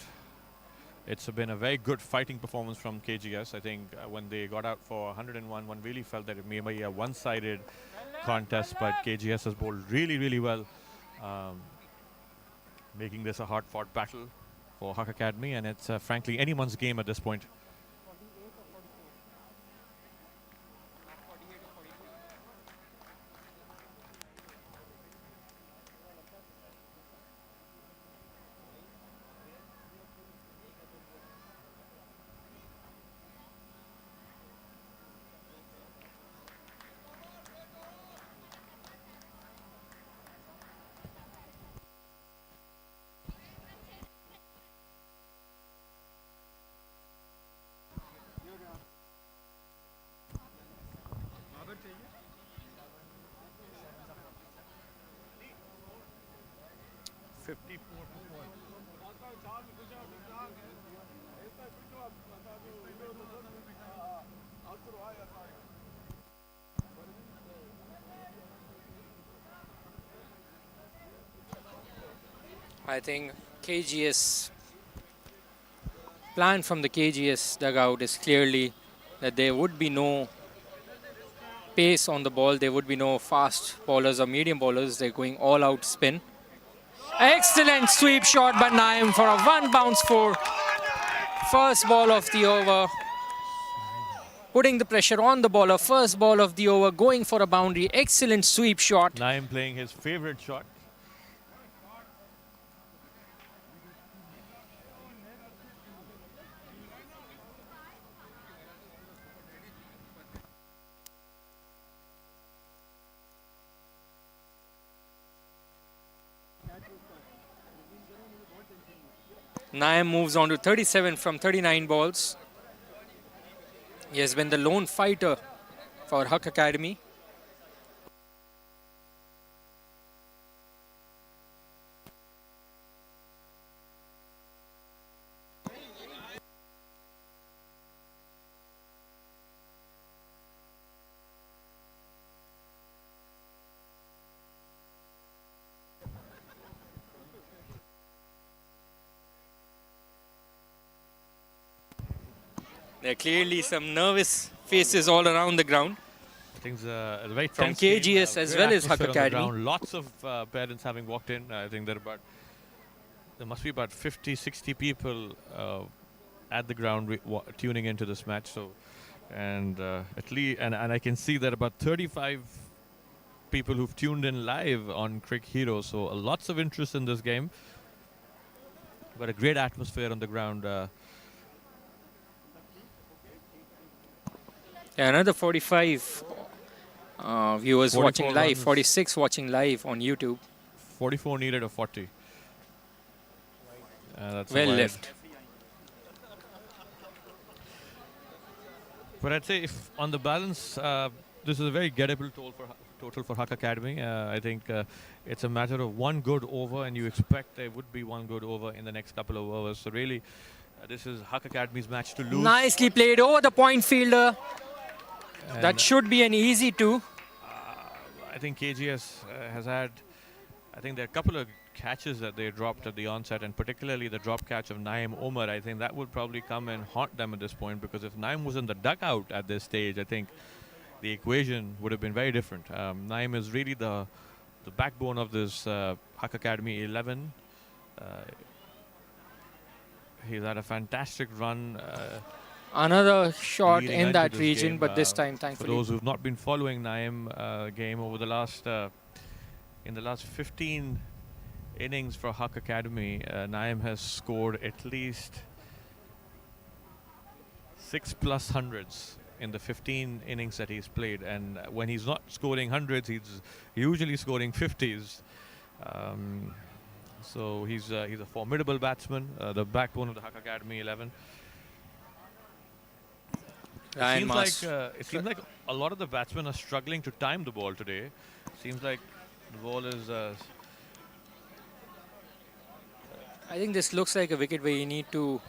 It's been a very good fighting performance from KGS. I think when they got out for 101, one really felt that it may be a one-sided contest, but KGS has bowled really, really well, making this a hard-fought battle for Huck Academy, and it's frankly anyone's game at this point. I think KGS plan from the KGS dugout is clearly that there would be no pace on the ball. There would be no fast bowlers or medium bowlers. They're going all out spin. Excellent sweep shot by Naim for a one bounce for first ball of the over. Putting the pressure on the bowler. First ball of the over, going for a boundary. Excellent sweep shot. Naim playing his favorite shot. Naim moves on to 37 from 39 balls. He has been the lone fighter for Huck Academy. There are clearly some nervous faces all around the ground. Things a very From tense game, KGS as great well as Huck atmosphere on the Academy. ground. Lots of parents having walked in. I think there must be about 50, 60 people at the ground tuning into this match. So, and at least, and I can see that about 35 people who've tuned in live on Crick Hero. So lots of interest in this game. But a great atmosphere on the ground. Yeah, another 45 viewers 44 watching live, runs. 46 watching live on YouTube. 44 needed of 40. That's Well wide. left. But I'd say if on the balance, this is a very gettable total for Huck Academy. I think it's a matter of one good over, and you expect there would be one good over in the next couple of overs. So really, this is Huck Academy's match to lose. Nicely played over the point fielder. And That should be an easy two. I think KGS has had, I think there are a couple of catches that they dropped at the onset, and particularly the drop catch of Naim Omar. I think that would probably come and haunt them at this point, because if Naim was in the dugout at this stage, I think the equation would have been very different. Naim is really the backbone of this Huck Academy 11. He's had a fantastic run. Another shot leading in into that this region, game, but this time, for thankfully. those who've not been following Naim game over the last in the last 15 innings for Huck Academy, Naim has scored at least 6+ hundreds in the 15 innings that he's played, and when he's not scoring hundreds, he's usually scoring 50s. So he's a formidable batsman, the backbone of the Huck Academy 11. Ryan Mas. It seems like a lot of the batsmen are struggling to time the ball today. Seems like the ball is. I think this looks like a wicket where you need to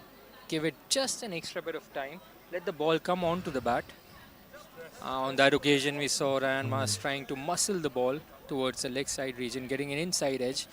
give it just an extra bit of time. Let the ball come onto the bat. On that occasion, we saw Ryan Mas trying to muscle the ball towards the leg side region, getting an inside edge.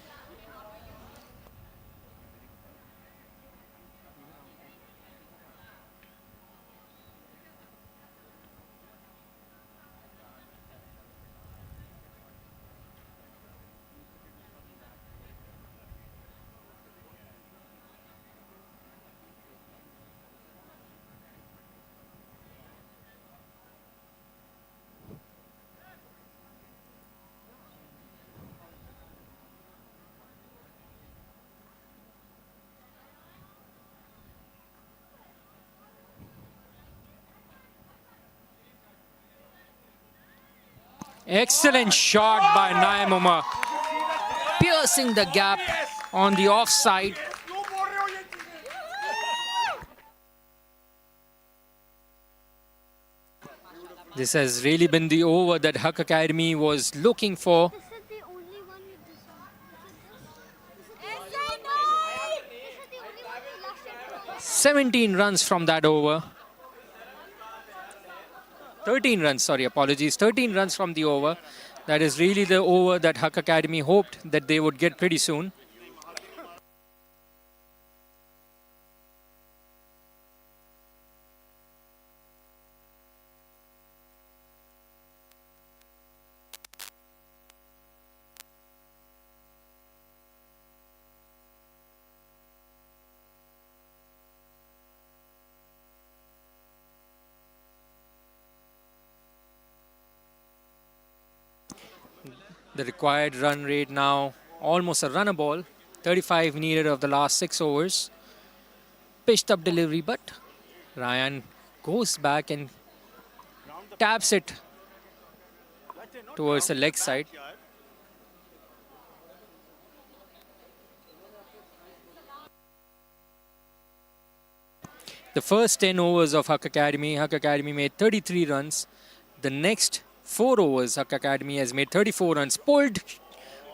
Excellent shot by Naim Umar, piercing the gap on the offside. This has really been the over that Huck Academy was looking for. This is the only one with this one. This is the only one who lasted 17 runs from that over. 13 runs, sorry, apologies. 13 runs from the over. That is really the over that Huck Academy hoped that they would get pretty soon. The required run rate now, almost a runner ball. 35 needed of the last 6 overs. Pitched up delivery, but Ryan goes back and taps it towards the leg side. The first 10 overs of Huck Academy made 33 runs. The next 4 overs, Huck Academy has made 34 runs, pulled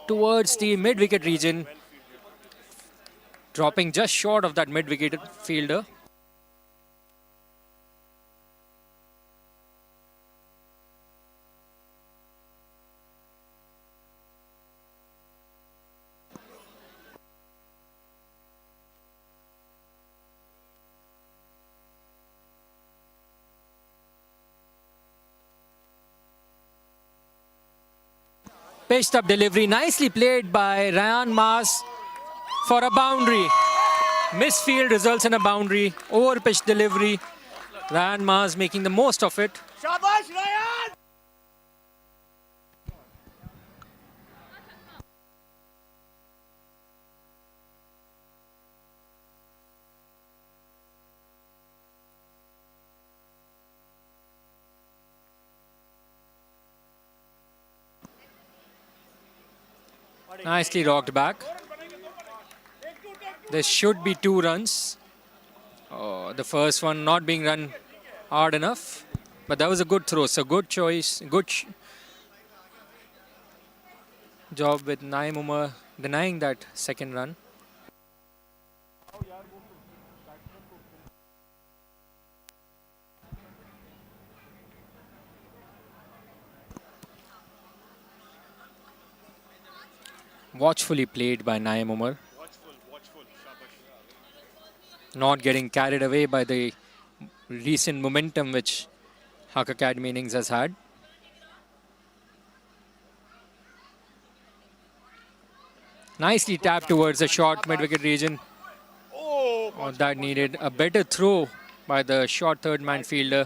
towards the mid-wicket region, dropping just short of that mid-wicket fielder. Pitched up delivery, nicely played by Ryan Mas for a boundary. Misfield results in a boundary. Over pitch delivery. Ryan Mas making the most of it. Nicely rocked back. There should be 2 runs. Oh, the first one not being run hard enough. But that was a good throw. So good choice. Good job with Naim Umar denying that second run. Watchfully played by Naim Umar. Not getting carried away by the recent momentum which Huck Academy innings has had. Nicely tapped towards the short mid-wicket region. Oh, that needed a better throw by the short third man fielder.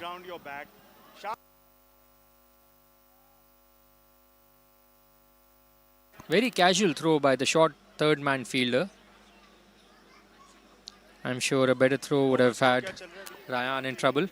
Very casual throw by the short third man fielder. I'm sure a better throw would have had Ryan in trouble.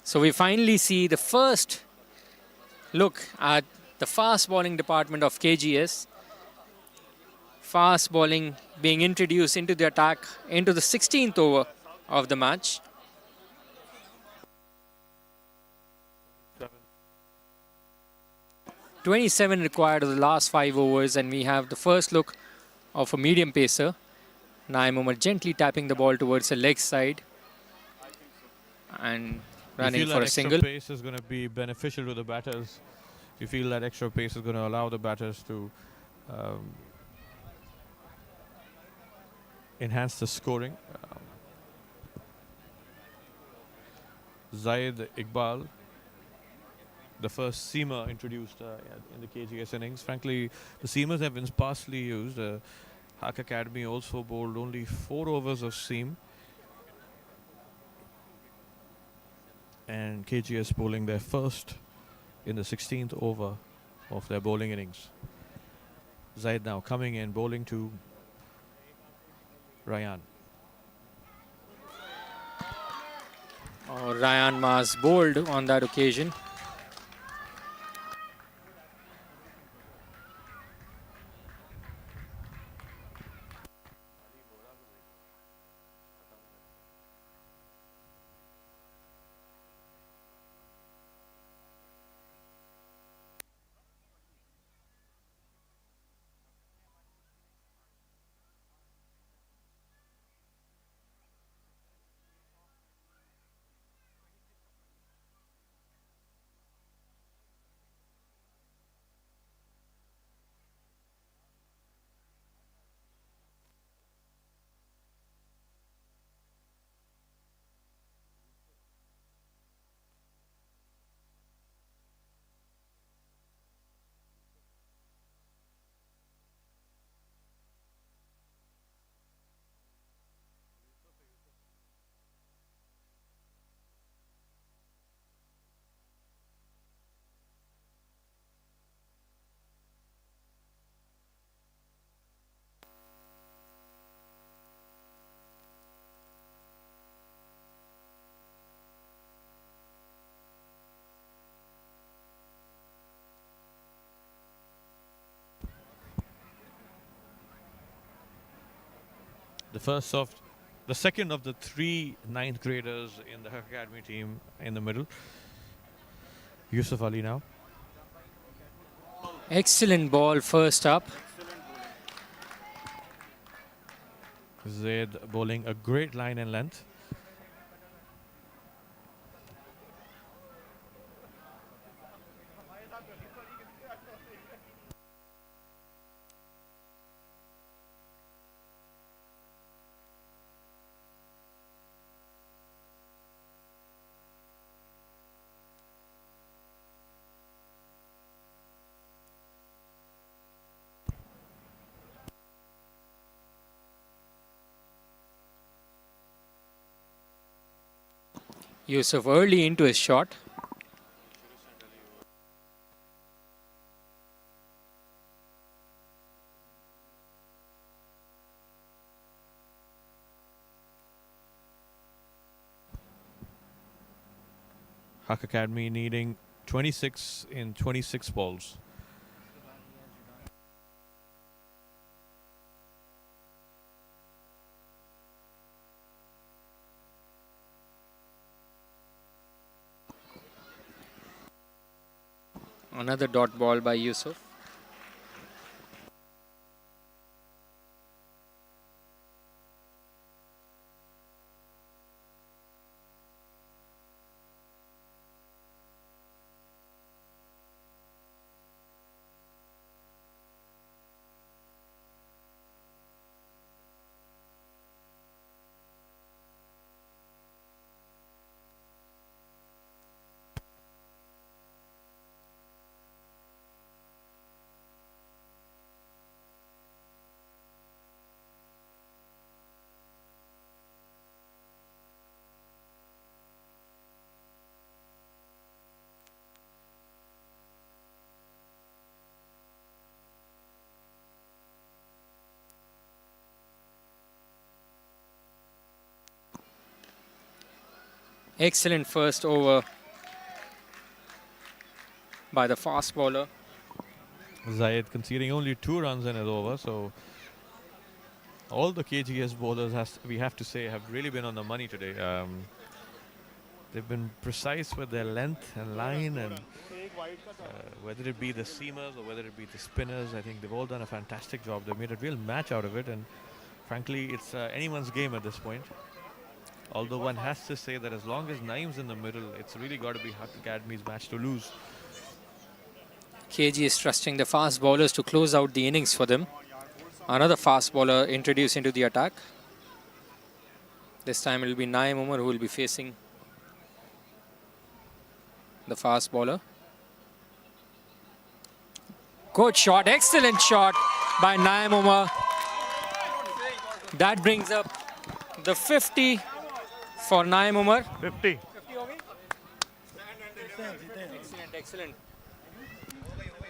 So we finally see the first look at the fast bowling department of KGS. Fast bowling being introduced into the attack into the 16th over of the match. 27 required of the last 5 overs, and we have the first look of a medium pacer. Naim Umar gently tapping the ball towards the leg side and You running feel for that a extra single. pace is going to be beneficial to the batters. You feel that extra pace is going to allow the batters to enhance the scoring. Zaid Iqbal, the first seamer introduced in the KGS innings. Frankly, the seamers have been sparsely used. Huck Academy also bowled only 4 overs of seam. And KGS bowling their first in the 16th over of their bowling innings. Zaid now coming in, bowling to Ryan. Ryan Mas bowled on that occasion. The second of the 3 ninth graders in the Huck Academy team in the middle. Yusuf Ali now. Excellent ball first up. Zaid bowling a great line and length. Yusuf early into his shot. Huck Academy needing 26 in 26 balls. Another dot ball by Yusuf. Excellent first over by the fast bowler. Zayed conceding only 2 runs in his over, so all the KGS bowlers, we have to say, have really been on the money today. They've been precise with their length and line, and whether it be the seamers or whether it be the spinners, I think they've all done a fantastic job. They've made a real match out of it, and frankly, it's anyone's game at this point. Although one has to say that as long as Naeem's in the middle, it's really got to be Huck Academy's match to lose. KG is trusting the fast bowlers to close out the innings for them. Another fast bowler introduced into the attack. This time it will be Naeem Umar who will be facing the fast bowler. Good shot, excellent shot by Naeem Umar. That brings up the 50 for Naeem Umar. 50. Excellent.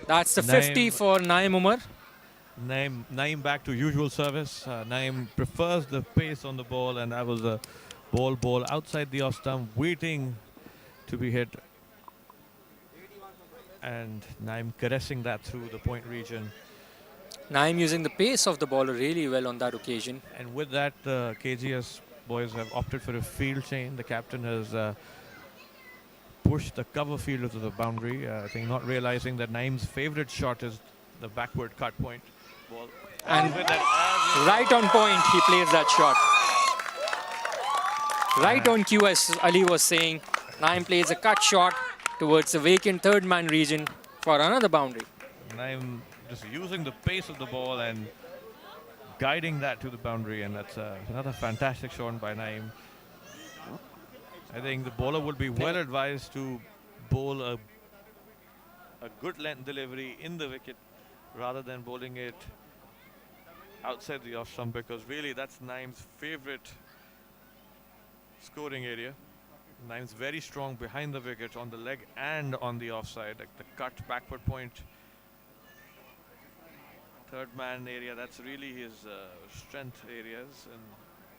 That's the 50 for Naeem Umar. Naeem back to usual service. Naeem prefers the pace on the ball, and that was a ball outside the off stump, waiting to be hit. And Naeem caressing that through the point region. Naeem using the pace of the bowler really well on that occasion. And with that, the KGS boys have opted for a field change. The captain has pushed the cover fielder to the boundary. I think not realizing that Naeem's favorite shot is the backward cut point ball. And with that, right on point, he plays that shot. Right on cue, as Ali was saying, Naeem plays a cut shot towards the vacant third man region for another boundary. Naeem just using the pace of the ball and guiding that to the boundary, and that's another fantastic shot by Naeem. I think the bowler would be well advised to bowl a good length delivery in the wicket rather than bowling it outside the off stump, because really that's Naeem's favorite scoring area. Naeem's very strong behind the wicket, on the leg and on the offside, like the cut backward point, third man area. That's really his strength areas, and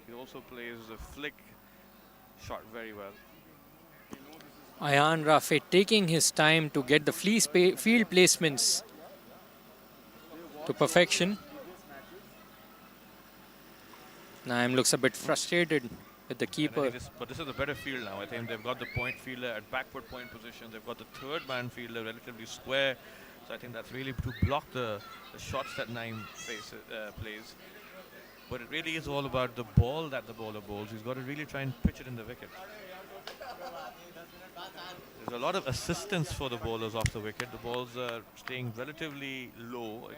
he also plays the flick shot very well. Ayan Rafe taking his time to get the field placements to perfection. Naeem looks a bit frustrated with the keeper. But this is a better field now. I think they've got the point fielder at backward point position. They've got the third man fielder relatively square. So I think that's really to block the shots that Naeem plays. But it really is all about the ball that the bowler bowls. He's got to really try and pitch it in the wicket. There's a lot of assistance for the bowlers off the wicket. The balls are staying relatively low.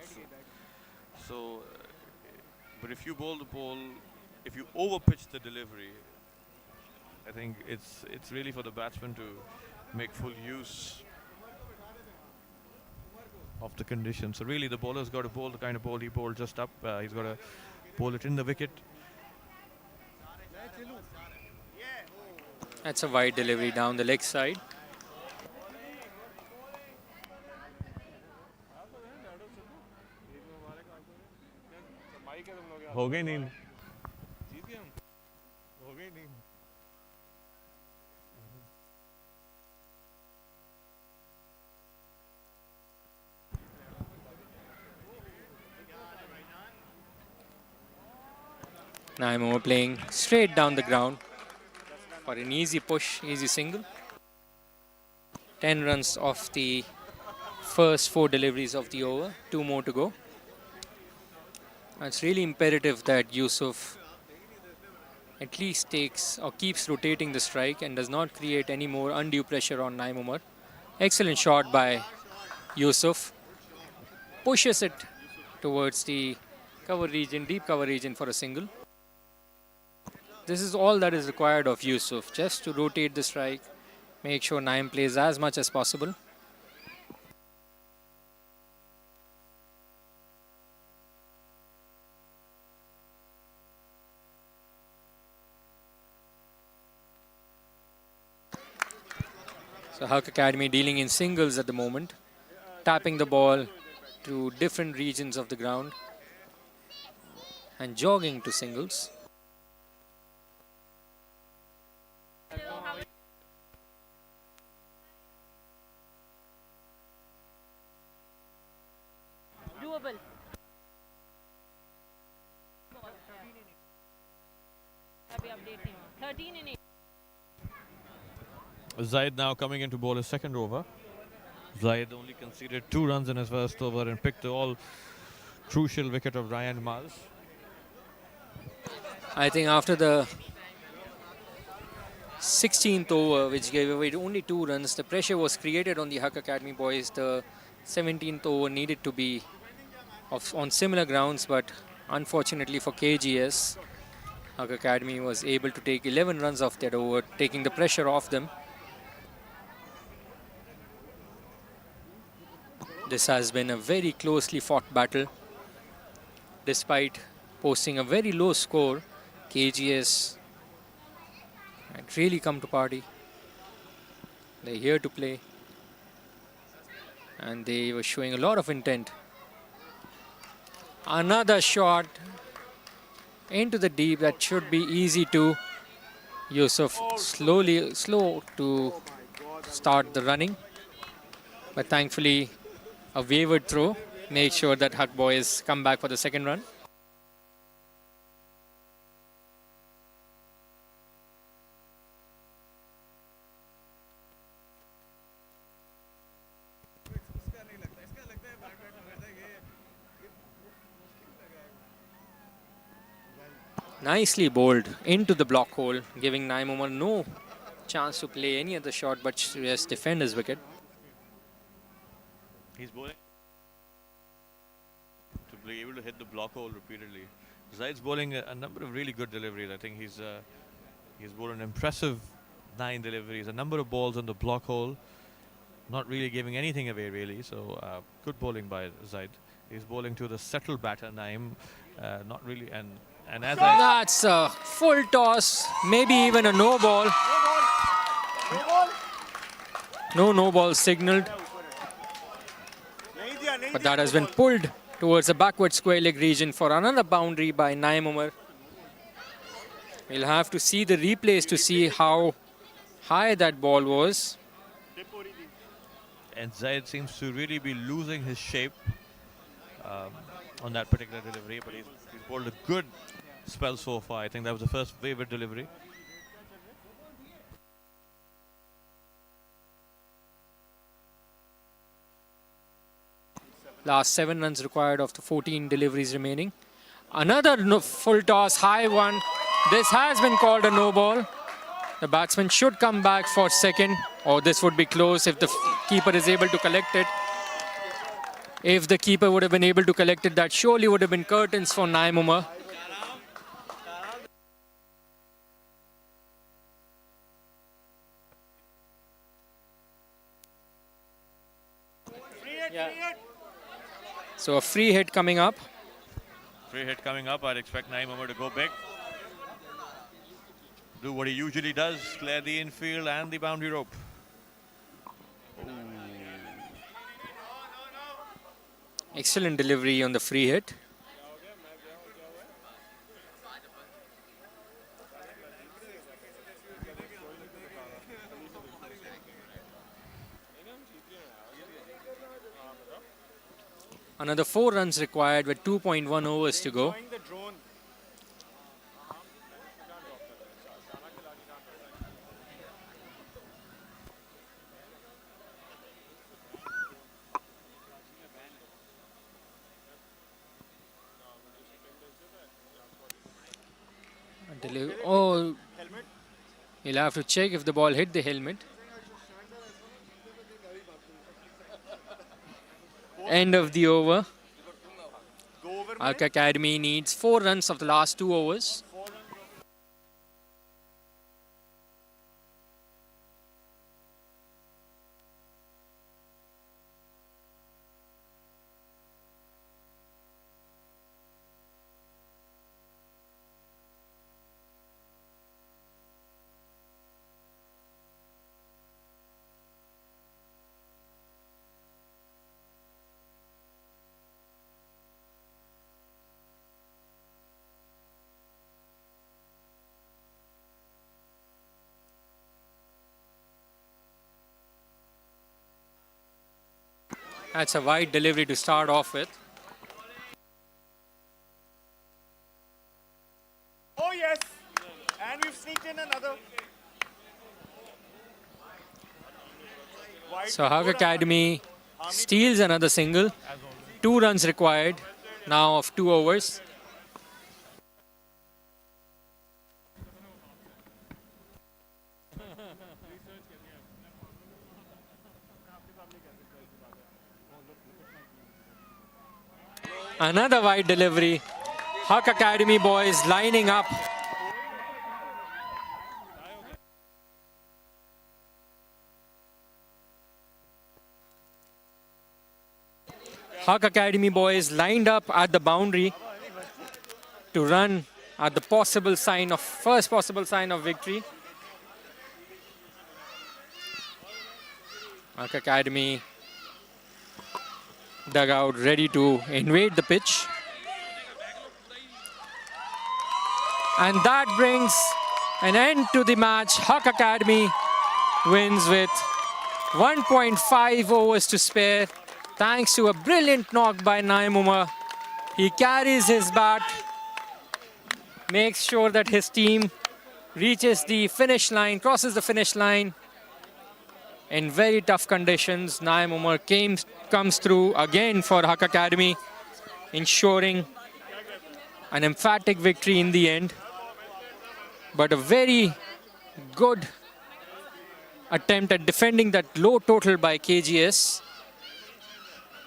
But if you bowl the ball, if you over-pitch the delivery, I think it's really for the batsman to make full use of the conditions. So really the bowler's got to bowl the kind of ball he bowled just up. He's got to bowl it in the wicket. That's a wide delivery down the leg side. हो गई नींद हो गई नींद Naeem Umar playing straight down the ground for an easy push, easy single. 10 runs off the first 4 deliveries of the over, 2 more to go. It's really imperative that Yusuf at least takes or keeps rotating the strike and does not create any more undue pressure on Naeem Umar. Excellent shot by Yusuf. Pushes it towards the cover region, deep cover region for a single. This is all that is required of Yusuf, just to rotate the strike, make sure Naeem plays as much as possible. So Huck Academy dealing in singles at the moment, tapping the ball to different regions of the ground and jogging to singles. doable. Abhi update nahi hua. 13 in 8. Zaid now coming in to bowl his second over. Zaid only conceded 2 runs in his first over and picked the all crucial wicket of Ryan Mars. I think after the 16th over, which gave away only 2 runs, the pressure was created on the Huck Academy boys. The 17th over needed to be on similar grounds, but unfortunately for KGS, Huck Academy was able to take 11 runs off that over, taking the pressure off them. This has been a very closely fought battle. Despite posting a very low score, KGS had really come to party. They're here to play. And they were showing a lot of intent. Another shot into the deep that should be easy to Yusuf. Slow to start the running. But thankfully, a wayward throw makes sure that Huck boys come back for the second run. Nicely bowled into the block hole, giving No.1 no chance to play any other shot but just defend his wicket. He's bowling to be able to hit the block hole repeatedly. Zaid's bowling a number of really good deliveries. I think he's bowled an impressive 9 deliveries, a number of balls on the block hole, not really giving anything away really. So good bowling by Zaid. He's bowling to the settled batter Naeem, not really, and as That's a full toss, maybe even a no ball. No ball signaled. But that has been pulled towards the backward square leg region for another boundary by Naeem. We'll have to see the replays to see how high that ball was. And Zaid seems to really be losing his shape on that particular delivery, but he's bowled a good spell so far. I think that was the first favorite delivery. Last 7 runs required of the 14 deliveries remaining. Another full toss, high one. This has been called a no ball. The batsman should come back for second, or this would be close if the keeper is able to collect it. If the keeper would have been able to collect it, that surely would have been curtains for Naeem. So a free hit coming up. Free hit coming up. I'd expect Naeem to go big. Do what he usually does, clear the infield and the boundary rope. Excellent delivery on the free hit. Another 4 runs required with 2.1 overs to go. Oh, he'll have to check if the ball hit the helmet. End of the over. Huck Academy needs 4 runs of the last 2 overs. That's a wide delivery to start off with. Yes. And we've sneaked in another. Wide So to Huck good Academy steals another single. 2 runs required now of 2 overs. Another wide delivery. Huck Academy boys lining up. Huck Academy boys lined up at the boundary to run at the first possible sign of victory. Huck Academy dugout ready to invade the pitch. And that brings an end to the match. Huck Academy wins with 1.5 overs to spare, thanks to a brilliant knock by Naim Umar. He carries his bat, makes sure that his team reaches the finish line, crosses the finish line in very tough conditions. Naim Umar comes through again for Huck Academy, ensuring an emphatic victory in the end. But a very good attempt at defending that low total by KGS.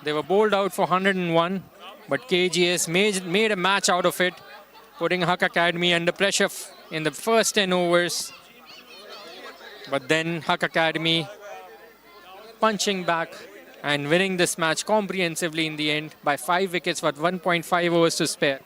They were bowled out for 101, but KGS made a match out of it, putting Huck Academy under pressure in the first 10 overs. But then Huck Academy punching back and winning this match comprehensively in the end by 5 wickets with 1.5 overs to spare.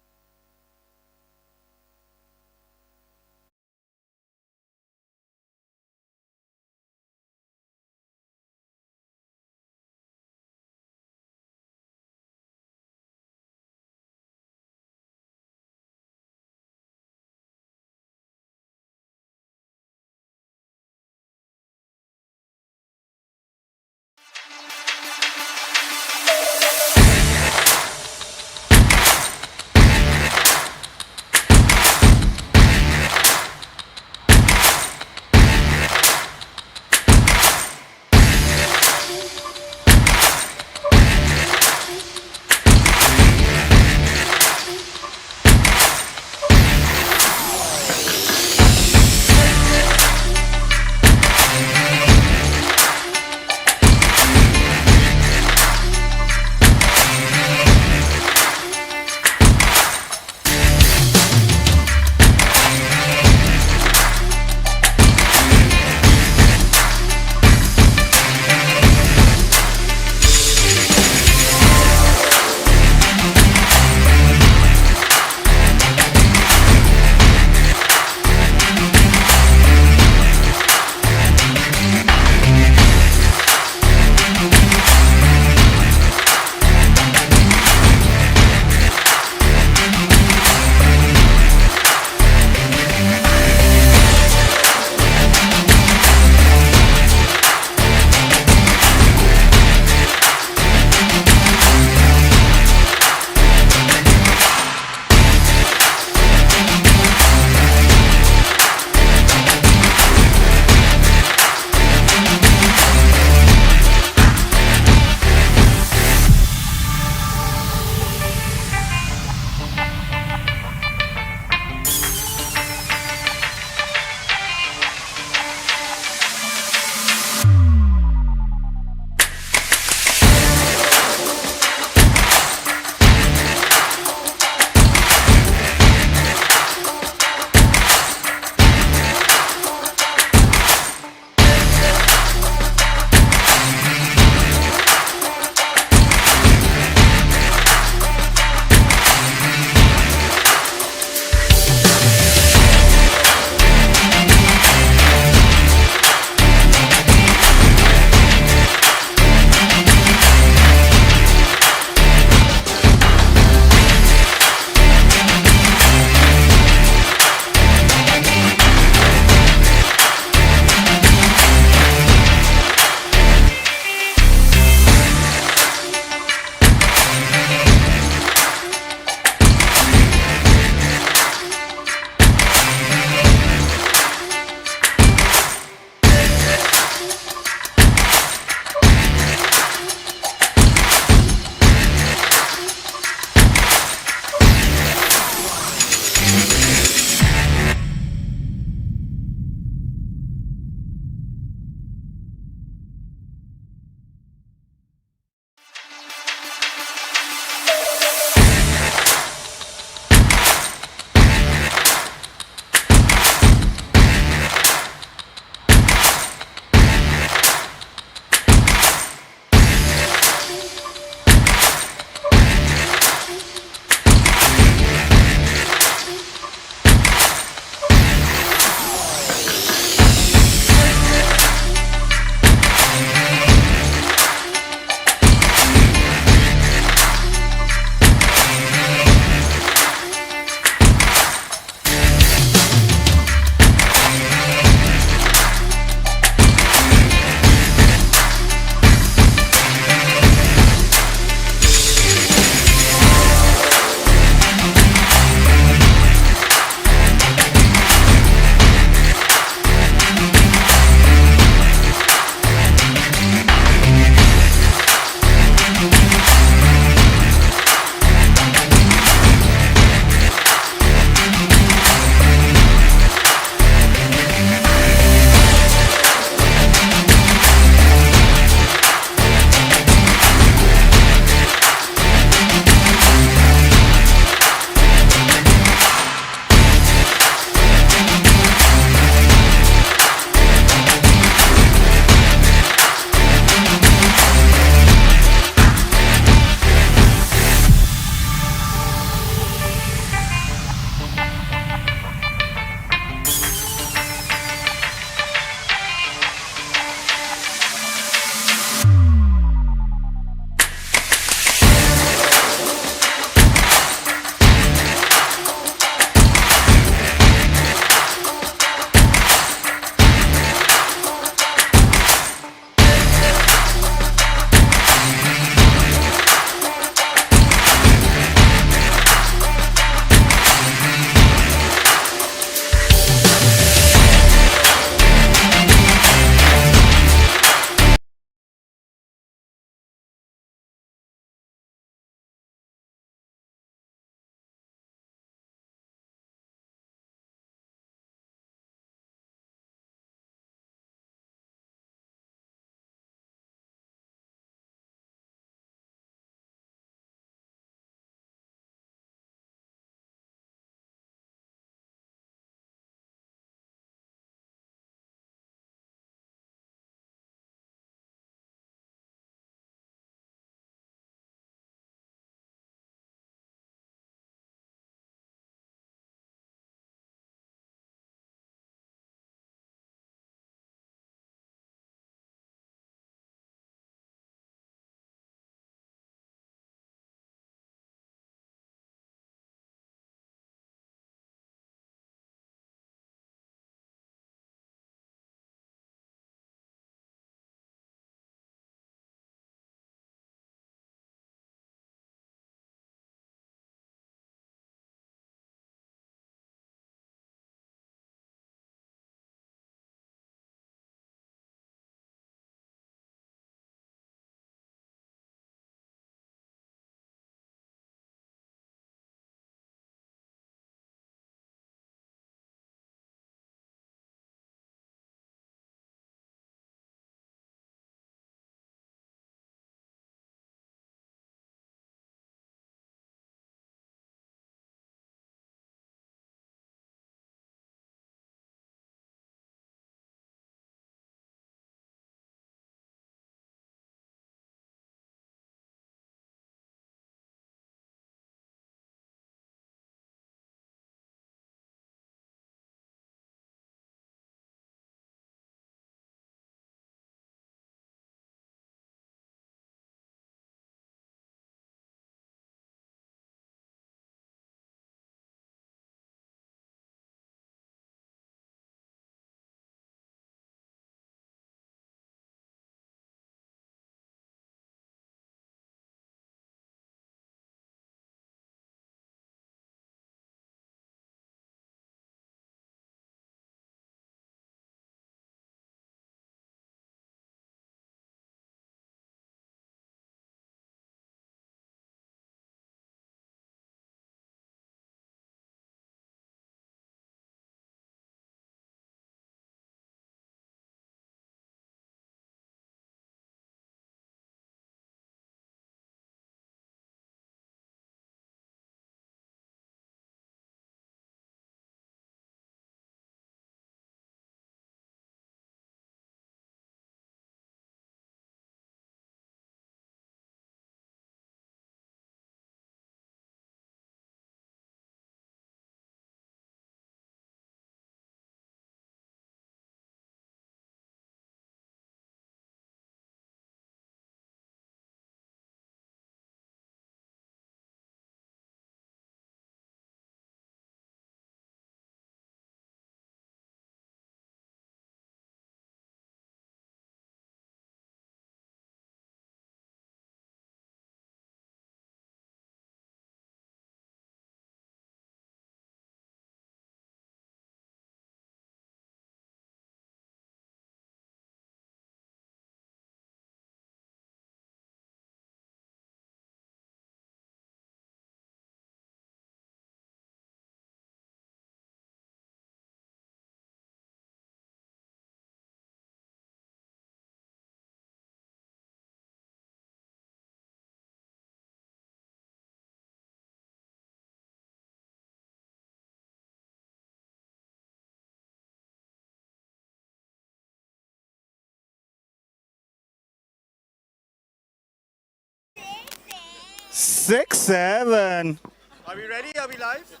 6, 7. Are we ready? Are we live?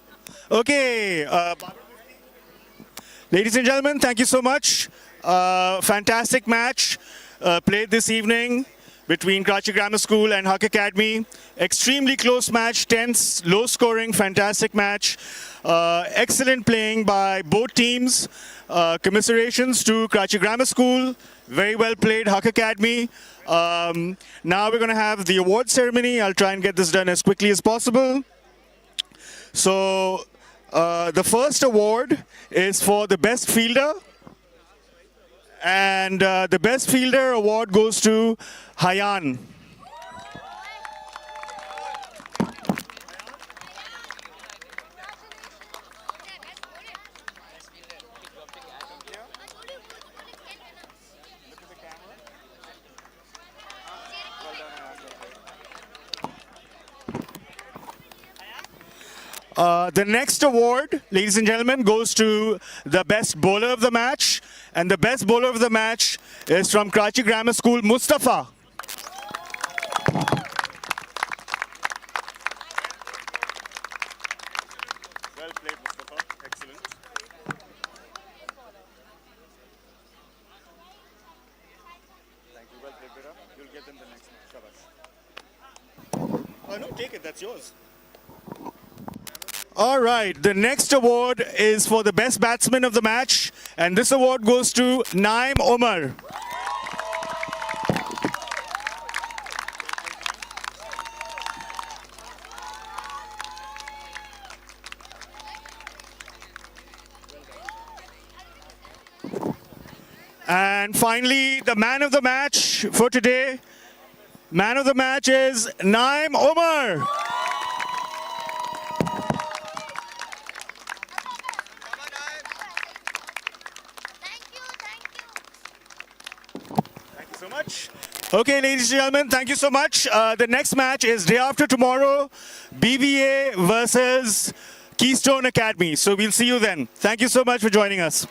Okay. Ladies and gentlemen, thank you so much. Fantastic match played this evening between Karachi Grammar School and Huck Academy. Extremely close match, tense, low scoring, fantastic match. Excellent playing by both teams. Commiserations to Karachi Grammar School. Very well played, Huck Academy. Now we're going to have the award ceremony. I'll try and get this done as quickly as possible. So the first award is for the best fielder. And the best fielder award goes to Hayan. The next award, ladies and gentlemen, goes to the best bowler of the match. And the best bowler of the match is from Karachi Grammar School, Mustafa. Well played, Mustafa. Excellent. Thank you. Well played, Beta. You'll get them the next match. Shabash. Oh, no, take it. That's yours. All right, the next award is for the best batsman of the match, and this award goes to Naim Omar. And finally, the man of the match for today, man of the match is Naim Omar. So much. Okay, ladies and gentlemen, thank you so much. The next match is day after tomorrow, BVA versus Keystone Academy. So we'll see you then. Thank you so much for joining us.